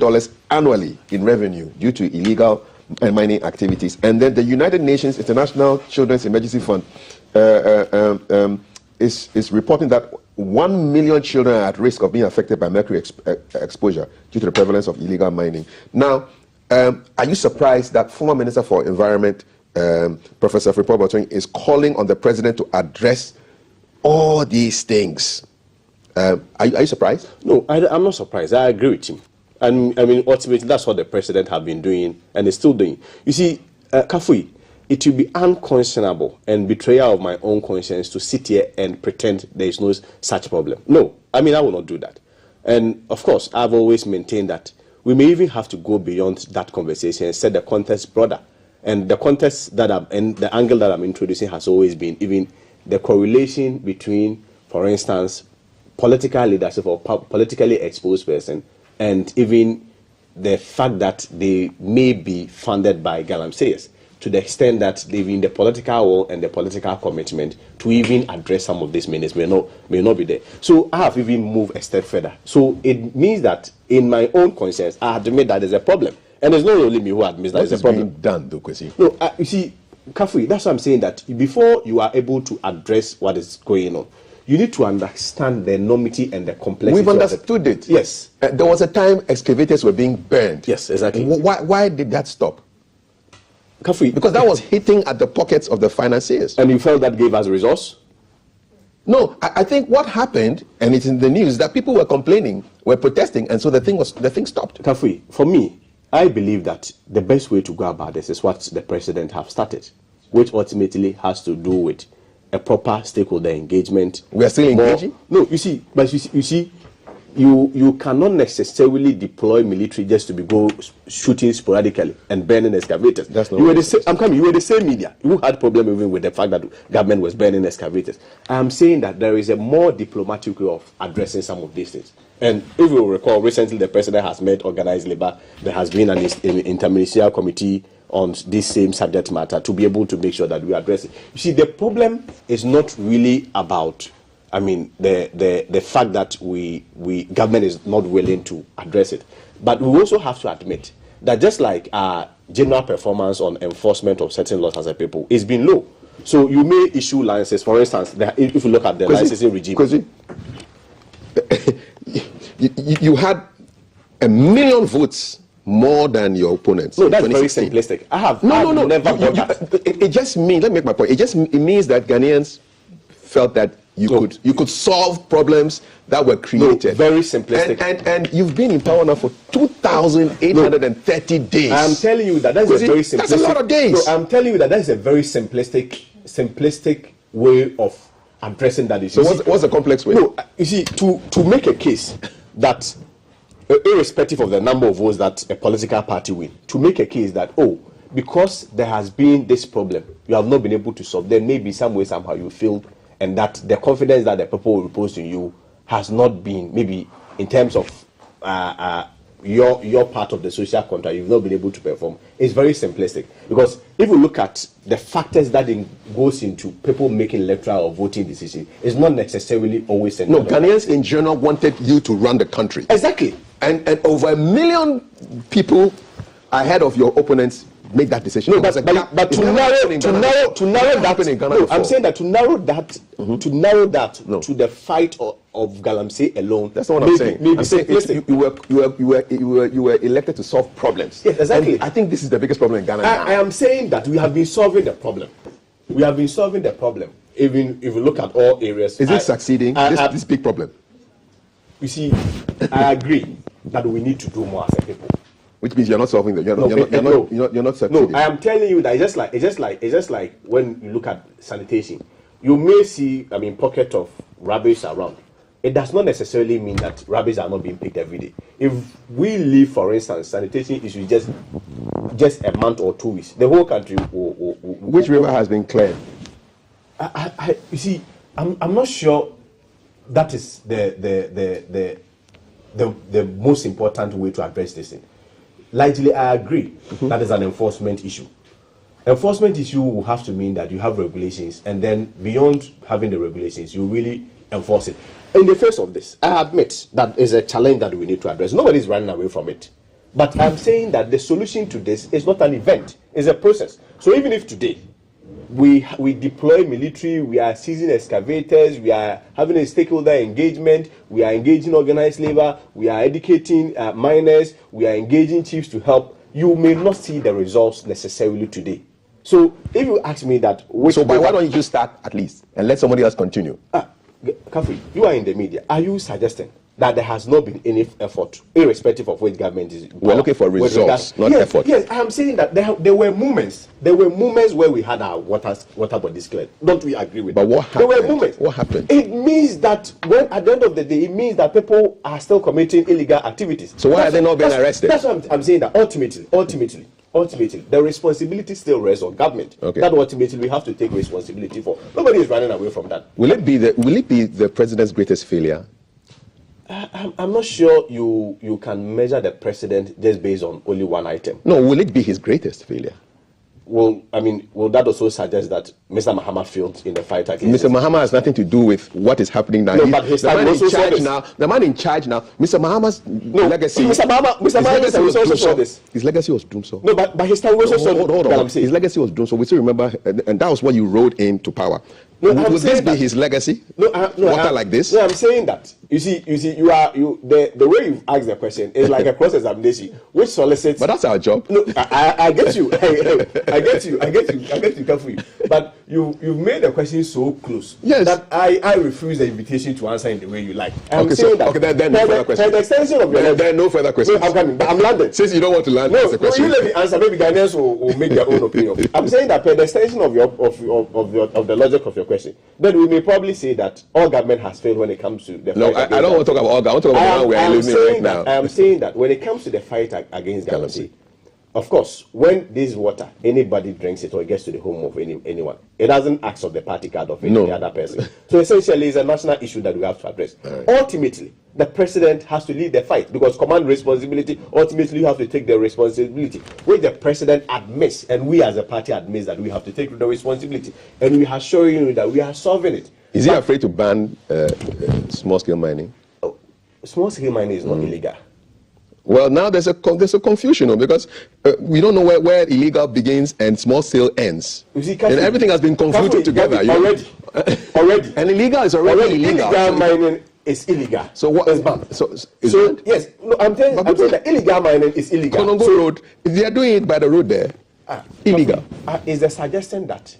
[SPEAKER 12] annually in revenue due to illegal mining activities. And then the United Nations International Children's Emergency Fund is reporting that 1 million children are at risk of being affected by mercury exposure due to the prevalence of illegal mining. Now, are you surprised that former Minister for Environment, Professor Frimpong Boateng, is calling on the president to address all these things? Are you surprised?
[SPEAKER 6] No, I'm not surprised. I agree with him. And ultimately, that's what the president has been doing and is still doing. You see, Kafui, it will be unconscionable and betrayal of my own conscience to sit here and pretend there is no such problem. No, I will not do that. And of course, I've always maintained that we may even have to go beyond that conversation and set the context broader. And the context and the angle that I'm introducing has always been even the correlation between, for instance, political leadership or politically exposed person and even the fact that they may be funded by Galamseyers, to the extent that they've in the political will and the political commitment to even address some of these menaces may not be there. So I have even moved a step further. So it means that in my own conscience, I admit that there's a problem. And it's not only me who admits that there's a problem.
[SPEAKER 12] Done, though, Kwesi?
[SPEAKER 6] No, you see, Kafui, that's what I'm saying, that before you are able to address what is going on, you need to understand the enormity and the complexity.
[SPEAKER 12] We've understood it.
[SPEAKER 6] Yes.
[SPEAKER 12] There was a time excavators were being burned.
[SPEAKER 6] Yes, exactly.
[SPEAKER 12] Why did that stop?
[SPEAKER 6] Kafui,
[SPEAKER 12] because that was hitting at the pockets of the financiers.
[SPEAKER 6] And you felt that gave us a resource?
[SPEAKER 12] No, I think what happened, and it's in the news, that people were complaining, were protesting, and so the thing stopped.
[SPEAKER 6] Kafui, for me, I believe that the best way to go about this is what the president have started, which ultimately has to do with a proper stakeholder engagement.
[SPEAKER 12] We are still engaging?
[SPEAKER 6] No, you see, you cannot necessarily deploy military just to go shooting sporadically and burning excavators.
[SPEAKER 12] That's not.
[SPEAKER 6] You were the same media. You had problem even with the fact that government was burning excavators. I'm saying that there is a more diplomatic way of addressing some of these things. And if you recall, recently the president has met organized labor. There has been an interministerial committee on this same subject matter to be able to make sure that we address it. You see, the problem is not really about, the fact that we government is not willing to address it. But we also have to admit that just like our general performance on enforcement of certain laws as a people is been low. So you may issue licenses, for instance, if you look at the licensing regime.
[SPEAKER 12] You had 1 million votes more than your opponents.
[SPEAKER 6] No, that's very simplistic. Never got that.
[SPEAKER 12] It just means, let me make my point. It means that Ghanaians felt that you could solve problems that were created.
[SPEAKER 6] Very simplistic.
[SPEAKER 12] And you've been in power now for 2,830 days.
[SPEAKER 6] I'm telling you that is a very simplistic.
[SPEAKER 12] That's a lot of days.
[SPEAKER 6] No, I'm telling you that is a very simplistic way of addressing that issue.
[SPEAKER 12] So what's the complex way?
[SPEAKER 6] No, you see, to make a case that, irrespective of the number of votes that a political party win, to make a case that, because there has been this problem, you have not been able to solve, then maybe some way, somehow you failed, and that the confidence that the people will repose in you has not been, maybe in terms of your part of the social contract, you've not been able to perform. It's very simplistic. Because if you look at the factors that goes into people making electoral or voting decisions, it's not necessarily always centered.
[SPEAKER 12] No, Ghanaians in general wanted you to run the country.
[SPEAKER 6] Exactly.
[SPEAKER 12] And over 1 million people ahead of your opponents make that decision.
[SPEAKER 6] No, but to narrow that. No, I'm saying that to narrow that to the fight of Galamsey alone.
[SPEAKER 12] That's not what I'm saying. I'm saying you were elected to solve problems.
[SPEAKER 6] Yes, exactly.
[SPEAKER 12] And I think this is the biggest problem in Ghana now.
[SPEAKER 6] I am saying that we have been solving the problem. We have been solving the problem. Even if you look at all areas.
[SPEAKER 12] Is it succeeding? This big problem.
[SPEAKER 6] You see, I agree that we need to do more as a people.
[SPEAKER 12] Which means you're not solving them. You're not succeeding.
[SPEAKER 6] No, I am telling you that it's just like when you look at sanitation, you may see, pocket of rubbish around. It does not necessarily mean that rubbish are not being picked every day. If we leave, for instance, sanitation issues just a month or 2 weeks, the whole country will.
[SPEAKER 12] Which river has been cleared?
[SPEAKER 6] You see, I'm not sure that is the most important way to address this thing. Largely, I agree that is an enforcement issue. Enforcement issue will have to mean that you have regulations, and then beyond having the regulations, you really enforce it. In the face of this, I admit that is a challenge that we need to address. Nobody is running away from it. But I'm saying that the solution to this is not an event, it's a process. So even if today we deploy military, we are seizing excavators, we are having a stakeholder engagement, we are engaging organized labor, we are educating miners, we are engaging chiefs to help, you may not see the results necessarily today. So if you ask me that...
[SPEAKER 12] why don't you just start at least and let somebody else continue?
[SPEAKER 6] Kafui, you are in the media. Are you suggesting that there has not been any effort, irrespective of which government is?
[SPEAKER 12] We're looking for results, not effort.
[SPEAKER 6] Yes, I am saying that there were moments. There were moments where we had our water bodies cleared. Don't we agree with
[SPEAKER 12] that? But what happened?
[SPEAKER 6] There were moments.
[SPEAKER 12] What happened?
[SPEAKER 6] It means that when at the end of the day, it means that people are still committing illegal activities.
[SPEAKER 12] So why are they not being arrested?
[SPEAKER 6] That's what I'm saying. That ultimately, the responsibility still rests on government.
[SPEAKER 12] Okay.
[SPEAKER 6] That ultimately we have to take responsibility for. Nobody is running away from that.
[SPEAKER 12] Will it be the president's greatest failure?
[SPEAKER 6] I'm not sure you can measure the president just based on only one item.
[SPEAKER 12] No, will it be his greatest failure?
[SPEAKER 6] Well, will that also suggest that Mr. Mahama failed in the fight against
[SPEAKER 12] Mr. Mahama has nothing to do with what is happening now.
[SPEAKER 6] No, but his time also saw this.
[SPEAKER 12] The man in charge now, Mr. Mahama's legacy.
[SPEAKER 6] Mr. Mahama also saw this.
[SPEAKER 12] His legacy was doomed.
[SPEAKER 6] No, but his time also saw
[SPEAKER 12] this. His legacy was doomed. So we still remember, and that was what you rode into power. No, will this be his legacy? Water like this?
[SPEAKER 6] No, I'm saying that. You see, the way you've asked the question is like a cross-examination, which solicits.
[SPEAKER 12] But that's our job.
[SPEAKER 6] No, I get you. I get you carefully. But you've made the question so close that I refuse the invitation to answer in the way you like. I'm saying that.
[SPEAKER 12] Okay, then no further questions.
[SPEAKER 6] The extension of your
[SPEAKER 12] then no further questions.
[SPEAKER 6] No, I'm coming, but I'm landing.
[SPEAKER 12] Since you don't want to land,
[SPEAKER 6] no,
[SPEAKER 12] the question.
[SPEAKER 6] You let me answer. Maybe Ghanaians will make their own opinion. I'm saying that per the extension of the logic of your question, then we may probably say that all government has failed when it comes to the fight.
[SPEAKER 12] No, I don't want to talk about all government. I want to talk about the one we are living right now.
[SPEAKER 6] I am saying that when it comes to the fight against Galamsey, of course, when this water, anybody drinks it or it gets to the home of anyone, it doesn't ask of the party card of any other person. So essentially, it's a national issue that we have to address. Right. Ultimately, the president has to lead the fight because command responsibility, ultimately you have to take the responsibility, which the president admits, and we as a party admits that we have to take the responsibility. And we are showing you that we are solving it.
[SPEAKER 12] Is he afraid to ban small-scale mining?
[SPEAKER 6] Small-scale mining is not illegal.
[SPEAKER 12] Well, now there's a confusion because we don't know where illegal begins and small scale ends. You see, and everything has been convoluted together.
[SPEAKER 6] Already.
[SPEAKER 12] And illegal is already illegal.
[SPEAKER 6] Illegal mining is illegal.
[SPEAKER 12] So what is banned?
[SPEAKER 6] Yes, no, I'm saying that illegal mining is illegal.
[SPEAKER 12] Konongo Road, if they are doing it by the road there, illegal.
[SPEAKER 6] Is the suggestion that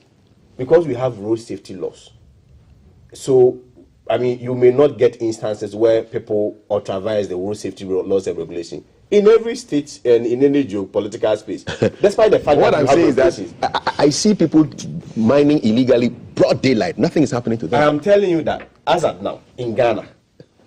[SPEAKER 6] because we have road safety laws, so I mean, you may not get instances where people ultraviolet the road safety laws and regulation. In every state and in any geopolitical space, despite the fact
[SPEAKER 12] what
[SPEAKER 6] that
[SPEAKER 12] I'm saying is that I see people mining illegally broad daylight. Nothing is happening to them.
[SPEAKER 6] I am telling you that as at now in Ghana,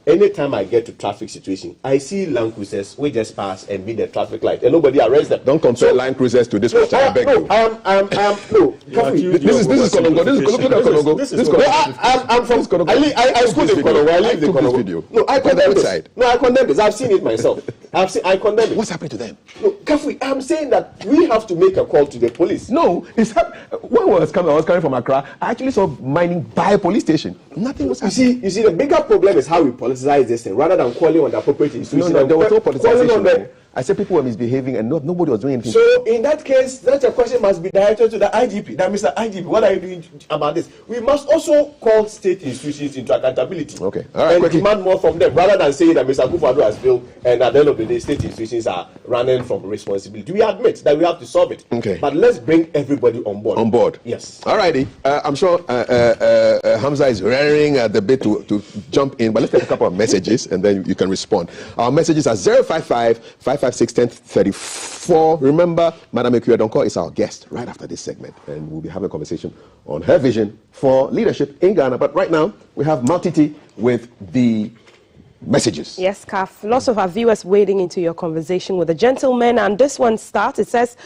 [SPEAKER 6] anytime I get to traffic situation, I see Land Cruisers we just pass and be the traffic light, and nobody arrests them.
[SPEAKER 12] Don't compare Land Cruisers to this question. I beg you.
[SPEAKER 6] I am.
[SPEAKER 12] This is Kolongo. This is Kolongo.
[SPEAKER 6] I'm from. I schooled in Kolongo. I live in Kolongo. No, I condemn this. No, I condemn this. I've seen it myself. I condemn it.
[SPEAKER 12] What's happening to them?
[SPEAKER 6] No, Kafui, I'm saying that we have to make a call to the police.
[SPEAKER 12] No, when I was coming from Accra, I actually saw mining by a police station. Nothing was happening.
[SPEAKER 6] You see, the bigger problem is how we politicize this thing rather than calling on the appropriate institution.
[SPEAKER 12] No, there was no politicization. I said people were misbehaving and nobody was doing anything.
[SPEAKER 6] So in that case, such a question must be directed to the IGP. That Mr. IGP, what are you doing about this? We must also call state institutions into accountability.
[SPEAKER 12] Okay, all right.
[SPEAKER 6] And demand more from them rather than saying that Mr. Akufo-Addo has failed and at the end of the day, state institutions are running from responsibility. We admit that we have to solve it.
[SPEAKER 12] Okay.
[SPEAKER 6] But let's bring everybody on board.
[SPEAKER 12] On board.
[SPEAKER 6] Yes.
[SPEAKER 12] All righty. I'm sure Hamza is raring at the bit to jump in, but let's take a couple of messages and then you can respond. Our messages are 055-556-1034. Remember, Madam Ekuya Donkor is our guest right after this segment, and we'll be having a conversation on her vision for leadership in Ghana. But right now, we have Maltiti with the messages.
[SPEAKER 13] Yes, Kaf. Lots of our viewers wading into your conversation with the gentleman, and this one starts. It says,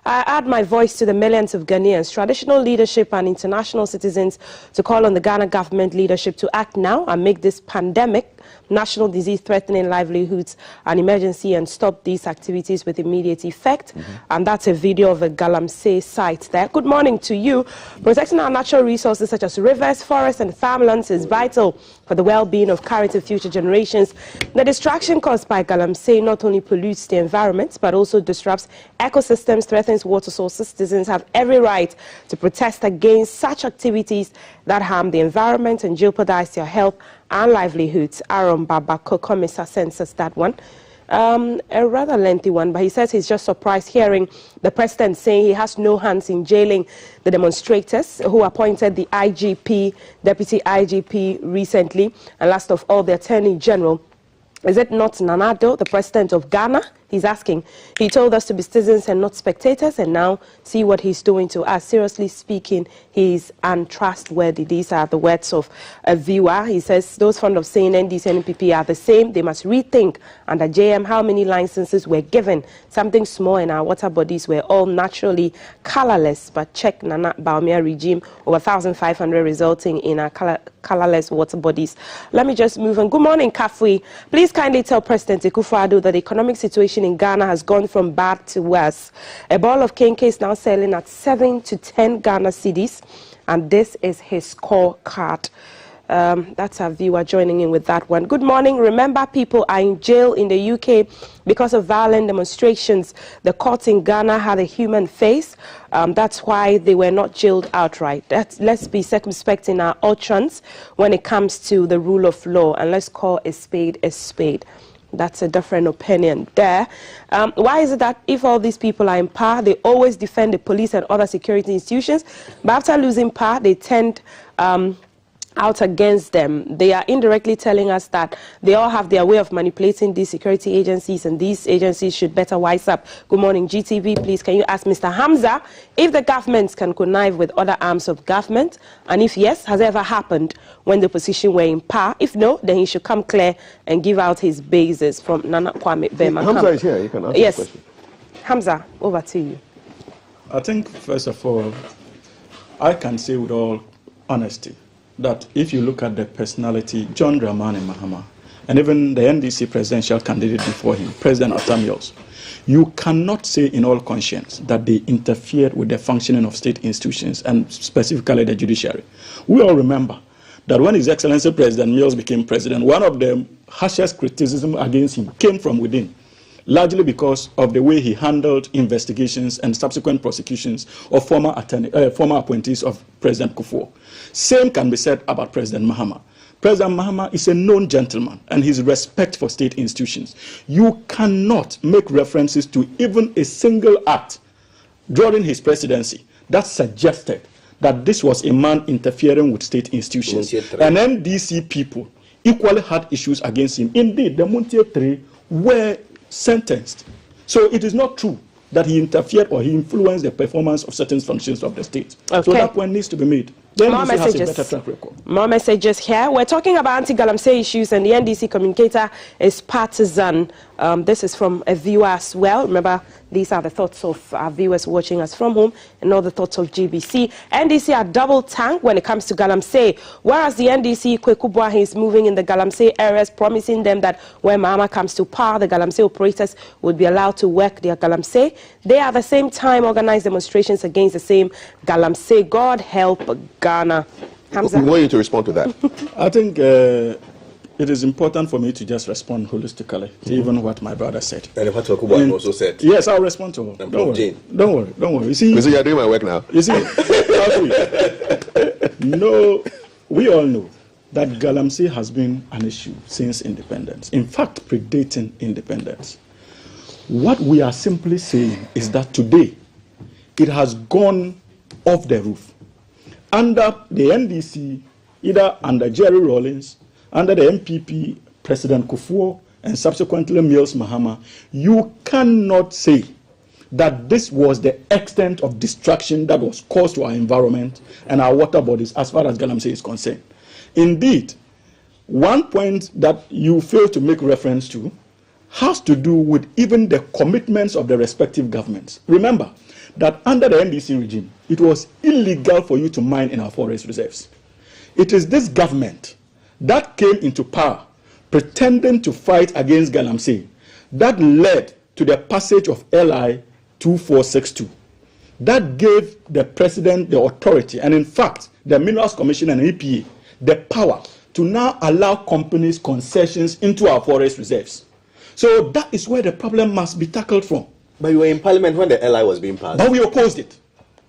[SPEAKER 13] I add my voice to the millions of Ghanaians, traditional leadership and international citizens to call on the Ghana government leadership to act now and make this pandemic, national disease threatening livelihoods, an emergency and stop these activities with immediate effect. And that's a video of a Galamsey site there. Good morning to you. Protecting our natural resources such as rivers, forests and farmlands is vital for the well-being of current and future generations. The distraction caused by Galamsey not only pollutes the environment but also disrupts ecosystems, threatens water sources. Citizens have every right to protest against such activities that harm the environment and jeopardize their health and livelihoods. Aaron Babako Komisa sends us that one. A rather lengthy one, but he says he's just surprised hearing the president saying he has no hands in jailing the demonstrators who appointed the IGP, Deputy IGP recently, and last of all, the Attorney General. Is it not Nana Addo, the president of Ghana? He's asking. He told us to be citizens and not spectators, and now see what he's doing to us. Seriously speaking, he's untrustworthy. These are the words of a viewer. He says those fond of saying NDC and NPP are the same, they must rethink under JM how many licenses were given. Something small in our water bodies were all naturally colorless, but check Nana Bawumia regime, over 1,500 resulting in our colorless water bodies. Let me just move on. Good morning, Kafui. Please kindly tell President Akufo-Addo that the economic situation in Ghana has gone from bad to worse. A ball of kenke is now selling at 7 to 10 Ghana cedis, and this is his scorecard. That's our viewer joining in with that one. Good morning. Remember, people are in jail in the UK because of violent demonstrations. The courts in Ghana had a human face. That's why they were not jailed outright. Let's be circumspect in our utterance when it comes to the rule of law, and let's call a spade a spade. That's a different opinion there. Why is it that if all these people are in power, they always defend the police and other security institutions, but after losing power, they tend out against them? They are indirectly telling us that they all have their way of manipulating these security agencies, and these agencies should better wise up. Good morning, GTV. Please, can you ask Mr. Hamza if the government can connive with other arms of government? And if yes, has it ever happened when the opposition were in power? If no, then he should come clear and give out his bases. From Nana Kwame Bema.
[SPEAKER 12] Hamza is here. You can ask
[SPEAKER 13] yes.
[SPEAKER 12] the question.
[SPEAKER 13] Hamza, over to you.
[SPEAKER 1] I think, first of all, I can say with all honesty that if you look at the personality, John Dramani Mahama, and even the NDC presidential candidate before him, President Atta Mills, you cannot say in all conscience that they interfered with the functioning of state institutions and specifically the judiciary. We all remember that when His Excellency President Mills became president, one of the harshest criticism against him came from within, largely because of the way he handled investigations and subsequent prosecutions of former appointees of President Kufuor. Same can be said about President Mahama. President Mahama is a known gentleman, and his respect for state institutions. You cannot make references to even a single act during his presidency that suggested that this was a man interfering with state institutions. And NDC people equally had issues against him. Indeed, the Montier 3 were sentenced. So it is not true that he interfered or he influenced the performance of certain functions of the state. Okay. So that point needs to be made. The NDC has a better track record.
[SPEAKER 13] More messages here. We're talking about anti-Galamsey issues, and the NDC communicator is partisan. This is from a viewer as well. Remember, these are the thoughts of our viewers watching us from home, and all the thoughts of GBC. NDC are double tank when it comes to Galamsey, whereas the NDC, Kweku Boahen, is moving in the Galamsey areas, promising them that when Mahama comes to power, the Galamsey operators would be allowed to work their Galamsey. They at the same time organize demonstrations against the same Galamsey. God help Ghana. Hamza.
[SPEAKER 12] We want you to respond to that.
[SPEAKER 1] I think it is important for me to just respond holistically to even what my brother said.
[SPEAKER 12] And what Okubo also said.
[SPEAKER 1] Yes, I'll respond to her. Don't worry. You see,
[SPEAKER 12] you're doing my work now.
[SPEAKER 1] You see, no, we all know that Galamsey has been an issue since independence. In fact, predating independence. What we are simply saying is that today it has gone off the roof. Under the NDC, either under Jerry Rawlings, under the MPP, President Kufuor, and subsequently Mills Mahama, you cannot say that this was the extent of destruction that was caused to our environment and our water bodies as far as Galamsey is concerned. Indeed, one point that you fail to make reference to has to do with even the commitments of the respective governments. Remember that under the NDC regime, it was illegal for you to mine in our forest reserves. It is this government that came into power pretending to fight against Galamsey that led to the passage of LI 2462. That gave the president the authority, and in fact, the Minerals Commission and EPA, the power to now allow companies concessions into our forest reserves. So that is where the problem must be tackled from.
[SPEAKER 6] But you were in parliament when the LI was being passed.
[SPEAKER 1] But we opposed it.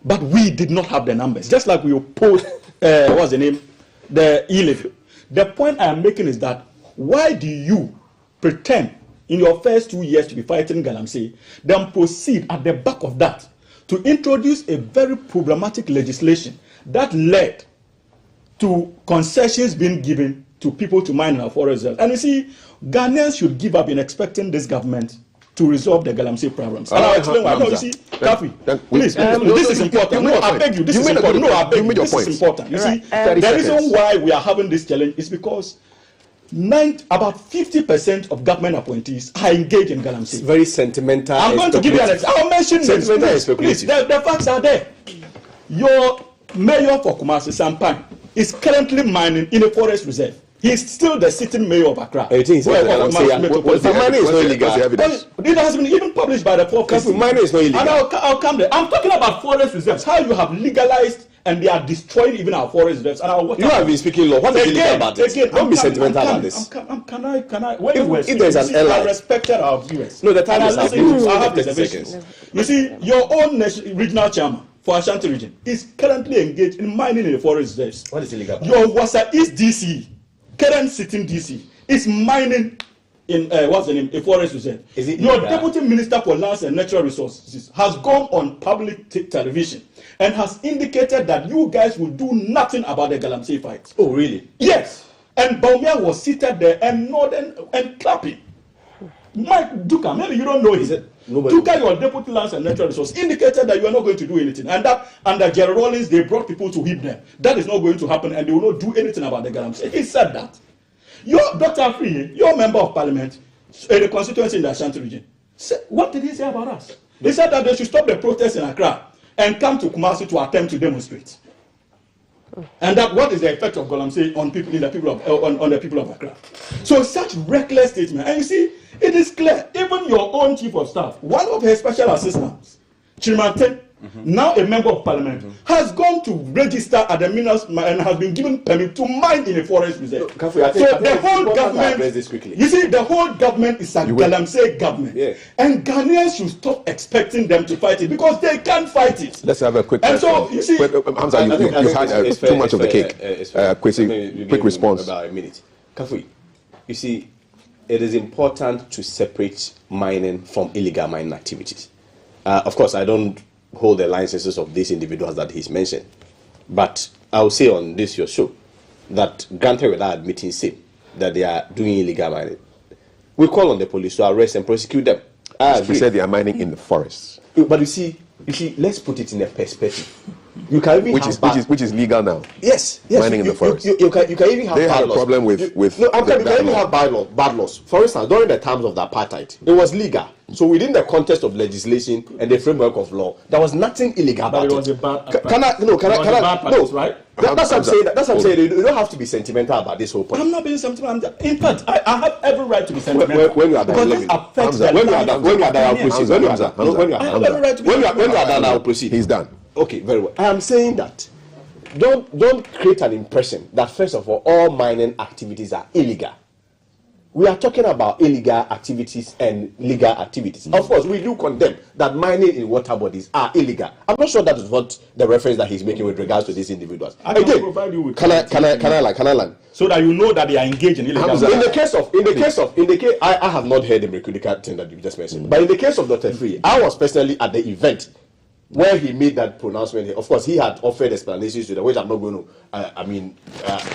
[SPEAKER 1] But we did not have the numbers. Just like we opposed, what's the name? The E-levy. The point I am making is that why do you pretend in your first 2 years to be fighting Galamsey, then proceed at the back of that to introduce a very problematic legislation that led to concessions being given to people to mine in our forest reserves? And you see, Ghanaians should give up in expecting this government to resolve the Galamsey problems. And I'll explain why. No, you see, Kafi, please, this is important. No, I beg you, this is important. No, I beg you, this is important. You see, the reason why we are having this challenge is because about 50% of government appointees are engaged in Galamsey.
[SPEAKER 6] It's very sentimental.
[SPEAKER 1] I'm going to give you an example. I'll mention this. Please, the facts are there. Your mayor for Kumasi, Sampan, is currently mining in a forest reserve. He is still the sitting mayor of Accra.
[SPEAKER 6] Mining is not illegal.
[SPEAKER 1] It has been even published by the four.
[SPEAKER 6] Mining is not illegal.
[SPEAKER 1] And I'll come there. I'm talking about forest reserves. How you have legalized and they are destroying even our forest reserves. And
[SPEAKER 6] you have been speaking law. What is illegal about this? Don't be sentimental about this.
[SPEAKER 1] Can I?
[SPEAKER 6] If there's an LI,
[SPEAKER 1] I respected our viewers.
[SPEAKER 6] No, the time is up.
[SPEAKER 1] I have reservations. You see, your own regional chairman for Ashanti region is currently engaged in mining in the forest reserves.
[SPEAKER 6] What is illegal?
[SPEAKER 1] Your Wasa East DC, current sitting DC, is mining in a forest reserve. Your deputy minister for lands and natural resources has gone on public television and has indicated that you guys will do nothing about the Galamsey fight.
[SPEAKER 6] Oh, really?
[SPEAKER 1] Yes. And Baumia was seated there and nodding and clapping. Mike Duka, maybe you don't know him. Duka, your deputy lands and natural resources, indicated that you are not going to do anything. And that under Jerry Rawlings, they brought people to whip them. That is not going to happen, and they will not do anything about the Galamsey. He said that. Your Dr. Afri, your member of parliament, in the constituency in the Ashanti region, what did he say about us? He said that they should stop the protests in Accra and come to Kumasi to attempt to demonstrate. And that what is the effect of Galamsey on people on the people of Accra? So such reckless statement. And you see, it is clear. Even your own chief of staff, one of her special assistants, Chimante, now a member of parliament, has gone to register at the minerals and has been given permit to mine in a forest reserve. So the whole government, you see, the whole government is a Galamsey government. Yeah. And Ghanaians should stop expecting them to fight it because they can't fight it.
[SPEAKER 12] Let's have a quick
[SPEAKER 1] so, you see,
[SPEAKER 12] Hamza, you've had too much of the cake. Quick response.
[SPEAKER 6] About a minute. Kafui, you see, it is important to separate mining from illegal mining activities. Of course, I don't hold the licenses of these individuals that he's mentioned. But I will say on this your show that granted without admitting same that they are doing illegal mining, we call on the police to arrest and prosecute them.
[SPEAKER 12] He said they are mining in the forests.
[SPEAKER 6] But you see, let's put it in a perspective. You can even
[SPEAKER 12] which is legal now.
[SPEAKER 6] Yes.
[SPEAKER 12] Mining in the forest.
[SPEAKER 6] You can even have
[SPEAKER 12] they
[SPEAKER 6] bad
[SPEAKER 12] have
[SPEAKER 6] laws.
[SPEAKER 12] a problem with
[SPEAKER 6] you can even have bad laws. For instance, during the times of the apartheid, it was legal. So within the context of legislation and the framework of law, there was nothing illegal about it.
[SPEAKER 1] It was a bad.
[SPEAKER 6] Right? That's what I'm saying. That's what I'm saying. You don't have to be sentimental about this whole point.
[SPEAKER 1] I'm not being sentimental. In fact, I have every right to be sentimental.
[SPEAKER 6] When you are done, when you are done, I'll proceed. When you are done, I'll proceed.
[SPEAKER 12] He's done.
[SPEAKER 6] Okay, very well. I am saying that don't create an impression that first of all mining activities are illegal. We are talking about illegal activities and legal activities. Of course, we do condemn that mining in water bodies are illegal. I'm not sure that is what the reference that he's making with regards to these individuals.
[SPEAKER 1] I can provide you with
[SPEAKER 6] can I land?
[SPEAKER 1] So that you know that they are engaged in illegal.
[SPEAKER 6] In the case, I have not heard the critical thing that you just mentioned. But in the case of Dr. Free, I was personally at the event where he made that pronouncement. Of course, he had offered explanations to the which I'm not going to,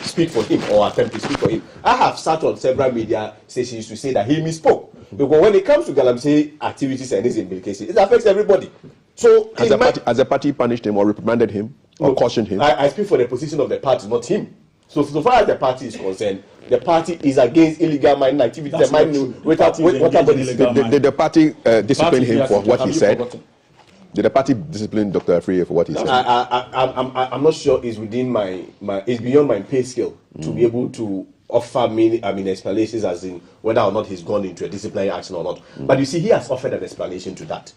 [SPEAKER 6] speak for him or attempt to speak for him. I have sat on several media stations to say that he misspoke. Because when it comes to Galamsey activities and his implications, it affects everybody. So,
[SPEAKER 12] has the party punished him or reprimanded him or cautioned him?
[SPEAKER 6] I speak for the position of the party, not him. So far as the party is concerned, the party is against illegal mining activities. Did
[SPEAKER 12] the party discipline him for what he said? Did the party discipline Dr. Afriyie for what he said?
[SPEAKER 6] I'm not sure it's within it's beyond my pay scale to be able to offer explanations as in whether or not he's gone into a disciplinary action or not. But you see, he has offered an explanation to that.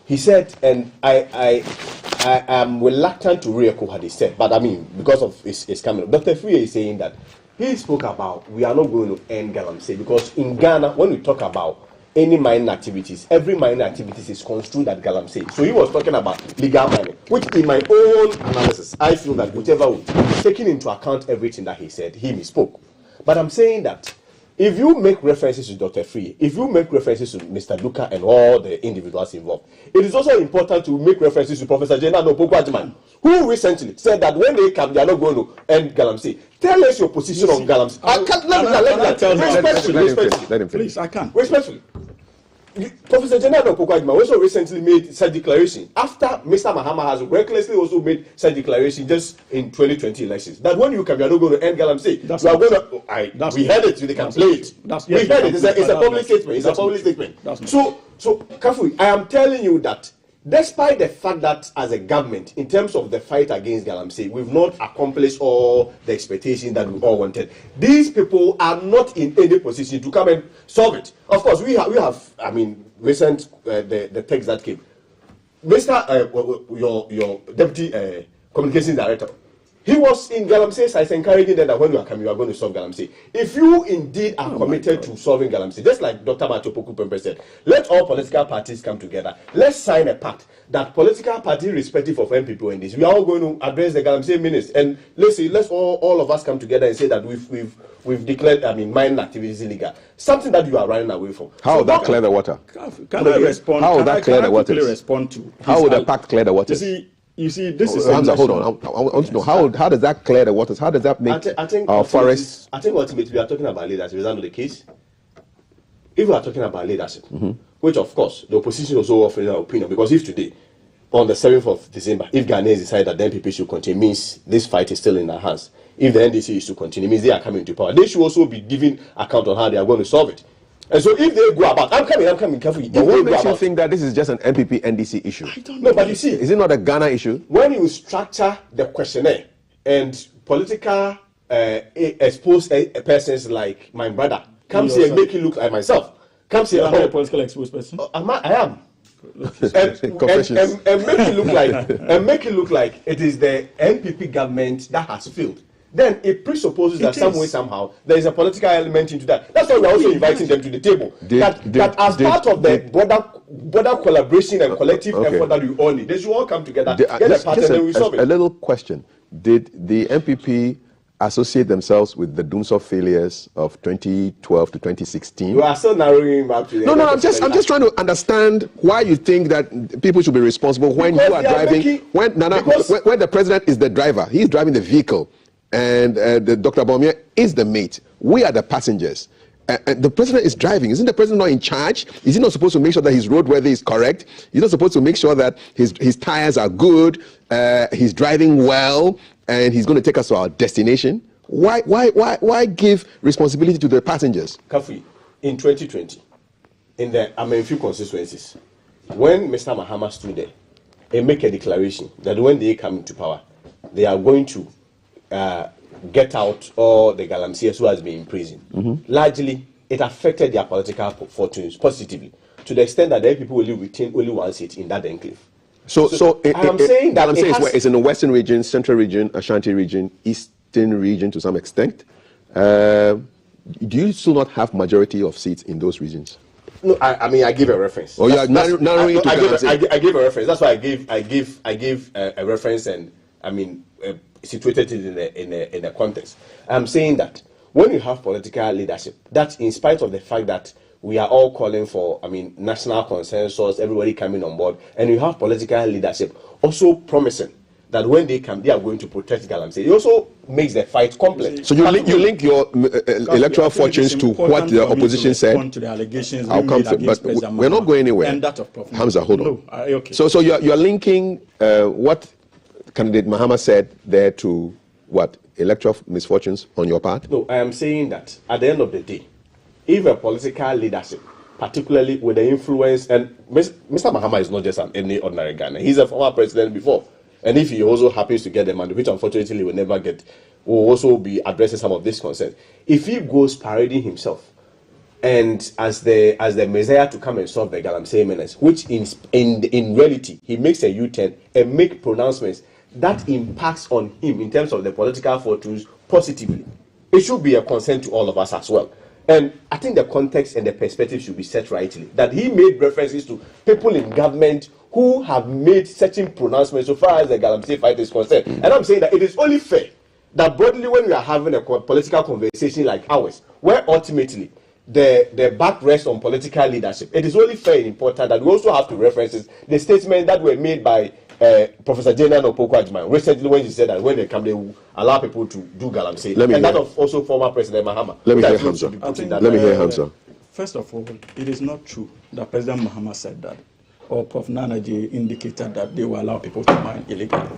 [SPEAKER 6] He said, and I am reluctant to re-echo what he said, but because of his coming up, Dr. Afriyie is saying that he spoke about we are not going to end Galamsey because in Ghana, when we talk about any mining activities, every mining activities is construed at Galamsey. So he was talking about legal mining, which in my own analysis, I feel that whichever way, taking into account everything that he said, he misspoke. But I'm saying that if you make references to Dr. Free, if you make references to Mr. Duka and all the individuals involved, it is also important to make references to Professor Jenna Opoku-Agyeman, who recently said that when they come, they are not going to end Galamsey. Tell us your position on Galamsey.
[SPEAKER 12] Let him finish.
[SPEAKER 1] Please, I can.
[SPEAKER 6] Respectfully. Professor Jenna Opoku-Agyeman also recently made such declaration after Mr. Mahama has recklessly also made such declaration just in 2020 elections that when you come, you are not going to end Galamsey. You are going to. We heard it. We can play it. We heard it. It's a public statement. It's a public statement. So Kafui, I am telling you that despite the fact that as a government, in terms of the fight against Galamsey, we've not accomplished all the expectations that we all wanted. These people are not in any position to come and solve it. Of course, we have recent the text that came. Mr. Your deputy communications director, he was in Galamsey sites encouraging them that when you are coming, you are going to solve Galamsey. If you indeed are committed to solving Galamsey, just like Dr. Matthew Opoku-Pempe said, let all political parties come together. Let's sign a pact that political party, irrespective of MPP and this, we are all going to address the Galamsey ministers. And let's all of us come together and say that we've declared mining activities illegal. Something that you are running away from.
[SPEAKER 12] How would that clear the water?
[SPEAKER 1] Can I respond?
[SPEAKER 12] How would that clear the water? How would the pact clear the water?
[SPEAKER 1] You see, this is
[SPEAKER 12] Hamza, hold on. I want to know how does that clear the waters? How does that make our forests?
[SPEAKER 6] I think ultimately we are talking about leadership. Is that not the case? If we are talking about leadership, which of course the opposition also offers their opinion, because if today, on the 7th of December, if Ghanaians decide that the NPP should continue, means this fight is still in their hands. If the NDC is to continue, means they are coming to power. They should also be giving account on how they are going to solve it. And so if they go about, I'm coming carefully.
[SPEAKER 12] But what makes you think that this is just an NPP NDC issue?
[SPEAKER 6] I don't know, but you see,
[SPEAKER 12] is it not a Ghana issue?
[SPEAKER 6] When you structure the questionnaire and political expose persons like my brother comes here and make it look like myself, comes here,
[SPEAKER 1] a political exposed person.
[SPEAKER 6] I am. and make it look like it is the NPP government that has failed. Then it presupposes that some way, somehow, there is a political element into that. That's why we're also inviting them to the table. That as part of the broader collaboration and collective effort that we all need, they should all come together, get a pattern, and we solve it.
[SPEAKER 12] A little question. Did the MPP associate themselves with the Doomsor failures of 2012 to 2016.
[SPEAKER 6] You are still narrowing back to the
[SPEAKER 12] No, I'm just trying to understand why you think that people should be responsible when you are driving. When the president is the driver, he's driving the vehicle, and Dr. Bawumia is the mate. We are the passengers. The president is driving. Isn't the president not in charge? Is he not supposed to make sure that his roadworthy is correct? He's not supposed to make sure that his tires are good, he's driving well, and he's going to take us to our destination? Why give responsibility to the passengers?
[SPEAKER 6] Kafi, in 2020, in the Amenfi constituencies, when Mr. Mahama stood there and make a declaration that when they come into power, they are going to get out all the Galamsees who has been in prison. Largely, it affected their political fortunes positively, to the extent that the people will retain only one seat in that enclave.
[SPEAKER 12] So
[SPEAKER 6] I'm saying that
[SPEAKER 12] it's in the western region, central region, Ashanti region, eastern region to some extent. Do you still not have majority of seats in those regions?
[SPEAKER 6] No, I mean I give a reference.
[SPEAKER 12] Oh, you are narrowing it to
[SPEAKER 6] I give a reference. That's why I give a reference, and I mean situated it in a context. I'm saying that when you have political leadership, that in spite of the fact that we are all calling for, national consensus, everybody coming on board, and you have political leadership also promising that when they come, they are going to protect Galamsey. It also makes the fight complex.
[SPEAKER 12] So you link your electoral fortunes to what the opposition said?
[SPEAKER 1] To the allegations
[SPEAKER 12] I'll come to, but we're not going anywhere.
[SPEAKER 1] And that of Prof.
[SPEAKER 12] Hamza, hold on.
[SPEAKER 1] No, okay.
[SPEAKER 12] So you're linking what candidate Mahama said there to what? Electoral misfortunes on your part?
[SPEAKER 6] No, I am saying that at the end of the day, if a political leadership, particularly with the influence, and Mr. Mahama is not just any ordinary Ghana, he's a former president before. And if he also happens to get the mandate, which unfortunately he will never get, will also be addressing some of these concerns. If he goes parading himself and as the Messiah to come and solve the Galamsey menace, which in reality he makes a U-turn and make pronouncements that impacts on him in terms of the political fortunes positively, it should be a concern to all of us as well. And I think the context and the perspective should be set rightly. That he made references to people in government who have made certain pronouncements so far as the Galamsey fight is concerned. And I'm saying that it is only fair that broadly when we are having a political conversation like ours, where ultimately the back rests on political leadership, it is only fair and important that we also have to reference the statements that were made by Professor Jena Opoku-Agyeman recently when she said that when they come, they will allow people to do Galamsey. And that of also former President Mahama.
[SPEAKER 12] Let me hear Hamza.
[SPEAKER 1] First of all, it is not true that President Mahama said that, or Prof. Nana J indicated that they will allow people to mine illegally.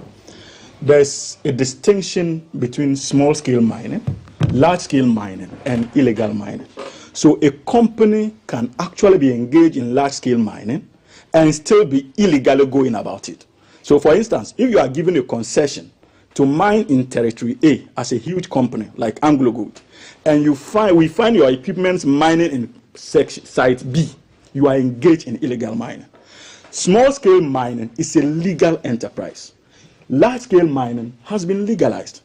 [SPEAKER 1] There's a distinction between small-scale mining, large-scale mining, and illegal mining. So a company can actually be engaged in large-scale mining and still be illegally going about it. So for instance, if you are given a concession to mine in Territory A as a huge company like Anglo Gold, and we find your equipment mining in site B, you are engaged in illegal mining. Small-scale mining is a legal enterprise. Large-scale mining has been legalized.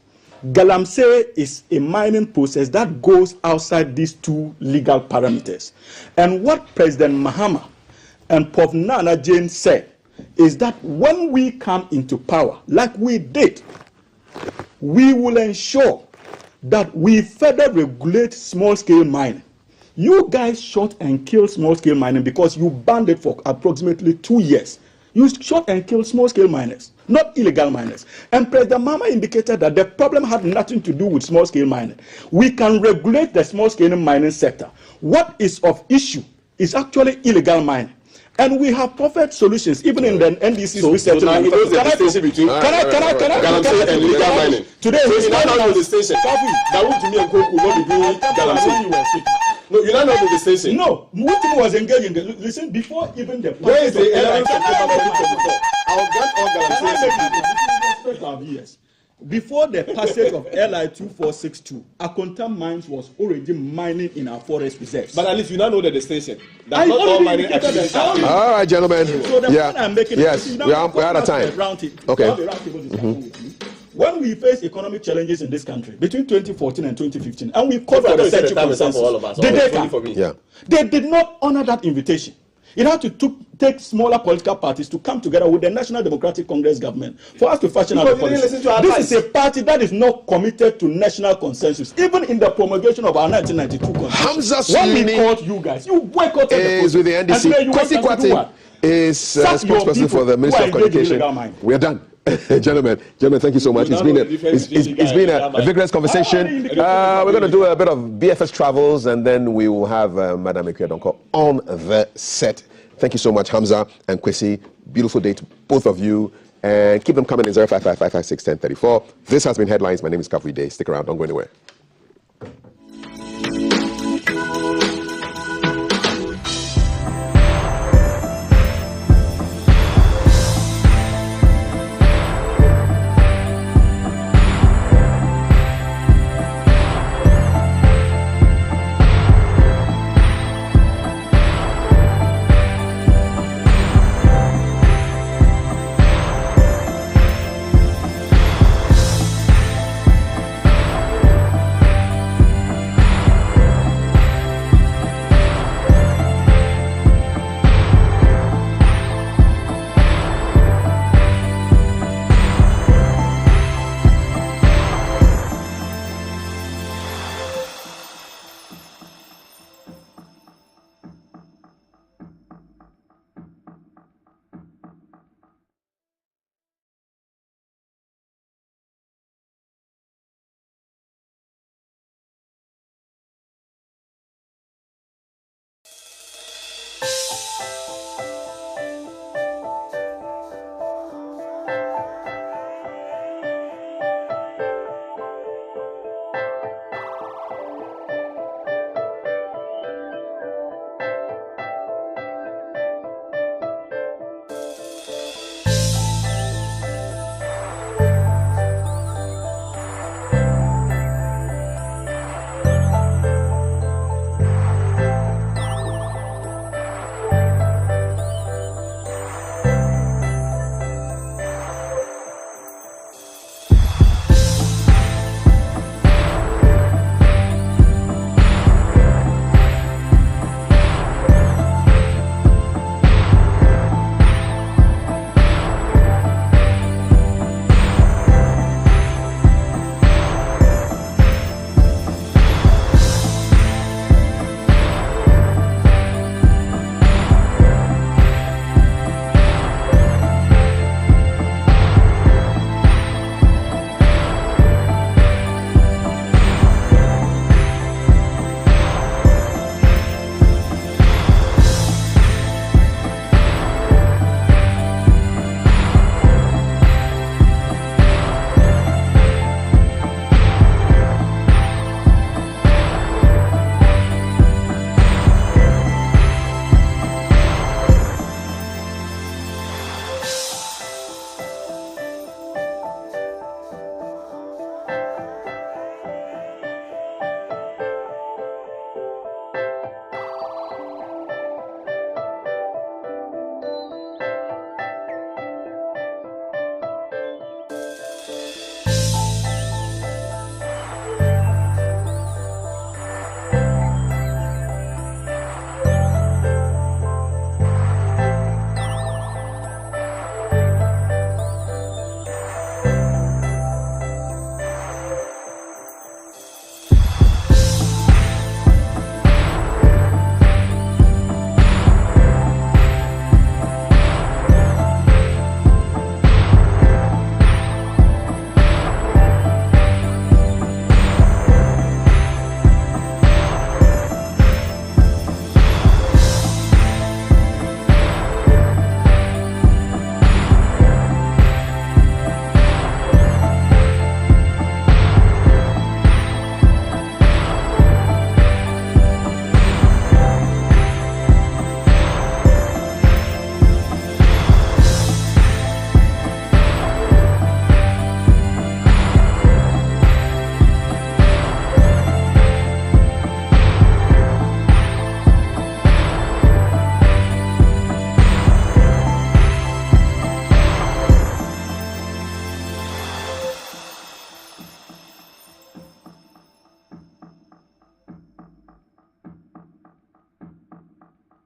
[SPEAKER 1] Galamsey is a mining process that goes outside these two legal parameters. And what President Mahama and Prof. Nana Jane said is that when we come into power, like we did, we will ensure that we further regulate small-scale mining. You guys shot and killed small-scale mining because you banned it for approximately 2 years. You shot and killed small-scale miners, not illegal miners. And President Mahama indicated that the problem had nothing to do with small-scale mining. We can regulate the small-scale mining sector. What is of issue is actually illegal mining. And we have perfect solutions, even in the NDC's research.
[SPEAKER 6] Can I and legal mining?
[SPEAKER 1] Today,
[SPEAKER 6] so you now know the distinction. That would to me and Koku will not be doing Galamsey. No, you now know the distinction.
[SPEAKER 1] No, Mutim was engaged in the listen before even the.
[SPEAKER 6] Where is the 11th September 2024? I'll grant all Galamsey.
[SPEAKER 1] Years. Before the passage of LI 2462, Akonta Mines was already mining in our forest reserves.
[SPEAKER 6] But at least you now know the distinction. That not all mining activities.
[SPEAKER 12] All right, gentlemen.
[SPEAKER 1] So the point I'm making
[SPEAKER 12] is we are out of time. Okay.
[SPEAKER 1] When we face economic challenges in this country between 2014 and 2015, and we called for the central consensus, they did not honor that invitation. It had to take smaller political parties to come together with the National Democratic Congress government for us to fashion out a policy. This is a party that is not committed to national consensus, even in the promulgation of our 1992 constitution. When we called you guys, you boycotted the process.
[SPEAKER 12] With the NDC. Kwesi Kwarteng is spokesperson for the Ministry of Communication. We are done. Gentlemen, thank you so much. It's been a vigorous conversation. We're going to do a bit of BFS travels, and then we will have Madam Ekuya-Donkor on the set. Thank you so much, Hamza and Kwesi. Beautiful day to both of you. And keep them coming in 055-556-1034. This has been Headlines. My name is Kavri Day. Stick around. Don't go anywhere.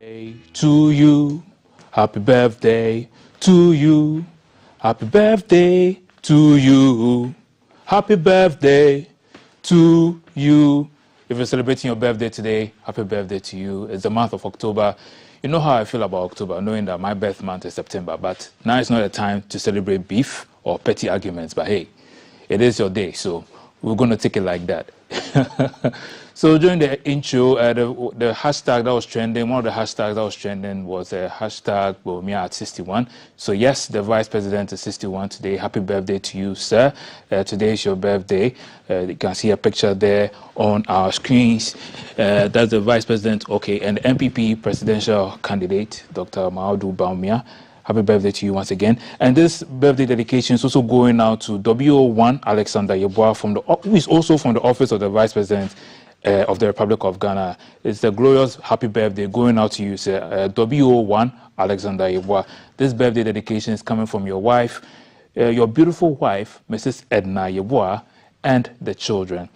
[SPEAKER 14] To you, happy birthday to you, happy birthday to you, happy birthday to you. If you're celebrating your birthday today, happy birthday to you. It's the month of October. You know how I feel about October, knowing that my birth month is September, but now it's not a time to celebrate beef or petty arguments, but hey, it is your day, so we're going to take it like that. So during the intro, the hashtag that was trending, one of the hashtags that was trending was hashtag Bawumia at 61. So yes, the Vice President is 61 today. Happy birthday to you, sir. Today is your birthday. You can see a picture there on our screens. That's the Vice President, okay, and the MPP presidential candidate, Dr. Mahamudu Bawumia. Happy birthday to you once again. And this birthday dedication is also going out to WO1 Alexander Yeboah, who is also from the office of the Vice President of the Republic of Ghana. It's a glorious happy birthday going out to you, sir. WO1 Alexander Yeboah. This birthday dedication is coming from your wife, your beautiful wife, Mrs. Edna Yeboah, and the children.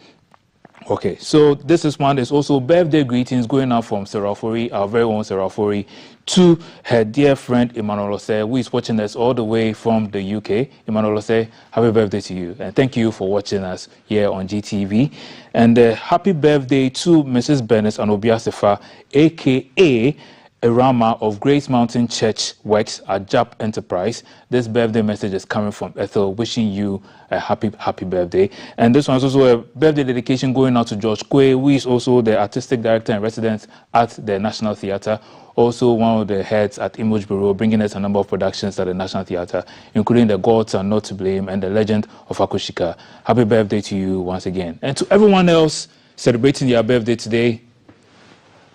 [SPEAKER 14] Okay, so this is one. There's also birthday greetings going out from Sarah Ofori, our very own Sarah Ofori, to her dear friend Emmanuel Ose, who is watching us all the way from the UK. Emmanuel Ose, happy birthday to you, and thank you for watching us here on GTV. And happy birthday to Mrs. Bernice Anobiasefa, aka Erama of Grace Mountain Church Works at JAP Enterprise. This birthday message is coming from Ethel, wishing you a happy birthday. And this one is also a birthday dedication going out to George Kwe, who is also the artistic director and resident at the National Theatre, also one of the heads at Image Bureau, bringing us a number of productions at the National Theatre, including The Gods Are Not to Blame and The Legend of Akushika. Happy birthday to you once again. And to everyone else celebrating their birthday today,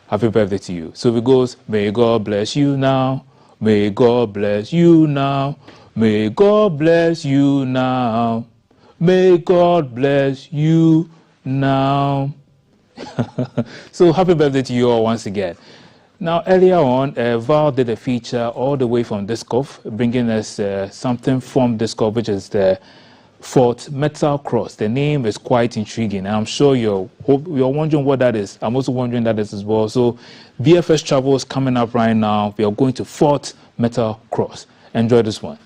[SPEAKER 14] happy birthday to you. So it goes, may God bless you now. May God bless you now. May God bless you now. May God bless you now. So happy birthday to you all once again. Now, earlier on, Val did a feature all the way from Dieskov, bringing us something from Dieskov, which is the Fort Metal Cross. The name is quite intriguing, and I'm sure you're wondering what that is. I'm also wondering that as well. So BFS Travel is coming up right now. We are going to Fort Metal Cross. Enjoy this one.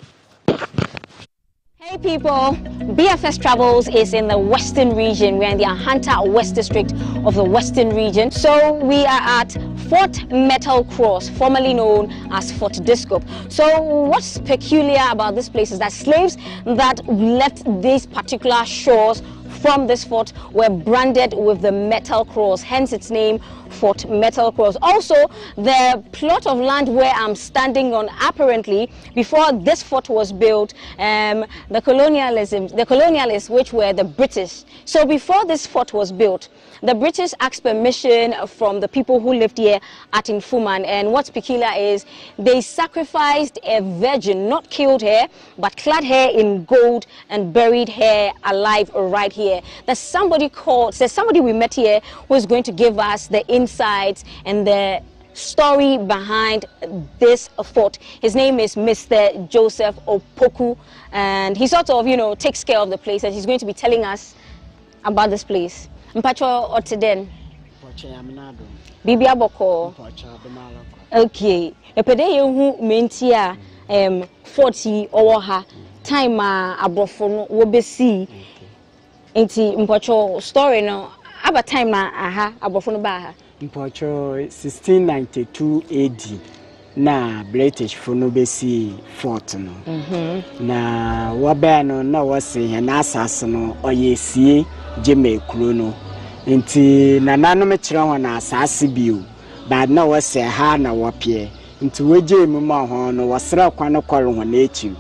[SPEAKER 8] Hey people, BFS Travels is in the Western region. We're in the Ahanta West District of the Western region. So we are at Fort Metal Cross, formerly known as Fort Dieskop. So what's peculiar about this place is that slaves that left these particular shores from this fort were branded with the metal cross, hence its name, Fort Metal Cross. Also, the plot of land where I'm standing on, apparently, before this fort was built, the colonialists, which were the British. So before this fort was built, the British asked permission from the people who lived here at Infuman, and what's peculiar is they sacrificed a virgin, not killed her, but clad her in gold and buried her alive right here. There's somebody we met here who is going to give us the insights and the story behind this fort. His name is Mr. Joseph Opoku, and he sort of, takes care of the place, and he's going to be telling us about this place. Mpacho Oteden. Bibia Boko. Okay. Epede yehu mentia 40 oha time abrofo no wo besi. Enti mpacho story no aba time na aha abrofo no ba aha.
[SPEAKER 10] Mpacho 1692 AD na British fo no besi fort no. Na waba no na wose na asase no oyesie Jeme Kruno. Inti nanano me kire ho na asase bio. Bad na wose ha na wopie. Inti weje mu ma ho no wasra kwa no kwaro ho na echi.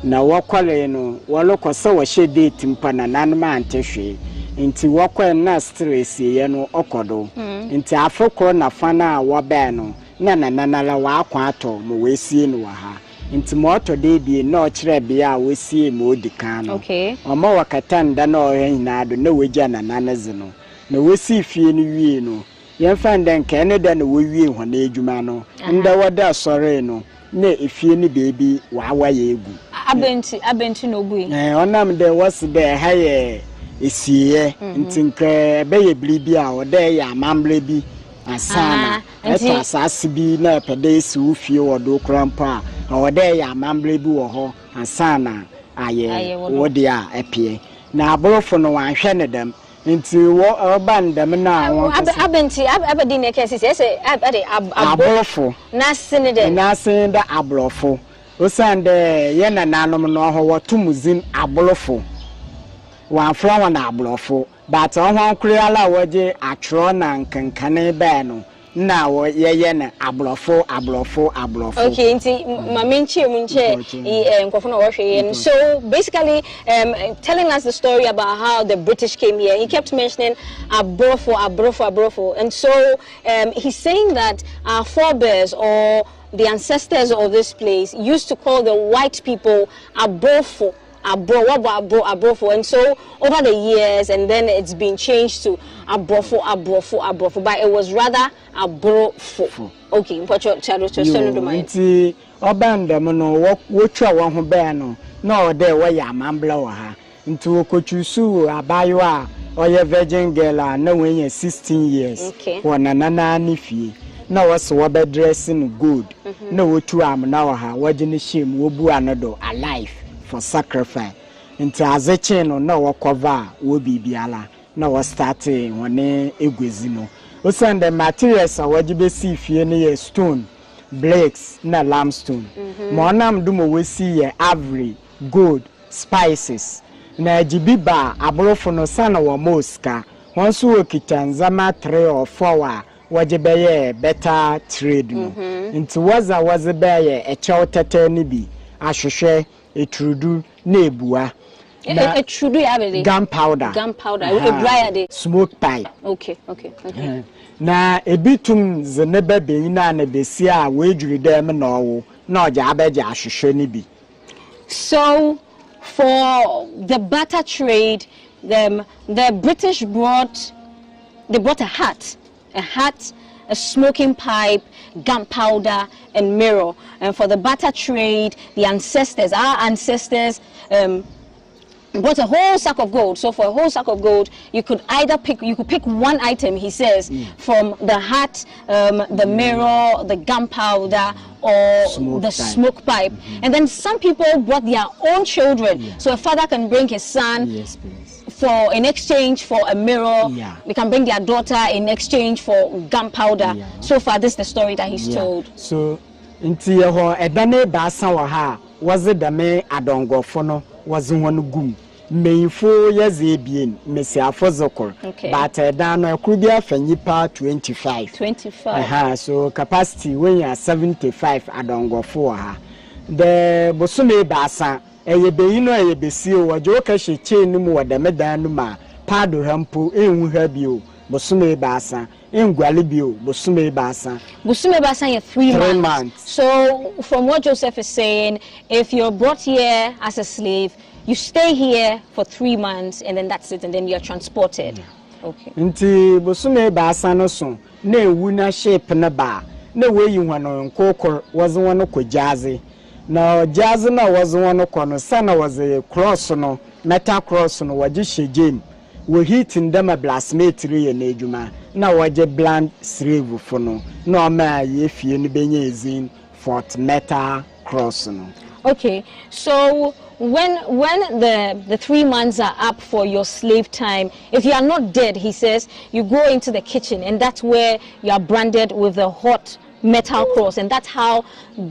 [SPEAKER 10] Na wakwale no walokose wo hye date mpa na nanoma antehwe. Inti wakwa na stress ye no okodo. Inti afoko na fana waba no na nanala wa akwa ato mo wesie no wa ha. Inti moto dedi na ochire bia wesie mo odikan no.
[SPEAKER 8] Okay.
[SPEAKER 10] Omo wakatan da na ohen na do na weja na nanaze no. Na wesi fie no wie no. Yemfa ndan ka ne da na wowie ho na edwuma no. Nda wada sore no. Na efie ni baby wa ye egu.
[SPEAKER 8] Abenti no gu.
[SPEAKER 10] Onam de was de haye esiye. Nti nkra be ye blibi a oda ye amambre bi. asana eto asase bi na pedesi ufie wodo krampa owode ya mambre bi wo ho asana aye wode a epie na aborofo no wanhwe ne dem nti wo oban dem na won
[SPEAKER 8] abenti abedi ne kesi say abedi
[SPEAKER 10] aborofo
[SPEAKER 8] na sinide
[SPEAKER 10] aborofo osande ye na nanom no ho wotumuzin aborofo wanfra wan aborofo but on kuriala waje atro na nkankane ba no na wo ye na aborofo
[SPEAKER 8] okay nti maminchi munche nkofo na wo hwe so basically telling us the story about how the British came here. He kept mentioning aborofo and so he's saying that our forebears or the ancestors of this place used to call the white people aborofo, and so over the years, and then it's been changed to aborofo, but it was rather aborofo. Okay, what your child was saying to my
[SPEAKER 10] auntie obanda mono wotwa won ho be no na ode we ya mambla wa ha nti okochusu abayo a oye virgin girl na when 16 years wona nana ni fie na was wo be dressing good na wotu am na wa ha waje ni shem wo bu anodo alive for sacrifice nti azeche no na wo cover wo bibiala na wo start woni egwezi no o send the materials a waje be si fie ne ye stone blacks na limestone monam dumo we si ye ivory gold spices na jibiba aborofo no sana wo moska won so okitanzama 3 or 4 waje be ye better trade no nti waza be ye e chawtete ni bi ahwehwe etrudu na ebua
[SPEAKER 8] etrudu ya be
[SPEAKER 10] gunpowder smoke pipe
[SPEAKER 8] okay
[SPEAKER 10] na ebitum zenebe be na na besi a we dwuri dem na owo na oja abeja ahwehwe ni bi.
[SPEAKER 8] So for the barter trade, the British brought a hat, a smoking pipe, gunpowder, and mirror. And for the barter trade, our ancestors bought a whole sack of gold. So for a whole sack of gold, you could pick one item, he says, from the hat, the mirror, the gunpowder, or smoke pipe. And then some people brought their own children. So a father can bring his son in exchange for a mirror. They can bring their daughter in exchange for gunpowder. So far, this is the story that he's told.
[SPEAKER 10] So, inti ho edane basa wa ha was it the me adongofono was one gum. Meifo yeze bien mesiafo zokor but dano ekrubia fanyipa 25 so capacity when you are 75 adongofo ha the bosume basa eyebeyino eyebesio wajo ka hyeche nimu wadamedan numa pado hampo enwu ha bio bosume basa engwale bio bosume basa
[SPEAKER 8] in 3 months. So from what Joseph is saying, if you're brought here as a slave, you stay here for 3 months and then that's it, and then you're transported. Okay.
[SPEAKER 10] Nti bosume basa no so na ewu na shape na ba na we yi hwano nkokor was one ko jaze na jaze na was one ko no sana was a cross no metal cross no waje shegem we hit in them a blasmate re na edwuma na waje bland slave fo no na ma ye fie no benye ezin Fort Metal cross no.
[SPEAKER 8] Okay, so when the 3 months are up for your slave time, if you are not dead, he says, you go into the kitchen, and that's where you are branded with the hot metal cross, and that's how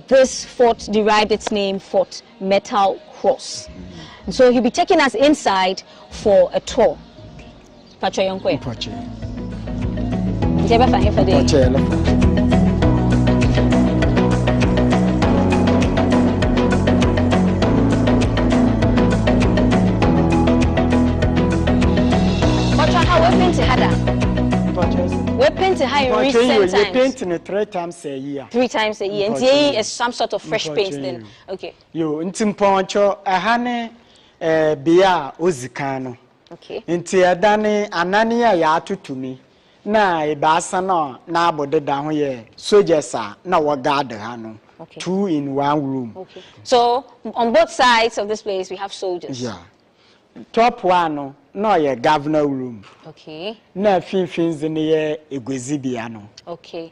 [SPEAKER 8] this fort derived its name, Fort Metal Cross. And so he'll be taking us inside for a tour. Pacho Yonkwe. Pacho. We're painting high in recent times.
[SPEAKER 10] We're painting it 3 times a year.
[SPEAKER 8] 3 times a year. And today is some sort of fresh paint then. Okay.
[SPEAKER 10] Yo, ntimponcho ahane bia ozikano.
[SPEAKER 8] Okay.
[SPEAKER 10] Nti adane anania ya atutumi. Na ibasa na abode da ho ye soldiers na wo guard ha no.
[SPEAKER 8] Okay.
[SPEAKER 10] 2 in 1 room.
[SPEAKER 8] Okay. So on both sides of this place we have soldiers.
[SPEAKER 10] Yeah. Top one no ye governor room.
[SPEAKER 8] Okay.
[SPEAKER 10] Na finfins in ye Egwezibia no.
[SPEAKER 8] Okay.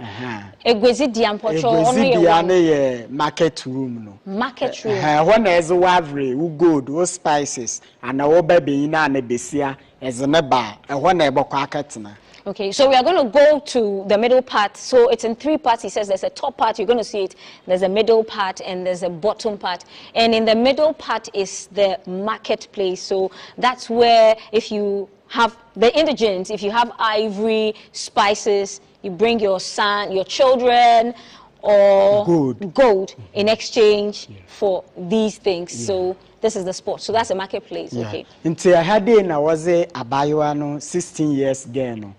[SPEAKER 8] Egwezibia mpocho ono ye
[SPEAKER 10] Egwezibia na ye market room no.
[SPEAKER 8] Market room.
[SPEAKER 10] When there's a wavre, who good, who spices, and a baby in a besia as a neba, and one able quackatna.
[SPEAKER 8] Okay, so we are going to go to the middle part. So it's in 3 parts. He says there's a top part, you're going to see it. There's a middle part and there's a bottom part. And in the middle part is the marketplace. So that's where if you have the indigents, if you have ivory, spices, you bring your son, your children, or gold in exchange for these things. So this is the spot. So that's a marketplace. Okay.
[SPEAKER 10] Until I had in, I was a Abayuano, 16 years girl.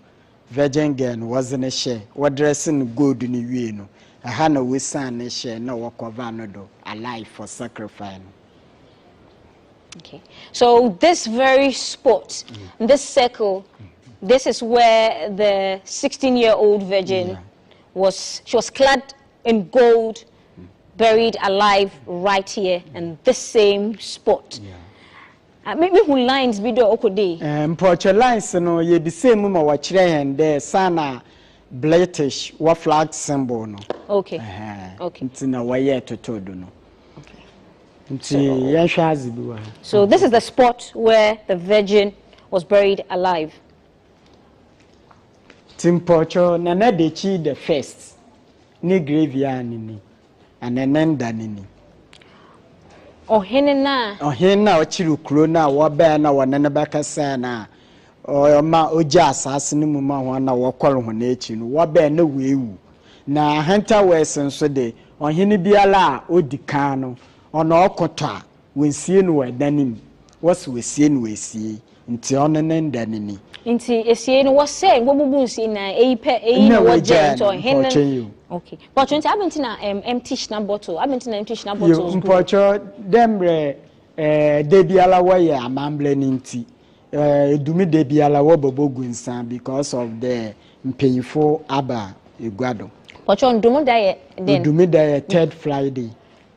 [SPEAKER 10] Virgin girl wasn't a share. What dressing good in the no. I had no son a share, no walk of another, alive for sacrifice.
[SPEAKER 8] Okay. So this very spot, this circle, this is where the 16-year-old virgin was. She was clad in gold, buried alive right here in this same spot. Maybe who lines video okode.
[SPEAKER 10] Portrait lines no ye the same mama wa kire hen there sana British wa flag symbol no.
[SPEAKER 8] Okay. Okay.
[SPEAKER 10] Ntina wa ye totodo no. Okay. Nti yan hwazi bi wa.
[SPEAKER 8] So this is the spot where the virgin was buried alive.
[SPEAKER 10] Timpocho Nana Dechi the first. Ni graveyard ni. Anenenda nini.
[SPEAKER 8] Ohenna
[SPEAKER 10] ochiru kuro na wobe na wonene bekasa na ma oja asase ni mu ma ho na wokoro ho na echi no wobe na wewu na hanta wesen so de ohene biala odikan no ona okoto a wensie no wadanim wose wesie no wesie nti onene ndanini
[SPEAKER 8] nti esie no wose gbobubu nsi na eyi na woje to ohene. Okay. But when I went in empty schnapps bottle, I went in empty schnapps bottles.
[SPEAKER 10] You portray demre debiala waye amamble ninti. Dumi debiala wo bobogu nsan because of the mpeyifo aba egwado.
[SPEAKER 8] Portray on Dumida then.
[SPEAKER 10] Dumida 3rd Friday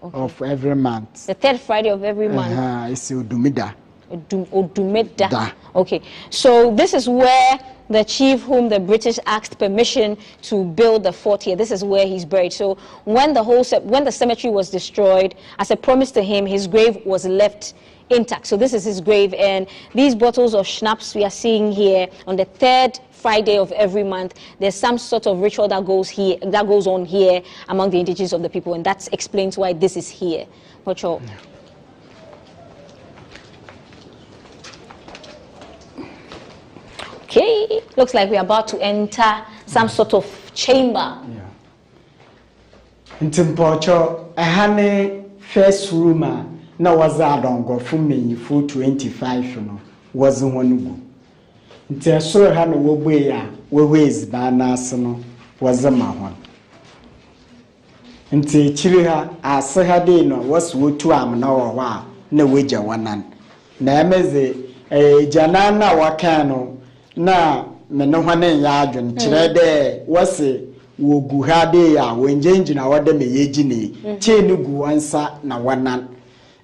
[SPEAKER 10] of every month.
[SPEAKER 8] The 3rd Friday of every month.
[SPEAKER 10] It's Dumida.
[SPEAKER 8] Dumida. Okay. So this is where the chief whom the British asked permission to build the fort here, this is where he's buried. So when the cemetery was destroyed, as a promise to him, his grave was left intact. So this is his grave, and these bottles of schnapps we are seeing here on the 3rd Friday of every month, there's some sort of ritual that goes on here among the indigenous of the people, and that explains why this is here. Pocho. Okay, looks like we're about to enter some sort of chamber.
[SPEAKER 10] In Timpocho, I had a first rumor, no was that on go from me for 25, you know, wasn't one go. Until I saw her no way, where ways by Nassano was a man. Until Chiriha, I saw her day, no, was wood to am no, no wager one. Nameze a Janana Wakano. Na me no hwane ya adwen kire de wose wo gu ha de ya wenjenji na wode me yeji ne che ne gu ansa na wanan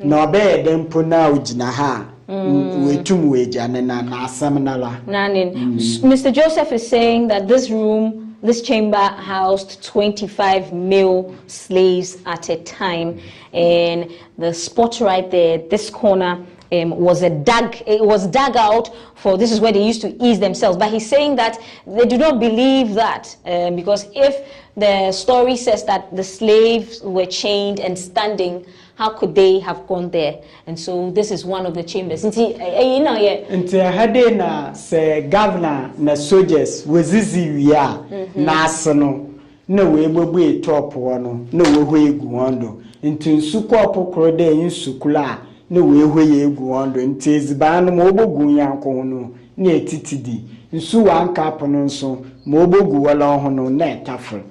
[SPEAKER 10] na obe de mpo na ogina ha wetum wejane na asem na la
[SPEAKER 8] Mr. Joseph is saying that this chamber housed 25 male slaves at a time, and the spot right there, this corner, was dug out for, this is where they used to ease themselves. But he's saying that they do not believe that, because if the story says that the slaves were chained and standing, how could they have gone there? And so this is one of the chambers. Until
[SPEAKER 10] hade na se governor na soldiers wezizi wia na asano na we gbogbo top wono na we ho egu wondo nti nsuko opokoro de insukula na we ho egu wondo nti eziban no obogu yanko no na etitidi nsu wan cap no nso mo obogu wala ho no na etafre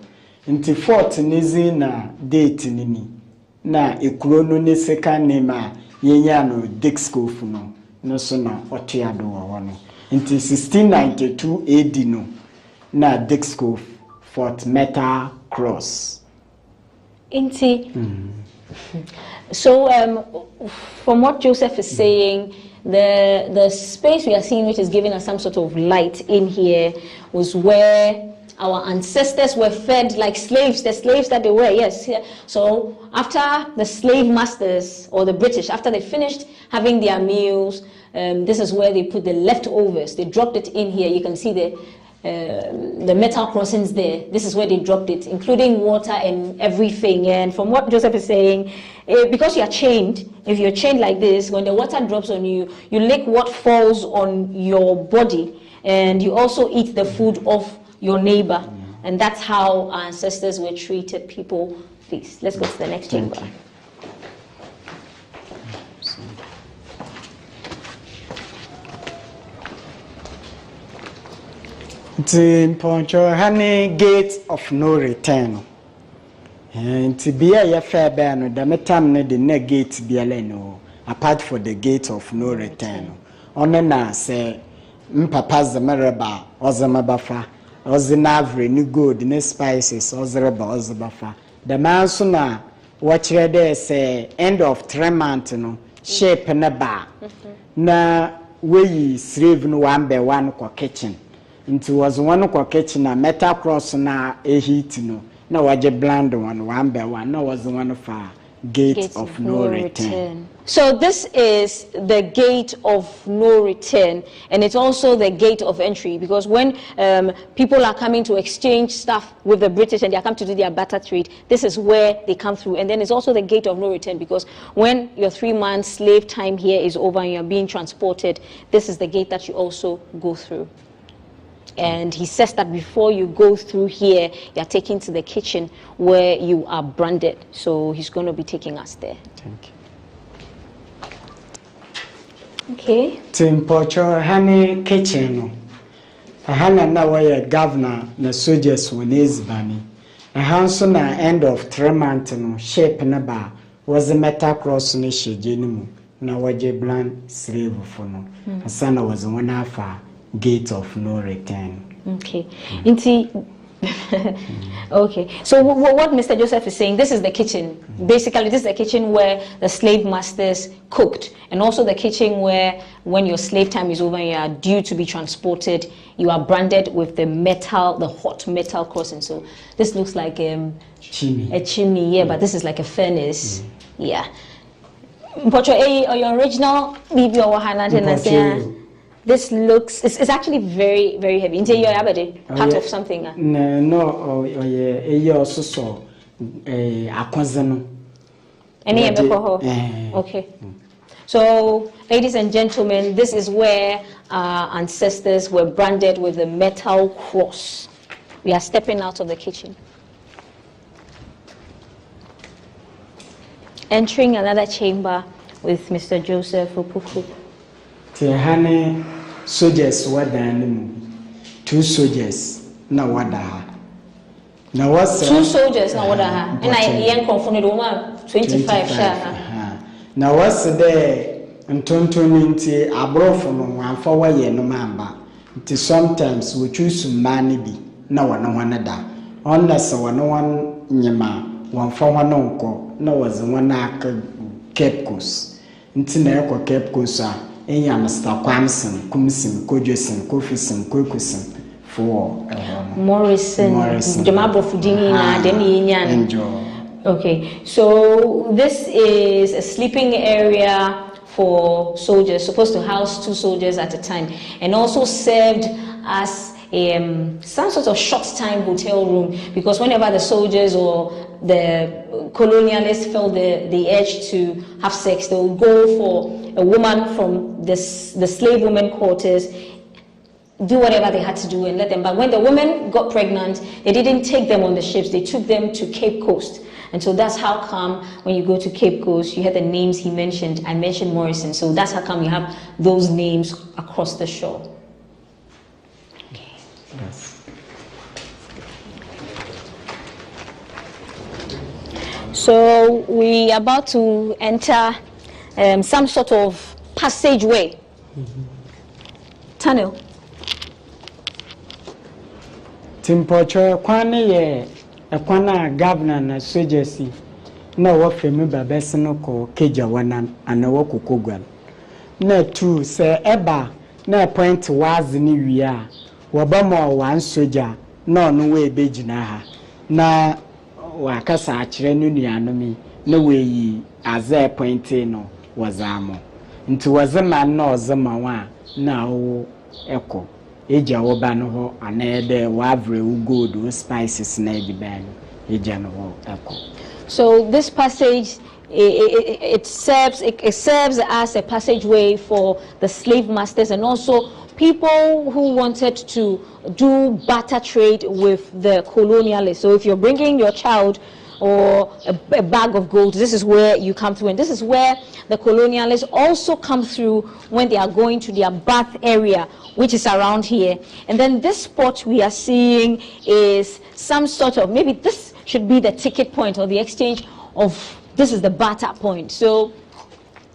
[SPEAKER 10] nti fort nizi na date nini na ekuro no ne second name a yenya no Dixcoff no so na otiado wo no nti 1692 AD no na Dixcoff Fort Metal Cross
[SPEAKER 8] inti. So from what Joseph is saying, The space we are seeing, which is giving us some sort of light in here, was where our ancestors were fed like slaves, the slaves that they were, yes. So after the slave masters or the British, after they finished having their meals, this is where they put the leftovers. They dropped it in here. You can see the metal crossings there. This is where they dropped it, including water and everything. And from what Joseph is saying, because you are chained, if you're chained like this, when the water drops on you, you lick what falls on your body, and you also eat the food of your neighbor. And that's how our ancestors were treated. People, please, let's go to the next chamber.
[SPEAKER 10] The Poncho Honey Gate of No Return. And to be a fair ban, the metam the net gate be aleno, apart for the gate of no return. Onena say, Mpapas the Maraba, Ozamabafa, Ozinavre, new good, new spices, Ozreba, Ozabafa. The man sooner watch there say, end of 3 months, shape and a bar. Na we slave no one by one kwa kitchen. Into was one kwa kitchen a metal cross na a heat no. No, I just blind one by one. No, was the one of our gate of no return.
[SPEAKER 8] So this is the gate of no return, and it's also the gate of entry, because when people are coming to exchange stuff with the British and they are coming to do their barter trade, this is where they come through. And then it's also the gate of no return, because when your 3 months slave time here is over and you're being transported, this is the gate that you also go through. And he says that before you go through here, you are taken to the kitchen where you are branded. So he's going to be taking us there.
[SPEAKER 10] Thank you.
[SPEAKER 8] Okay.
[SPEAKER 10] Timpocho Honey Kitchen. A Hana now a governor, the soldiers when is banny. A house on the end of 3 months, shape in a bar was a metal cross nishi genimu. Now a bland slave for no. A son was one half. Gate of no return.
[SPEAKER 8] Okay. Okay. So what Mr. Joseph is saying, this is the kitchen. Basically, this is the kitchen where the slave masters cooked, and also the kitchen where, when your slave time is over and you are due to be transported, you are branded with the metal, the hot metal crossing. So this looks like
[SPEAKER 10] chimney.
[SPEAKER 8] A chimney, yeah, but this is like a furnace. Yeah. But your original bibi or wahana. This looks, it's actually very, very heavy. Into your part of something.
[SPEAKER 10] No, yeah, also so a
[SPEAKER 8] okay. So, ladies and gentlemen, this is where our ancestors were branded with the metal cross. We are stepping out of the kitchen. Entering another chamber with Mr. Joseph Opoku.
[SPEAKER 10] Tehane soldiers were down, 2 soldiers na wada. Now what's
[SPEAKER 8] 2 soldiers na wada? And I young confunded woman 25 sha.
[SPEAKER 10] Now what's there in 2020 abroad from one for year no mamba. It is sometimes we choose money be na one da. Unless one nyama one for one uncle, no was one Cape Coast. Until na Cape Coast. Mr. Kwamson, Kumsim, Kojosin, Kofisim, Kokusim for
[SPEAKER 8] Morrison, Jamabo Fudini, Deni. Okay, so this is a sleeping area for soldiers, supposed to house 2 soldiers at a time, and also served as some sort of short-time hotel room, because whenever the soldiers or the colonialists felt the urge to have sex, they would go for a woman from the slave women quarters, do whatever they had to do and let them. But when the women got pregnant, they didn't take them on the ships, they took them to Cape Coast. And so that's how come when you go to Cape Coast, you had the names he mentioned. I mentioned Morrison, so that's how come you have those names across the shore. Okay.
[SPEAKER 10] Yes.
[SPEAKER 8] So we are about to enter some sort of passageway. Tunnel.
[SPEAKER 10] Timpocho kwane ye ekwana governor na sojesi na wo femi babesino ko keja wana ana wo kokogwal na two say eba na point was ni wi a wobama one soldier no no we begina ha na wakasa akire no nuanomi na we yi as a point no wazamo nti wazama no ozama wa na wo eko eja wo ba no ho anede wavre wo gold wo spices na ediban eja no ho eko.
[SPEAKER 8] So this passage it serves as a passageway for the slave masters and also people who wanted to do barter trade with the colonialists. So if you're bringing your child or a bag of gold, this is where you come through, and this is where the colonialists also come through when they are going to their birth area, which is around here. And then this spot we are seeing is some sort of, maybe this should be the ticket point or the exchange of, this is the barter point. So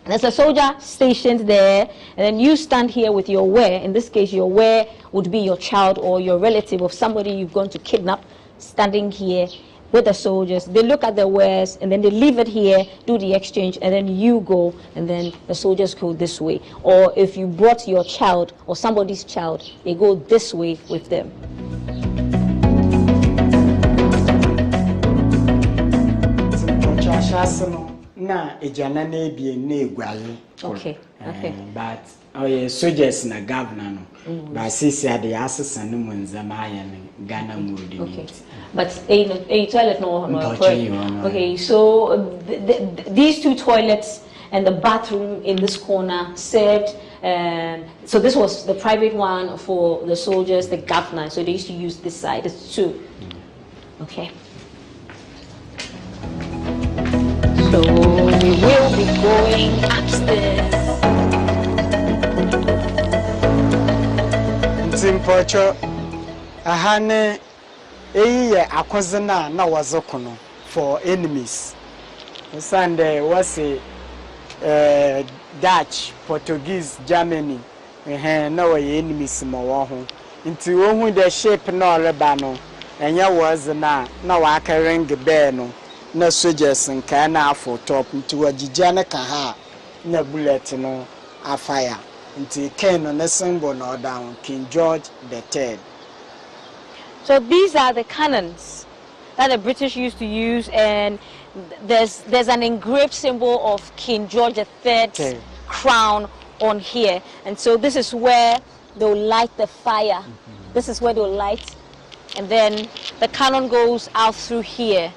[SPEAKER 8] there's a soldier stationed there, and then you stand here with your ware. In this case, your ware would be your child or your relative of somebody you've gone to kidnap, standing here with the soldiers. They look at the wares, and then they leave it here, do the exchange, and then you go, and then the soldiers go this way. Or if you brought your child or somebody's child, they go this way with them. Okay.
[SPEAKER 10] But soldiers na governor no. But since the assassin no munzama Ghana mudi.
[SPEAKER 8] Okay. But a toilet no. Okay, so these two toilets and the bathroom in this corner served. So this was the private one for the soldiers, the governor. So they used to use this side. It's two. Okay. So we will be going upstairs.
[SPEAKER 10] Ntimpocho ahane eyiye akozena na wazokono for enemies. Sunday was a Dutch, Portuguese, Germany. Na we enemies mo ho. Nti wo hu the shape na oreba no. Enya was na waka ring bell no. Na soldiers nka na afọ top nti wagigya ne ka ha na bullet no afire nti ken no na symbol no down King George III.
[SPEAKER 8] So these are the cannons that the British used to use, and there's an engraved symbol of King George III's crown on here, and so this is where they'll light the fire. This is where they'll light, and then the cannon goes out through here.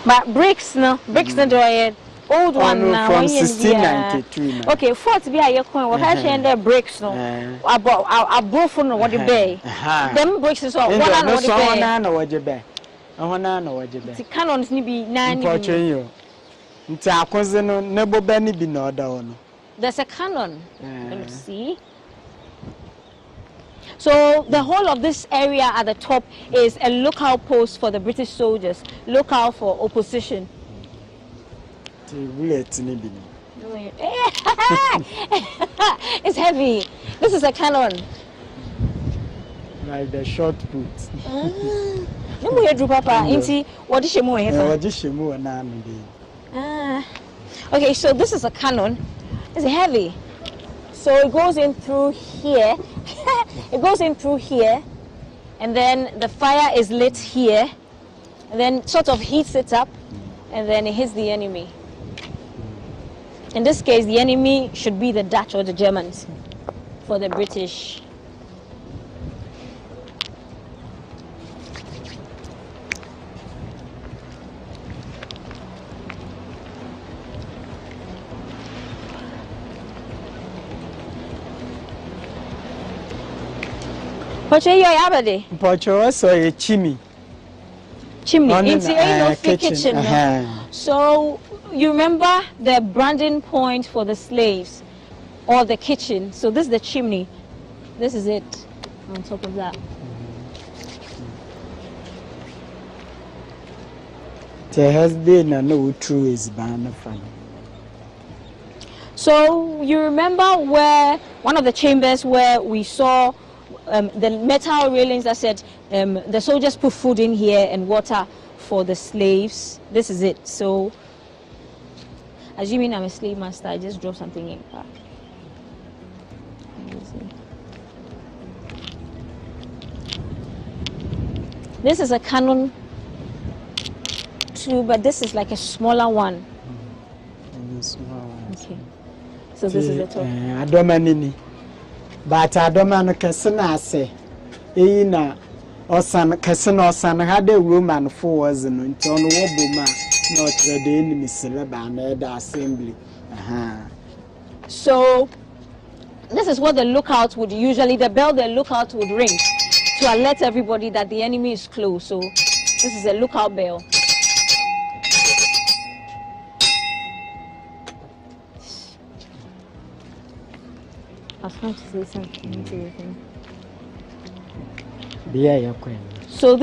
[SPEAKER 8] But bricks no do I old one now
[SPEAKER 10] from 1692.
[SPEAKER 8] Okay, fort be a coin. What I share the bricks no. I brought for no what the bay. Them bricks is all one and what the bay.
[SPEAKER 10] One and what the bay. One and what the bay.
[SPEAKER 8] The cannons ni be 9.
[SPEAKER 10] Unfortunately, nti akonze no nebo be ni bi na oda ono.
[SPEAKER 8] There's a cannon. Let me see. So the whole of this area at the top is a lookout post for the British soldiers, lookout for opposition. It's heavy. This is a cannon.
[SPEAKER 10] Like the short put.
[SPEAKER 8] Okay, so this is a cannon. It's heavy. So it goes in through here. It goes in through here, and then the fire is lit here, and then sort of heats it up, and then it hits the enemy. In this case, the enemy should be the Dutch or the Germans for the British.
[SPEAKER 10] Pocho so a chimney.
[SPEAKER 8] Into kitchen. So you remember the branding point for the slaves or the kitchen. So this is the chimney. This is it on top of that.
[SPEAKER 10] There has been no true is ban.
[SPEAKER 8] So you remember where one of the chambers where we saw the metal railings that said the soldiers put food in here and water for the slaves. This is it. So, assuming I'm a slave master, I just drop something in. This is a Canon 2, but this is like a smaller one. Okay. So this is the top.
[SPEAKER 10] Adomanini. But Adomano Cassina say, Ina Osan Cassino San had a woman for us and John Wobuma, not the enemy Celeba assembly.
[SPEAKER 8] So this is what the lookout would usually, the bell the lookout would ring to alert everybody that the enemy is close. So this is a lookout bell. I was trying to say something. So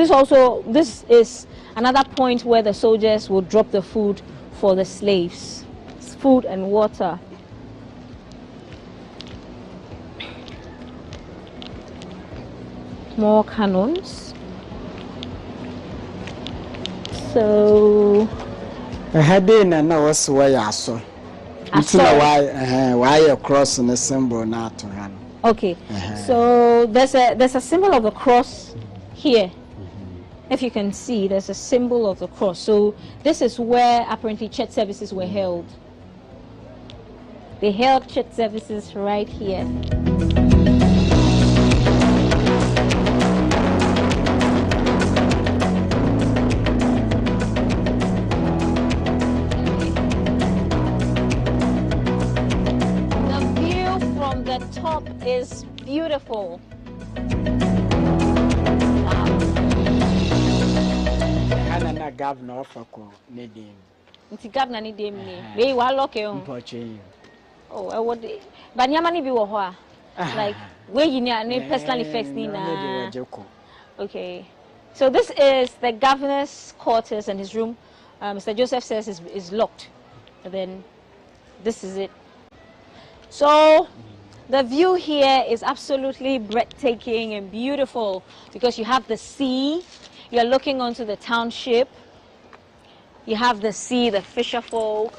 [SPEAKER 8] this is another point where the soldiers will drop the food for the slaves. It's food and water. More cannons. So
[SPEAKER 10] I had in and I was why I saw. Why a cross and a symbol not to run.
[SPEAKER 8] Okay, so there's a symbol of the cross here. If you can see, there's a symbol of the cross. So this is where apparently church services were held. They held church services right here. Top is beautiful.
[SPEAKER 10] Hana governor of Nedim.
[SPEAKER 8] It's governor Nedim. They were lucky. Oh, what? But Yamani be wa like where you need personal effects nina. Okay, so this is the governor's quarters and his room. Mr. Joseph says is locked. And then this is it. So the view here is absolutely breathtaking and beautiful because you have the sea, you're looking onto the township, you have the sea, the fisher folk,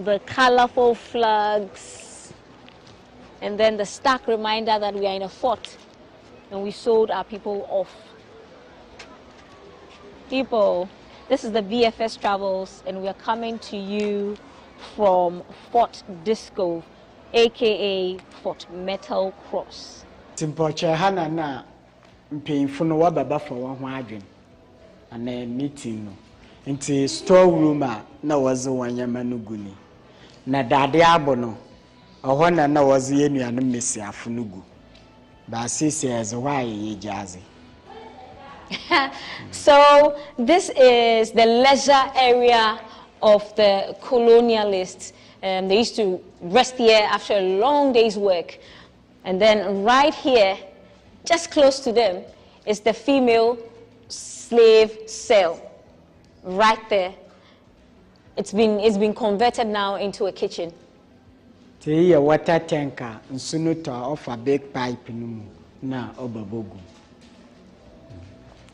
[SPEAKER 8] the colorful flags, and then the stark reminder that we are in a fort and we sold our people off. People, this is the BFS Travels and we are coming to you from Fort Disco, aka Fort Metal Cross.
[SPEAKER 10] Timpoche hana na mpemfo no wababa for one hwadwen and a meeting no nti storeroom na wazo wanyama no guni na dade abo no oho na wazo yenuano mesiafo no gu ba sisi as why ye jazi.
[SPEAKER 8] So this is the leisure area of the colonialists. They used to rest here after a long day's work. And then right here, just close to them, is the female slave cell. Right there. It's been converted now into a kitchen.
[SPEAKER 10] See a water tanker, nsunuta of a big pipe na obabogu.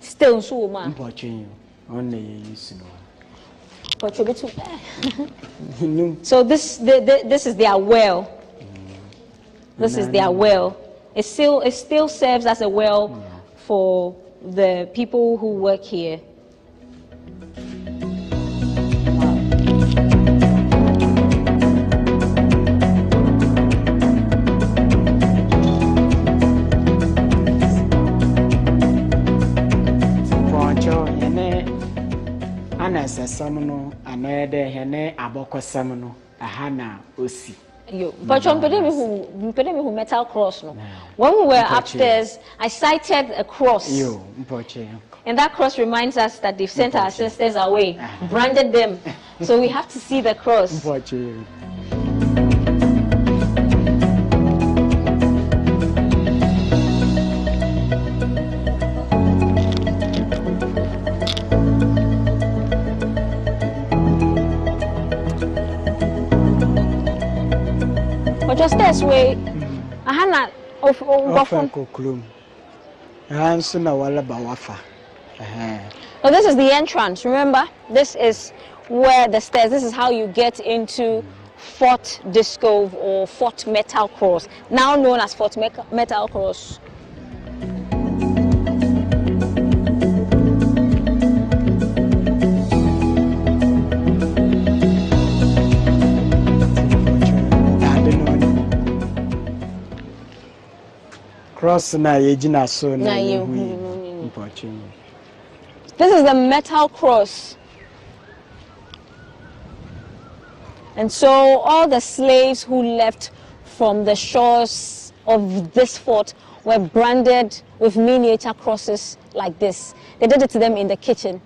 [SPEAKER 8] Still nsuma.
[SPEAKER 10] Importing only you know.
[SPEAKER 8] So this is their well. This is their well. It still serves as a well for the people who work here.
[SPEAKER 10] Samno anede hene aboko samno ahana osi
[SPEAKER 8] but mpede me who metal cross no. When we were upstairs, I sighted a cross. And that cross reminds us that they've sent our ancestors away, branded them. So we have to see the cross. But just this way, I had not of So this is the entrance. Remember, this is where the stairs. This is how you get into Fort Discove or Fort Metal Cross, now known as Fort Metal Cross.
[SPEAKER 10] Cross na yejina so na
[SPEAKER 8] This is the Metal Cross. And so all the slaves who left from the shores of this fort were branded with miniature crosses like this. They did it to them in the kitchen.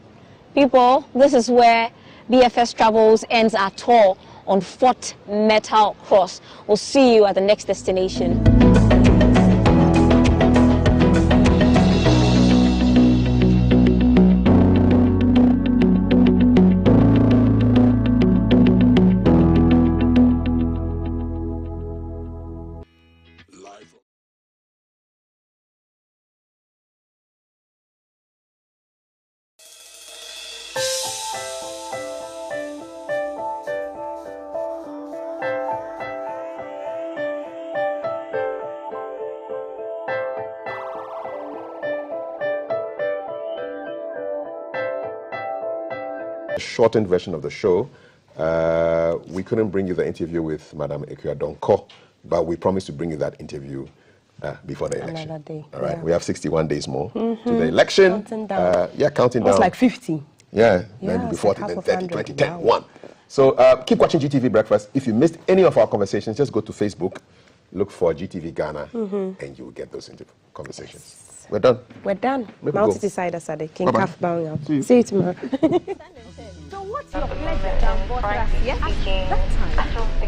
[SPEAKER 8] People, this is where BFS Travels ends our tour on Fort Metal Cross. We'll see you at the next destination.
[SPEAKER 12] Shortened version of the show. We couldn't bring you the interview with Madame Ekuadonko, but we promised to bring you that interview before the election.
[SPEAKER 13] Another day.
[SPEAKER 12] All right,
[SPEAKER 13] yeah.
[SPEAKER 12] we have 61 days more to the election.
[SPEAKER 13] Counting down.
[SPEAKER 12] Counting down.
[SPEAKER 13] It's like 50.
[SPEAKER 12] Yeah, then it'll be 40, then 30, 20, 10, 1. So keep watching GTV Breakfast. If you missed any of our conversations, just go to Facebook, look for GTV Ghana, and you will get those conversations. Yes. We're done.
[SPEAKER 13] We're done. Mount Decider Sade, King
[SPEAKER 12] Bye-bye.
[SPEAKER 13] Calf bowing out. See you tomorrow.
[SPEAKER 3] So what's your pleasure? Yes, I don't think